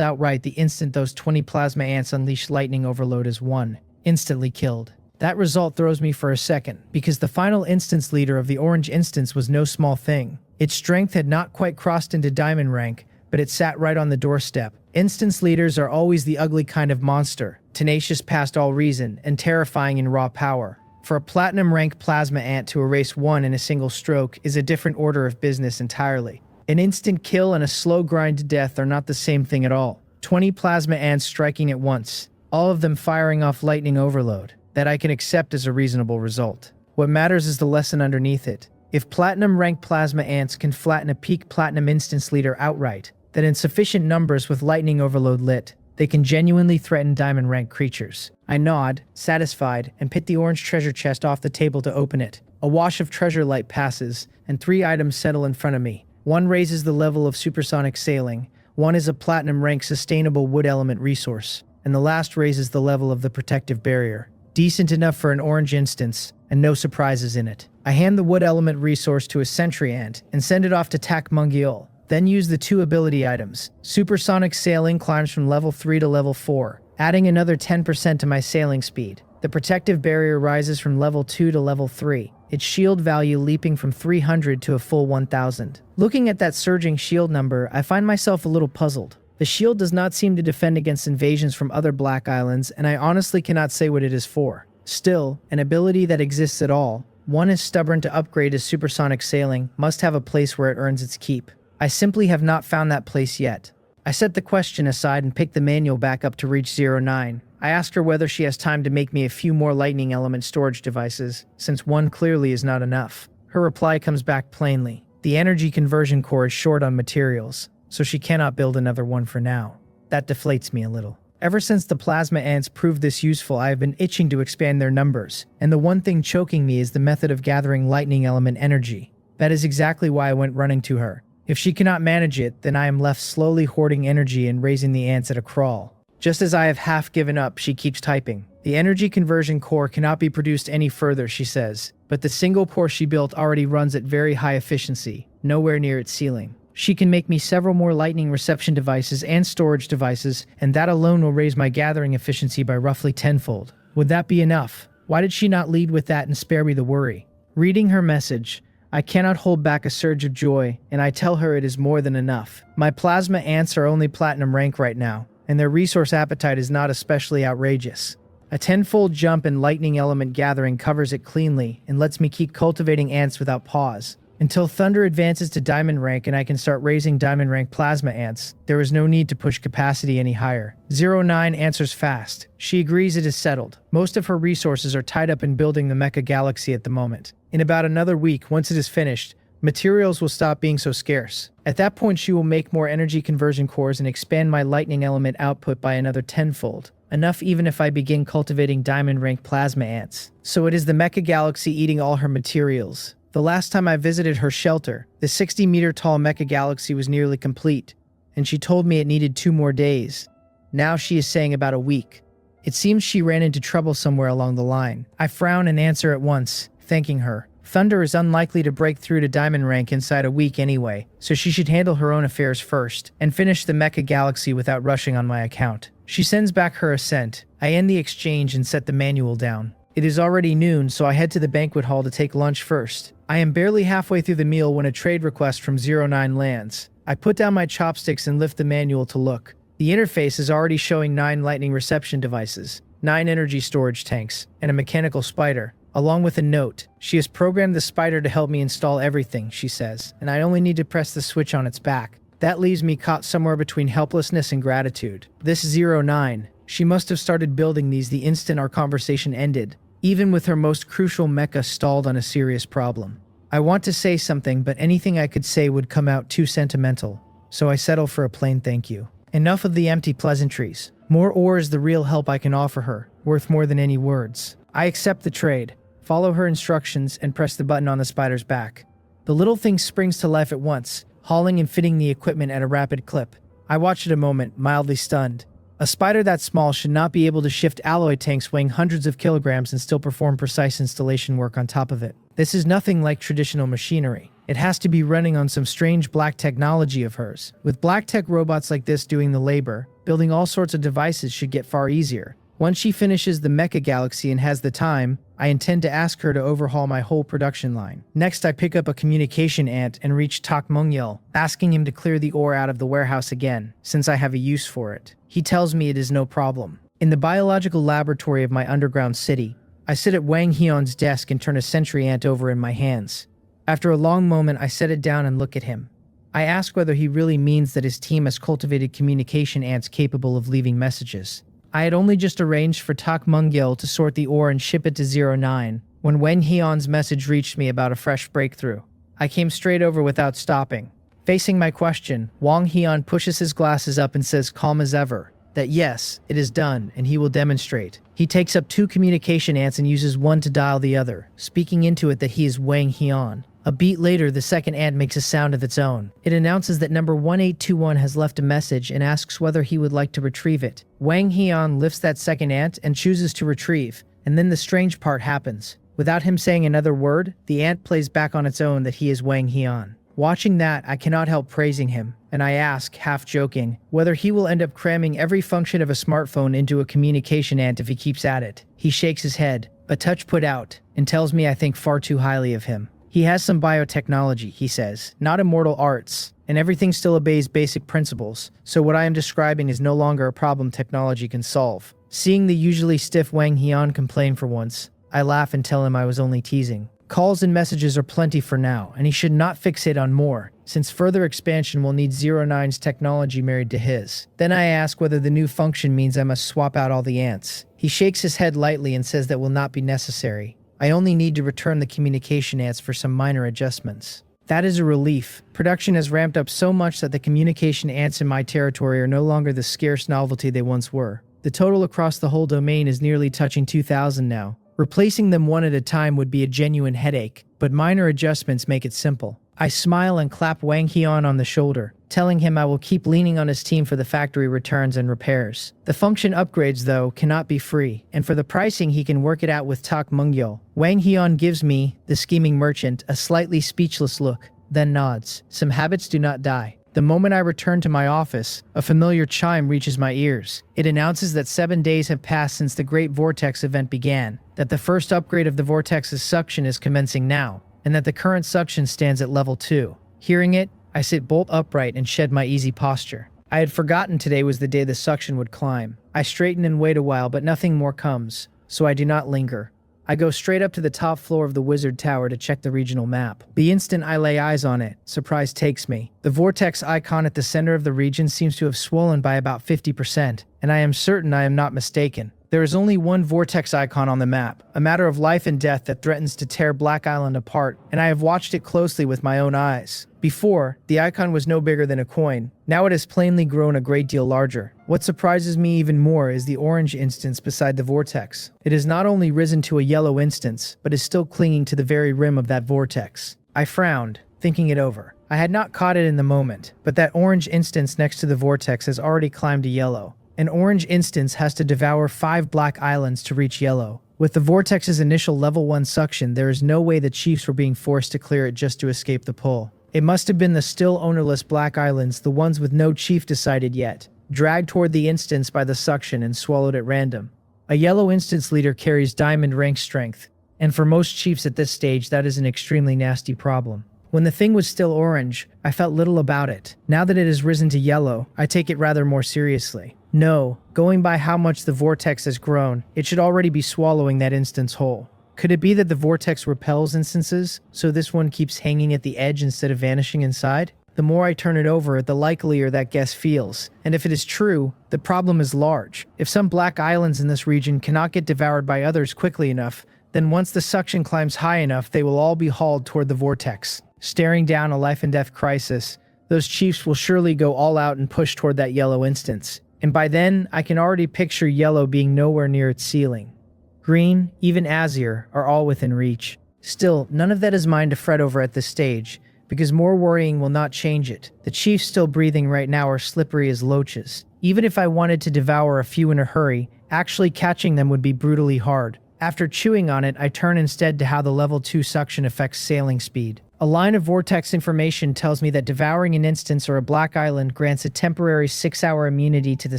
Speaker 1: outright the instant those 20 plasma ants unleashed lightning overload as one. Instantly killed. That result throws me for a second, because the final instance leader of the orange instance was no small thing. Its strength had not quite crossed into diamond rank, but it sat right on the doorstep. Instance leaders are always the ugly kind of monster, tenacious past all reason, and terrifying in raw power. For a platinum rank plasma ant to erase one in a single stroke is a different order of business entirely. An instant kill and a slow grind to death are not the same thing at all. 20 plasma ants striking at once, all of them firing off lightning overload, that I can accept as a reasonable result. What matters is the lesson underneath it. If platinum rank plasma ants can flatten a peak platinum instance leader outright, that in sufficient numbers with lightning overload lit, they can genuinely threaten diamond rank creatures. I nod, satisfied, and pit the orange treasure chest off the table to open it. A wash of treasure light passes, and 3 items settle in front of me. One raises the level of supersonic sailing, one is a platinum rank sustainable wood element resource, and the last raises the level of the protective barrier. Decent enough for an orange instance, and no surprises in it. I hand the wood element resource to a sentry ant, and send it off to Tak Mungiol. Then use the 2 ability items. Supersonic sailing climbs from level 3 to level 4, adding another 10% to my sailing speed. The protective barrier rises from level 2 to level 3, its shield value leaping from 300 to a full 1000. Looking at that surging shield number, I find myself a little puzzled. The shield does not seem to defend against invasions from other Black Islands, and I honestly cannot say what it is for. Still, an ability that exists at all, one is stubborn to upgrade as supersonic sailing, must have a place where it earns its keep. I simply have not found that place yet. I set the question aside and pick the manual back up to reach 09. I ask her whether she has time to make me a few more lightning element storage devices, since one clearly is not enough. Her reply comes back plainly. The energy conversion core is short on materials, so she cannot build another one for now. That deflates me a little. Ever since the plasma ants proved this useful, I have been itching to expand their numbers, and the one thing choking me is the method of gathering lightning element energy. That is exactly why I went running to her. If she cannot manage it, then I am left slowly hoarding energy and raising the ants at a crawl. Just as I have half given up, she keeps typing. The energy conversion core cannot be produced any further, she says, but the single core she built already runs at very high efficiency, nowhere near its ceiling. She can make me several more lightning reception devices and storage devices, and that alone will raise my gathering efficiency by roughly tenfold. Would that be enough? Why did she not lead with that and spare me the worry? Reading her message, I cannot hold back a surge of joy, and I tell her it is more than enough. My plasma ants are only platinum rank right now, and their resource appetite is not especially outrageous. A tenfold jump in lightning element gathering covers it cleanly and lets me keep cultivating ants without pause. Until Thunder advances to diamond rank and I can start raising diamond rank plasma ants, there is no need to push capacity any higher. 09 answers fast. She agrees it is settled. Most of her resources are tied up in building the Mecha Galaxy at the moment. In about another week, once it is finished, materials will stop being so scarce. At that point, she will make more energy conversion cores and expand my lightning element output by another tenfold. Enough even if I begin cultivating diamond rank plasma ants. So it is the Mecha Galaxy eating all her materials. The last time I visited her shelter, the 60-meter tall Mecha Galaxy was nearly complete, and she told me it needed 2 more days. Now she is saying about a week. It seems she ran into trouble somewhere along the line. I frown and answer at once, thanking her. Thunder is unlikely to break through to diamond rank inside a week anyway, so she should handle her own affairs first, and finish the Mecha Galaxy without rushing on my account. She sends back her assent. I end the exchange and set the manual down. It is already noon, so I head to the banquet hall to take lunch first. I am barely halfway through the meal when a trade request from 09 lands. I put down my chopsticks and lift the manual to look. The interface is already showing 9 lightning reception devices, 9 energy storage tanks, and a mechanical spider, along with a note. She has programmed the spider to help me install everything, she says, and I only need to press the switch on its back. That leaves me caught somewhere between helplessness and gratitude. This 09. She must have started building these the instant our conversation ended, even with her most crucial mecha stalled on a serious problem. I want to say something, but anything I could say would come out too sentimental, so I settle for a plain thank you. Enough of the empty pleasantries. More ore is the real help I can offer her, worth more than any words. I accept the trade, follow her instructions, and press the button on the spider's back. The little thing springs to life at once, hauling and fitting the equipment at a rapid clip. I watch it a moment, mildly stunned. A spider that small should not be able to shift alloy tanks weighing hundreds of kilograms and still perform precise installation work on top of it. This is nothing like traditional machinery. It has to be running on some strange black technology of hers. With black tech robots like this doing the labor, building all sorts of devices should get far easier. Once she finishes the Mecha Galaxy and has the time, I intend to ask her to overhaul my whole production line. Next, I pick up a communication ant and reach Takmungyel, asking him to clear the ore out of the warehouse again, since I have a use for it. He tells me it is no problem. In the biological laboratory of my underground city, I sit at Wang Hyun's desk and turn a sentry ant over in my hands. After a long moment, I set it down and look at him. I ask whether he really means that his team has cultivated communication ants capable of leaving messages. I had only just arranged for Takmungyel to sort the ore and ship it to 09, when Wang Hyun's message reached me about a fresh breakthrough. I came straight over without stopping. Facing my question, Wang Hyun pushes his glasses up and says calm as ever, that yes, it is done, and he will demonstrate. He takes up 2 communication ants and uses one to dial the other, speaking into it that he is Wang Hyun. A beat later, the second ant makes a sound of its own. It announces that number 1821 has left a message and asks whether he would like to retrieve it. Wang Hyun lifts that second ant and chooses to retrieve, and then the strange part happens. Without him saying another word, the ant plays back on its own that he is Wang Hyun. Watching that, I cannot help praising him, and I ask, half joking, whether he will end up cramming every function of a smartphone into a communication ant if he keeps at it. He shakes his head, a touch put out, and tells me I think far too highly of him. He has some biotechnology, he says, not immortal arts, and everything still obeys basic principles, so what I am describing is no longer a problem technology can solve. Seeing the usually stiff Wang Hian complain for once, I laugh and tell him I was only teasing. Calls and messages are plenty for now, and he should not fixate on more, since further expansion will need 09's technology married to his. Then I ask whether the new function means I must swap out all the ants. He shakes his head lightly and says that will not be necessary. I only need to return the communication ants for some minor adjustments. That is a relief. Production has ramped up so much that the communication ants in my territory are no longer the scarce novelty they once were. The total across the whole domain is nearly touching 2,000 now. Replacing them one at a time would be a genuine headache, but minor adjustments make it simple. I smile and clap Wang Hian on the shoulder, telling him I will keep leaning on his team for the factory returns and repairs. The function upgrades, though, cannot be free, and for the pricing he can work it out with Tak Mungyul. Wang Hian gives me, the scheming merchant, a slightly speechless look, then nods. Some habits do not die. The moment I return to my office, a familiar chime reaches my ears. It announces that 7 days have passed since the Great Vortex event began, that the first upgrade of the Vortex's suction is commencing now, and that the current suction stands at level 2. Hearing it, I sit bolt upright and shed my easy posture. I had forgotten today was the day the suction would climb. I straighten and wait a while, but nothing more comes, so I do not linger. I go straight up to the top floor of the Wizard Tower to check the regional map. The instant I lay eyes on it, surprise takes me. The vortex icon at the center of the region seems to have swollen by about 50%, and I am certain I am not mistaken. There is only one vortex icon on the map, a matter of life and death that threatens to tear Black Island apart, and I have watched it closely with my own eyes. Before, the icon was no bigger than a coin. Now it has plainly grown a great deal larger. What surprises me even more is the orange instance beside the vortex. It has not only risen to a yellow instance, but is still clinging to the very rim of that vortex. I frowned, thinking it over. I had not caught it in the moment, but that orange instance next to the vortex has already climbed to yellow. An orange instance has to devour 5 black islands to reach yellow. With the vortex's initial level 1 suction, there is no way the chiefs were being forced to clear it just to escape the pull. It must have been the still ownerless black islands, the ones with no chief decided yet, dragged toward the instance by the suction and swallowed at random. A yellow instance leader carries diamond rank strength, and for most chiefs at this stage that is an extremely nasty problem. When the thing was still orange, I felt little about it. Now that it has risen to yellow, I take it rather more seriously. No, going by how much the vortex has grown, it should already be swallowing that instance whole. Could it be that the vortex repels instances, so this one keeps hanging at the edge instead of vanishing inside? The more I turn it over, the likelier that guess feels. And if it is true, the problem is large. If some black islands in this region cannot get devoured by others quickly enough, then once the suction climbs high enough, they will all be hauled toward the vortex. Staring down a life and death crisis, those chiefs will surely go all out and push toward that yellow instance. And by then, I can already picture yellow being nowhere near its ceiling. Green, even azure, are all within reach. Still, none of that is mine to fret over at this stage, because more worrying will not change it. The chiefs still breathing right now are slippery as loaches. Even if I wanted to devour a few in a hurry, actually catching them would be brutally hard. After chewing on it, I turn instead to how the level 2 suction affects sailing speed. A line of vortex information tells me that devouring an instance or a black island grants a temporary 6-hour immunity to the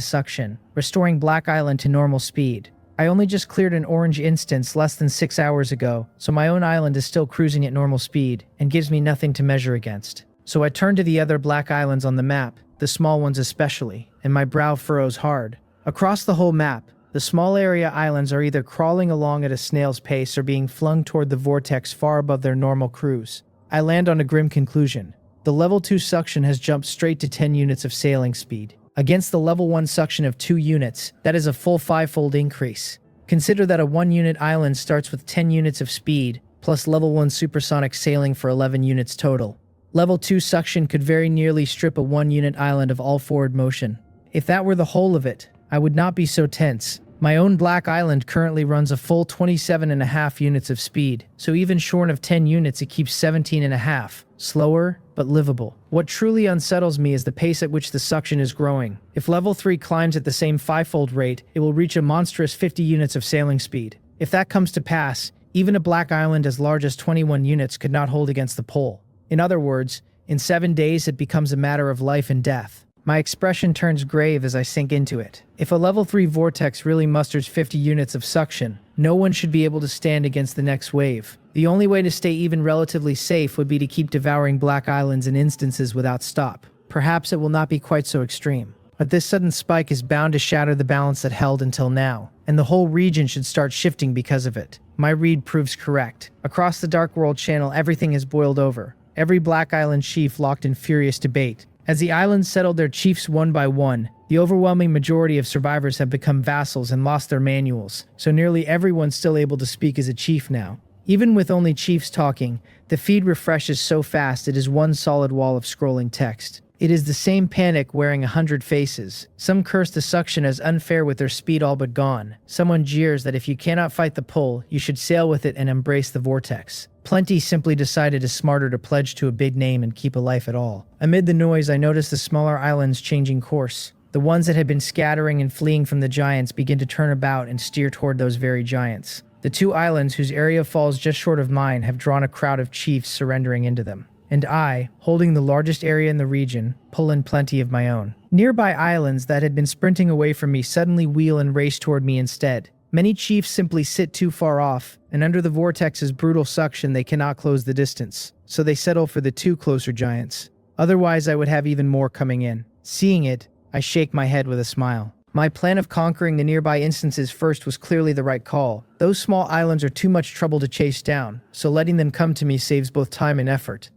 Speaker 1: suction, restoring Black Island to normal speed. I only just cleared an orange instance less than 6 hours ago, so my own island is still cruising at normal speed and gives me nothing to measure against. So I turn to the other black islands on the map, the small ones especially, and my brow furrows hard. Across the whole map, the small area islands are either crawling along at a snail's pace or being flung toward the vortex far above their normal cruise. I land on a grim conclusion. The level 2 suction has jumped straight to 10 units of sailing speed. Against the level 1 suction of 2 units, that is a full 5-fold increase. Consider that a 1-unit island starts with 10 units of speed, plus level 1 supersonic sailing for 11 units total. Level 2 suction could very nearly strip a 1-unit island of all forward motion. If that were the whole of it, I would not be so tense. My own Black Island currently runs a full 27.5 units of speed, so even shorn of 10 units it keeps 17.5. Slower, but livable. What truly unsettles me is the pace at which the suction is growing. If level 3 climbs at the same 5-fold rate, it will reach a monstrous 50 units of sailing speed. If that comes to pass, even a Black Island as large as 21 units could not hold against the pull. In other words, In 7 days, it becomes a matter of life and death. My expression turns grave as I sink into it. If a level 3 vortex really musters 50 units of suction, no one should be able to stand against the next wave. The only way to stay even relatively safe would be to keep devouring black islands and instances without stop. Perhaps it will not be quite so extreme. But this sudden spike is bound to shatter the balance that held until now, and the whole region should start shifting because of it. My read proves correct. Across the Dark World channel, everything has boiled over. Every Black Island chief locked in furious debate. As the islands settled their chiefs one by one, the overwhelming majority of survivors have become vassals and lost their manuals, so nearly everyone's still able to speak as a chief now. Even with only chiefs talking, the feed refreshes so fast it is one solid wall of scrolling text. It is the same panic wearing 100 faces. Some curse the suction as unfair with their speed all but gone. Someone jeers that if you cannot fight the pull, you should sail with it and embrace the vortex. Plenty simply decided it's smarter to pledge to a big name and keep a life at all. Amid the noise, I noticed the smaller islands changing course. The ones that had been scattering and fleeing from the giants begin to turn about and steer toward those very giants. The 2 islands, whose area falls just short of mine, have drawn a crowd of chiefs surrendering into them. And I, holding the largest area in the region, pull in plenty of my own. Nearby islands that had been sprinting away from me suddenly wheel and race toward me instead. Many chiefs simply sit too far off, and under the vortex's brutal suction they cannot close the distance, so they settle for the 2 closer giants. Otherwise I would have even more coming in. Seeing it, I shake my head with a smile. My plan of conquering the nearby instances first was clearly the right call. Those small islands are too much trouble to chase down, so letting them come to me saves both time and effort.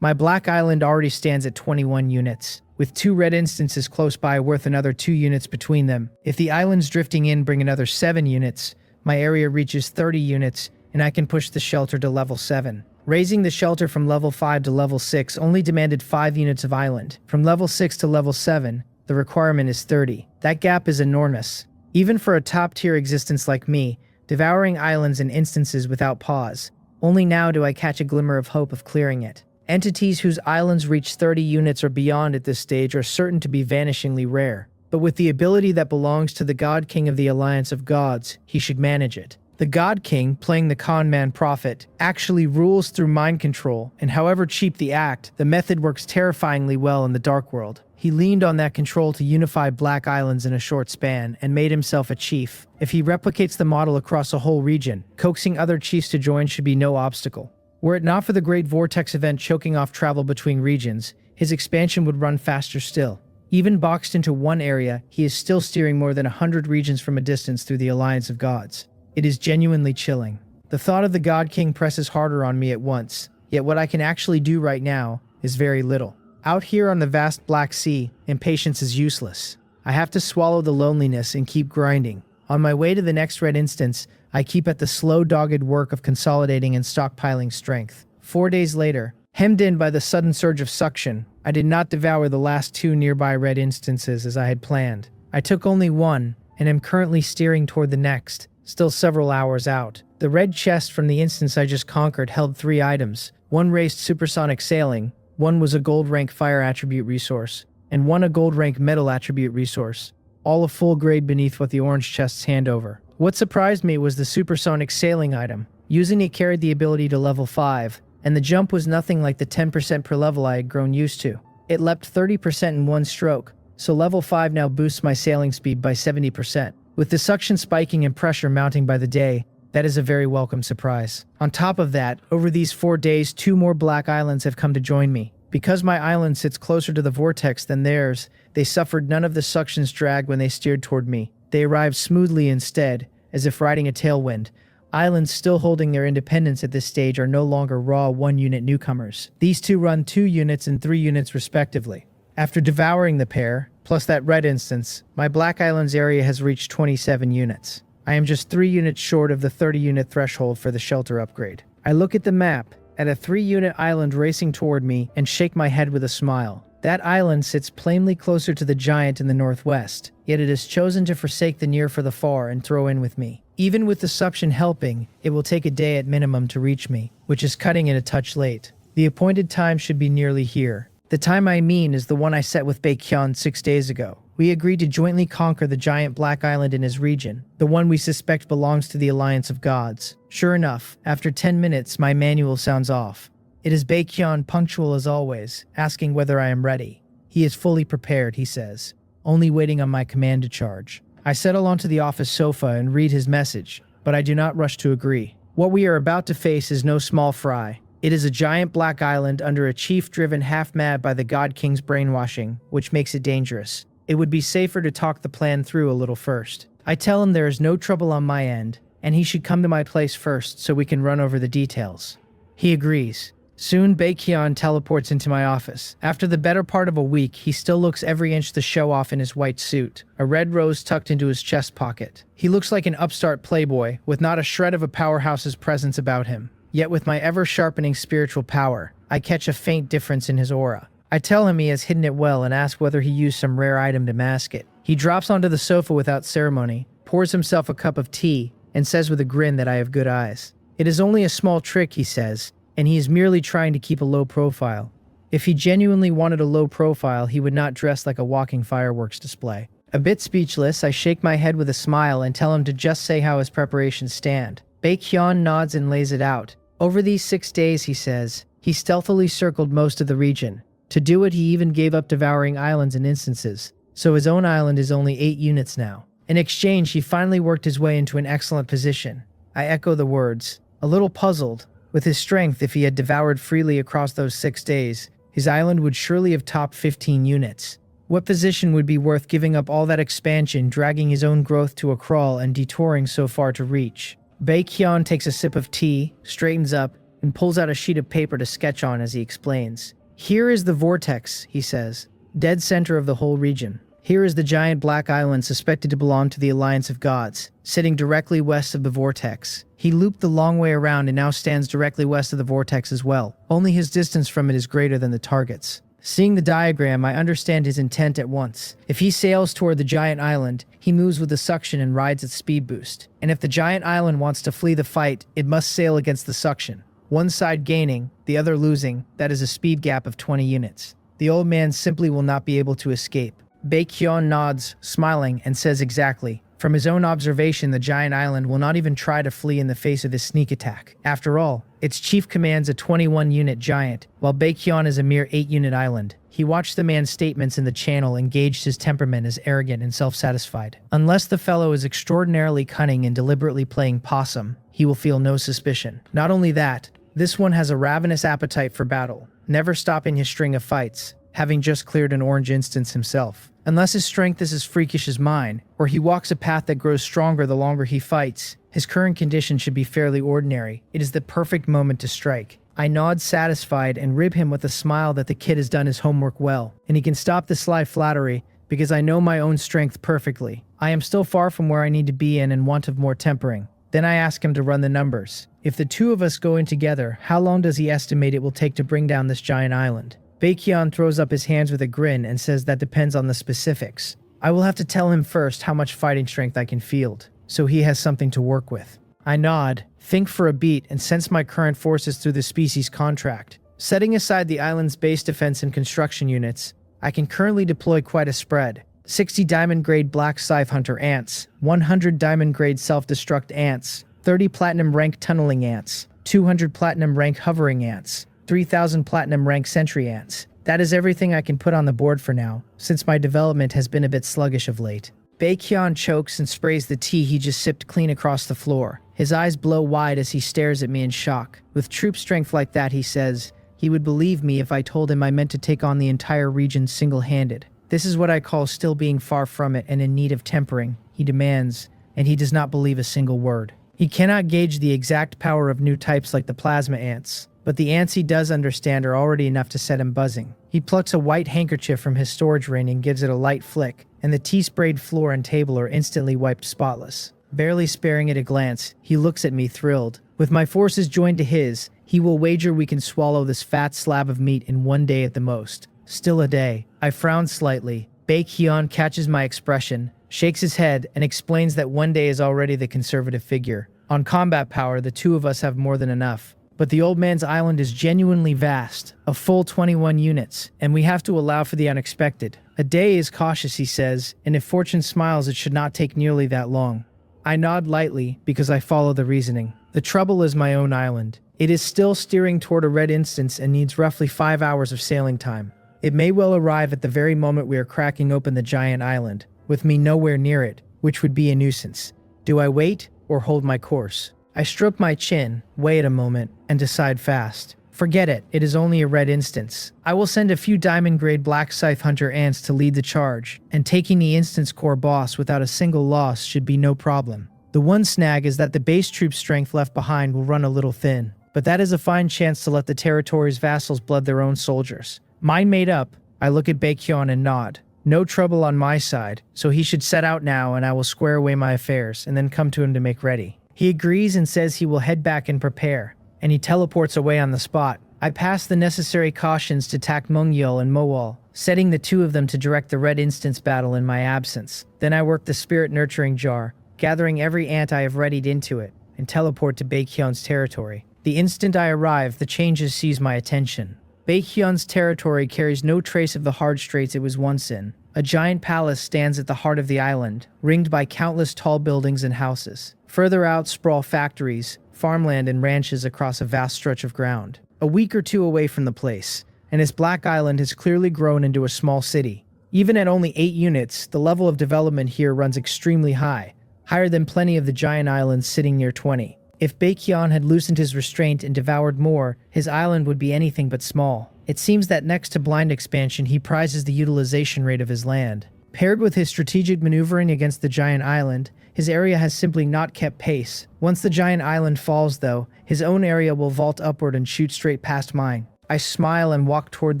Speaker 1: My Black Island already stands at 21 units, with 2 red instances close by worth another 2 units between them. If the islands drifting in bring another 7 units, my area reaches 30 units, and I can push the shelter to level 7. Raising the shelter from level 5 to level 6 only demanded 5 units of island. From level 6 to level 7, the requirement is 30. That gap is enormous. Even for a top-tier existence like me, devouring islands and instances without pause. Only now do I catch a glimmer of hope of clearing it. Entities whose islands reach 30 units or beyond at this stage are certain to be vanishingly rare. But with the ability that belongs to the God King of the Alliance of Gods, he should manage it. The God King, playing the con man prophet, actually rules through mind control, and however cheap the act, the method works terrifyingly well in the Dark World. He leaned on that control to unify Black Islands in a short span, and made himself a chief. If he replicates the model across a whole region, coaxing other chiefs to join should be no obstacle. Were it not for the Great Vortex event choking off travel between regions, his expansion would run faster still. Even boxed into one area, he is still steering more than 100 regions from a distance through the Alliance of Gods. It is genuinely chilling. The thought of the God King presses harder on me at once, yet what I can actually do right now is very little. Out here on the vast Black Sea, impatience is useless. I have to swallow the loneliness and keep grinding. On my way to the next red instance, I keep at the slow, dogged work of consolidating and stockpiling strength. 4 days later, hemmed in by the sudden surge of suction, I did not devour the last 2 nearby red instances as I had planned. I took only 1, and am currently steering toward the next, still several hours out. The red chest from the instance I just conquered held 3 items. 1 raised supersonic sailing, 1 was a gold rank fire attribute resource, and 1 a gold rank metal attribute resource. All a full grade beneath what the orange chests hand over. What surprised me was the supersonic sailing item. Using it carried the ability to level 5, and the jump was nothing like the 10% per level I had grown used to. It leapt 30% in one stroke, so level 5 now boosts my sailing speed by 70%. With the suction spiking and pressure mounting by the day, that is a very welcome surprise. On top of that, over these 4 days, 2 more Black Islands have come to join me. Because my island sits closer to the vortex than theirs, they suffered none of the suction's drag when they steered toward me. They arrived smoothly instead, as if riding a tailwind. Islands still holding their independence at this stage are no longer raw 1-unit newcomers. These 2 run 2 units and 3 units respectively. After devouring the pair, plus that red instance, my Black Islands area has reached 27 units. I am just 3 units short of the 30-unit threshold for the shelter upgrade. I look at the map, at a 3-unit island racing toward me, and shake my head with a smile. That island sits plainly closer to the giant in the northwest, yet it has chosen to forsake the near for the far and throw in with me. Even with the suction helping, it will take a day at minimum to reach me, which is cutting it a touch late. The appointed time should be nearly here. The time I mean is the one I set with Baekhyun 6 days ago. We agreed to jointly conquer the giant Black Island in his region, the one we suspect belongs to the Alliance of Gods. Sure enough, after 10 minutes, my manual sounds off. It is Baekhyun, punctual as always, asking whether I am ready. He is fully prepared, he says, only waiting on my command to charge. I settle onto the office sofa and read his message, but I do not rush to agree. What we are about to face is no small fry. It is a giant black island under a chief driven half-mad by the God King's brainwashing, which makes it dangerous. It would be safer to talk the plan through a little first. I tell him there is no trouble on my end, and he should come to my place first so we can run over the details. He agrees. Soon, Baekhyun teleports into my office. After the better part of a week, he still looks every inch the show-off in his white suit, a red rose tucked into his chest pocket. He looks like an upstart playboy, with not a shred of a powerhouse's presence about him. Yet with my ever-sharpening spiritual power, I catch a faint difference in his aura. I tell him he has hidden it well and ask whether he used some rare item to mask it. He drops onto the sofa without ceremony, pours himself a cup of tea, and says with a grin that I have good eyes. It is only a small trick, he says, and he is merely trying to keep a low profile. If he genuinely wanted a low profile, he would not dress like a walking fireworks display. A bit speechless, I shake my head with a smile and tell him to just say how his preparations stand. Baekhyun nods and lays it out. Over these 6 days, he says, he stealthily circled most of the region. To do it, he even gave up devouring islands in instances, so his own island is only 8 units now. In exchange, he finally worked his way into an excellent position. I echo the words, a little puzzled. With his strength, if he had devoured freely across those 6 days, his island would surely have topped 15 units. What position would be worth giving up all that expansion, dragging his own growth to a crawl, and detouring so far to reach? Baekhyun takes a sip of tea, straightens up, and pulls out a sheet of paper to sketch on as he explains. Here is the vortex, he says, dead center of the whole region. Here is the giant black island suspected to belong to the Alliance of Gods, sitting directly west of the vortex. He looped the long way around and now stands directly west of the vortex as well. Only his distance from it is greater than the target's. Seeing the diagram, I understand his intent at once. If he sails toward the giant island, he moves with the suction and rides its speed boost. And if the giant island wants to flee the fight, it must sail against the suction. One side gaining, the other losing, that is a speed gap of 20 units. The old man simply will not be able to escape. Baekhyun nods, smiling, and says exactly. From his own observation, the giant island will not even try to flee in the face of this sneak attack. After all, its chief commands a 21-unit giant, while Baekhyun is a mere 8-unit island. He watched the man's statements in the channel and gauged his temperament as arrogant and self-satisfied. Unless the fellow is extraordinarily cunning and deliberately playing possum, he will feel no suspicion. Not only that, this one has a ravenous appetite for battle, never stopping his string of fights, having just cleared an orange instance himself. Unless his strength is as freakish as mine, or he walks a path that grows stronger the longer he fights, his current condition should be fairly ordinary. It is the perfect moment to strike. I nod satisfied and rib him with a smile that the kid has done his homework well, and he can stop the sly flattery because I know my own strength perfectly. I am still far from where I need to be in want of more tempering. Then I ask him to run the numbers. If the two of us go in together, how long does he estimate it will take to bring down this giant island? Baekhyun throws up his hands with a grin and says that depends on the specifics. I will have to tell him first how much fighting strength I can field, so he has something to work with. I nod, think for a beat, and sense my current forces through the species contract. Setting aside the island's base defense and construction units, I can currently deploy quite a spread. 60 diamond-grade black scythe hunter ants, 100 diamond-grade self-destruct ants, 30 platinum rank tunneling ants, 200 platinum rank hovering ants, 3,000 platinum rank sentry ants. That is everything I can put on the board for now, since my development has been a bit sluggish of late. Baekhyun chokes and sprays the tea he just sipped clean across the floor. His eyes blow wide as he stares at me in shock. With troop strength like that, he says, he would believe me if I told him I meant to take on the entire region single-handed. This is what I call still being far from it and in need of tempering, he demands, and he does not believe a single word. He cannot gauge the exact power of new types like the plasma ants, but the ants he does understand are already enough to set him buzzing. He plucks a white handkerchief from his storage ring and gives it a light flick, and the tea-sprayed floor and table are instantly wiped spotless. Barely sparing it a glance, he looks at me thrilled. With my forces joined to his, he will wager we can swallow this fat slab of meat in 1 day at the most. Still a day. I frown slightly. Baekhyun catches my expression, shakes his head, and explains that 1 day is already the conservative figure. On combat power, the two of us have more than enough. But the old man's island is genuinely vast, a full 21 units, and we have to allow for the unexpected. A day is cautious, he says, and if fortune smiles, it should not take nearly that long. I nod lightly because I follow the reasoning. The trouble is my own island. It is still steering toward a red instance and needs roughly 5 hours of sailing time. It may well arrive at the very moment we are cracking open the giant island, with me nowhere near it, which would be a nuisance. Do I wait or hold my course? I stroke my chin, wait a moment, and decide fast. Forget it, it is only a red instance. I will send a few diamond-grade black scythe hunter ants to lead the charge, and taking the instance core boss without a single loss should be no problem. The one snag is that the base troop strength left behind will run a little thin, but that is a fine chance to let the territory's vassals blood their own soldiers. Mind made up, I look at Baekhyun and nod. No trouble on my side, so he should set out now and I will square away my affairs and then come to him to make ready. He agrees and says he will head back and prepare, and he teleports away on the spot. I pass the necessary cautions to Tak Mungyul and Mowal, setting the two of them to direct the red instance battle in my absence. Then I work the spirit nurturing jar, gathering every ant I have readied into it, and teleport to Baekhyun's territory. The instant I arrive, the changes seize my attention. Baekhyun's territory carries no trace of the hard straits it was once in. A giant palace stands at the heart of the island, ringed by countless tall buildings and houses. Further out sprawl factories, farmland and ranches across a vast stretch of ground. A week or two away from the place, and its black island has clearly grown into a small city. Even at only 8 units, the level of development here runs extremely high, higher than plenty of the giant islands sitting near 20. If Baekhyun had loosened his restraint and devoured more, his island would be anything but small. It seems that next to blind expansion, he prizes the utilization rate of his land. Paired with his strategic maneuvering against the giant island, his area has simply not kept pace. Once the giant island falls, though, his own area will vault upward and shoot straight past mine. I smile and walk toward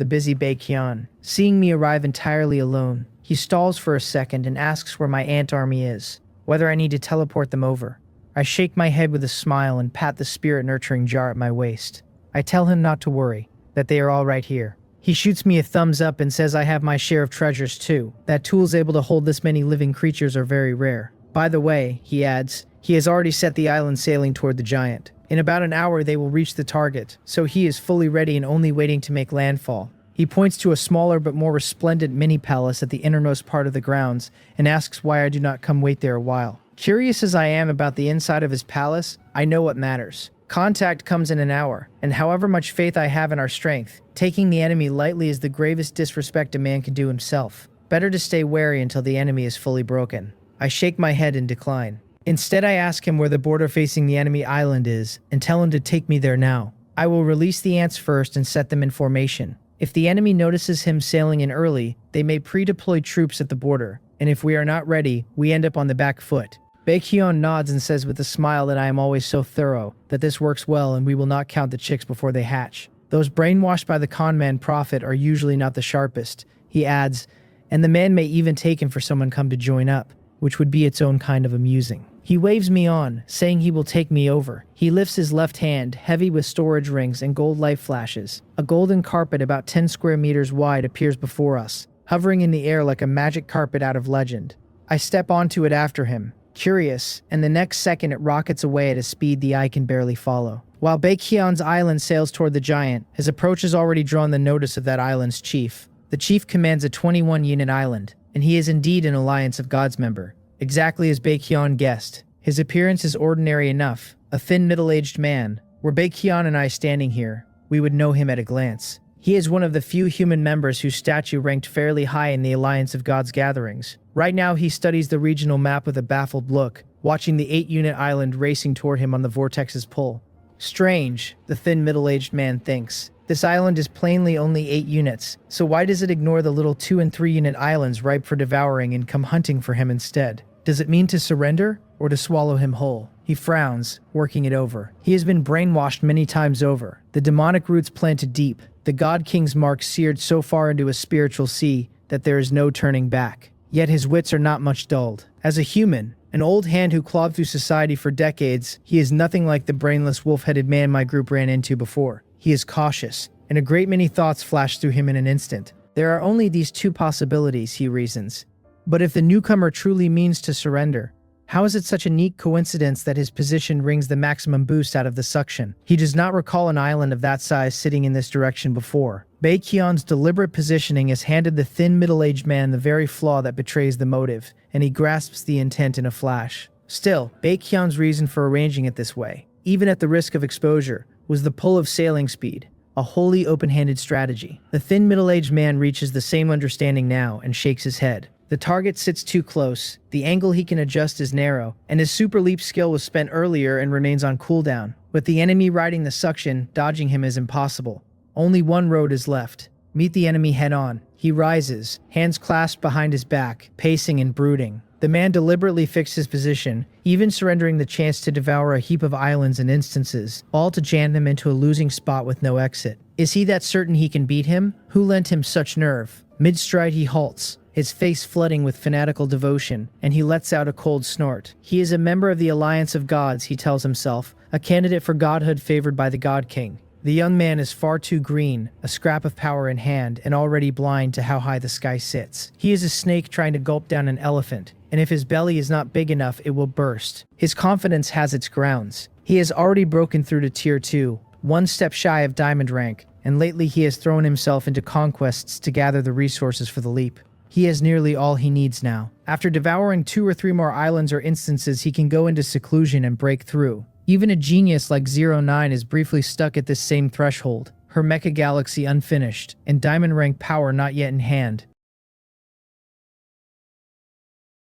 Speaker 1: the busy Baekhyun. Seeing me arrive entirely alone, he stalls for a second and asks where my ant army is, whether I need to teleport them over. I shake my head with a smile and pat the spirit nurturing jar at my waist. I tell him not to worry, that they are all right here. He shoots me a thumbs up and says I have my share of treasures too. That tools able to hold this many living creatures are very rare. By the way, he adds, he has already set the island sailing toward the giant. In about an hour they will reach the target, so he is fully ready and only waiting to make landfall. He points to a smaller but more resplendent mini-palace at the innermost part of the grounds and asks why I do not come wait there a while. Curious as I am about the inside of his palace, I know what matters. Contact comes in an hour, and however much faith I have in our strength, taking the enemy lightly is the gravest disrespect a man can do himself. Better to stay wary until the enemy is fully broken. I shake my head and decline. Instead, I ask him where the border facing the enemy island is, and tell him to take me there now. I will release the ants first and set them in formation. If the enemy notices him sailing in early, they may pre-deploy troops at the border, and if we are not ready, we end up on the back foot. Baekhyun nods and says with a smile that I am always so thorough, that this works well and we will not count the chicks before they hatch. Those brainwashed by the conman prophet are usually not the sharpest, he adds, and the man may even take him for someone come to join up, which would be its own kind of amusing. He waves me on, saying he will take me over. He lifts his left hand, heavy with storage rings and gold light flashes. A golden carpet about 10 square meters wide appears before us, hovering in the air like a magic carpet out of legend. I step onto it after him, curious, and the next second it rockets away at a speed the eye can barely follow. While Baekhyun's island sails toward the giant, his approach has already drawn the notice of that island's chief. The chief commands a 21-unit island, and he is indeed an Alliance of Gods member. Exactly as Baekhyun guessed. His appearance is ordinary enough, a thin middle-aged man. Were Baekhyun and I standing here, we would know him at a glance. He is one of the few human members whose statue ranked fairly high in the Alliance of Gods gatherings. Right now he studies the regional map with a baffled look, watching the 8-unit island racing toward him on the vortex's pull. Strange, the thin middle-aged man thinks. This island is plainly only 8 units, so why does it ignore the little 2 and 3 unit islands ripe for devouring and come hunting for him instead? Does it mean to surrender, or to swallow him whole? He frowns, working it over. He has been brainwashed many times over, the demonic roots planted deep, the God King's mark seared so far into a spiritual sea that there is no turning back. Yet his wits are not much dulled. As a human, an old hand who clawed through society for decades, he is nothing like the brainless wolf-headed man my group ran into before. He is cautious, and a great many thoughts flash through him in an instant. There are only these 2 possibilities, he reasons. But if the newcomer truly means to surrender, how is it such a neat coincidence that his position wrings the maximum boost out of the suction? He does not recall an island of that size sitting in this direction before. Baekhyun's deliberate positioning has handed the thin middle-aged man the very flaw that betrays the motive, and he grasps the intent in a flash. Still, Baekhyun's reason for arranging it this way, even at the risk of exposure, was the pull of sailing speed, a wholly open-handed strategy. The thin middle-aged man reaches the same understanding now and shakes his head. The target sits too close, the angle he can adjust is narrow, and his super leap skill was spent earlier and remains on cooldown. With the enemy riding the suction, dodging him is impossible. Only one road is left. Meet the enemy head-on. He rises, hands clasped behind his back, pacing and brooding. The man deliberately fixed his position, even surrendering the chance to devour a heap of islands and instances, all to jam him into a losing spot with no exit. Is he that certain he can beat him? Who lent him such nerve? Mid-stride he halts, his face flooding with fanatical devotion, and he lets out a cold snort. He is a member of the Alliance of Gods, he tells himself, a candidate for godhood favored by the God King. The young man is far too green, a scrap of power in hand, and already blind to how high the sky sits. He is a snake trying to gulp down an elephant, and if his belly is not big enough, it will burst. His confidence has its grounds. He has already broken through to Tier 2, one step shy of Diamond rank, and lately he has thrown himself into conquests to gather the resources for the leap. He has nearly all he needs now. After devouring 2 or 3 more islands or instances, he can go into seclusion and break through. Even a genius like 09 is briefly stuck at this same threshold, her mecha galaxy unfinished, and diamond rank power not yet in hand.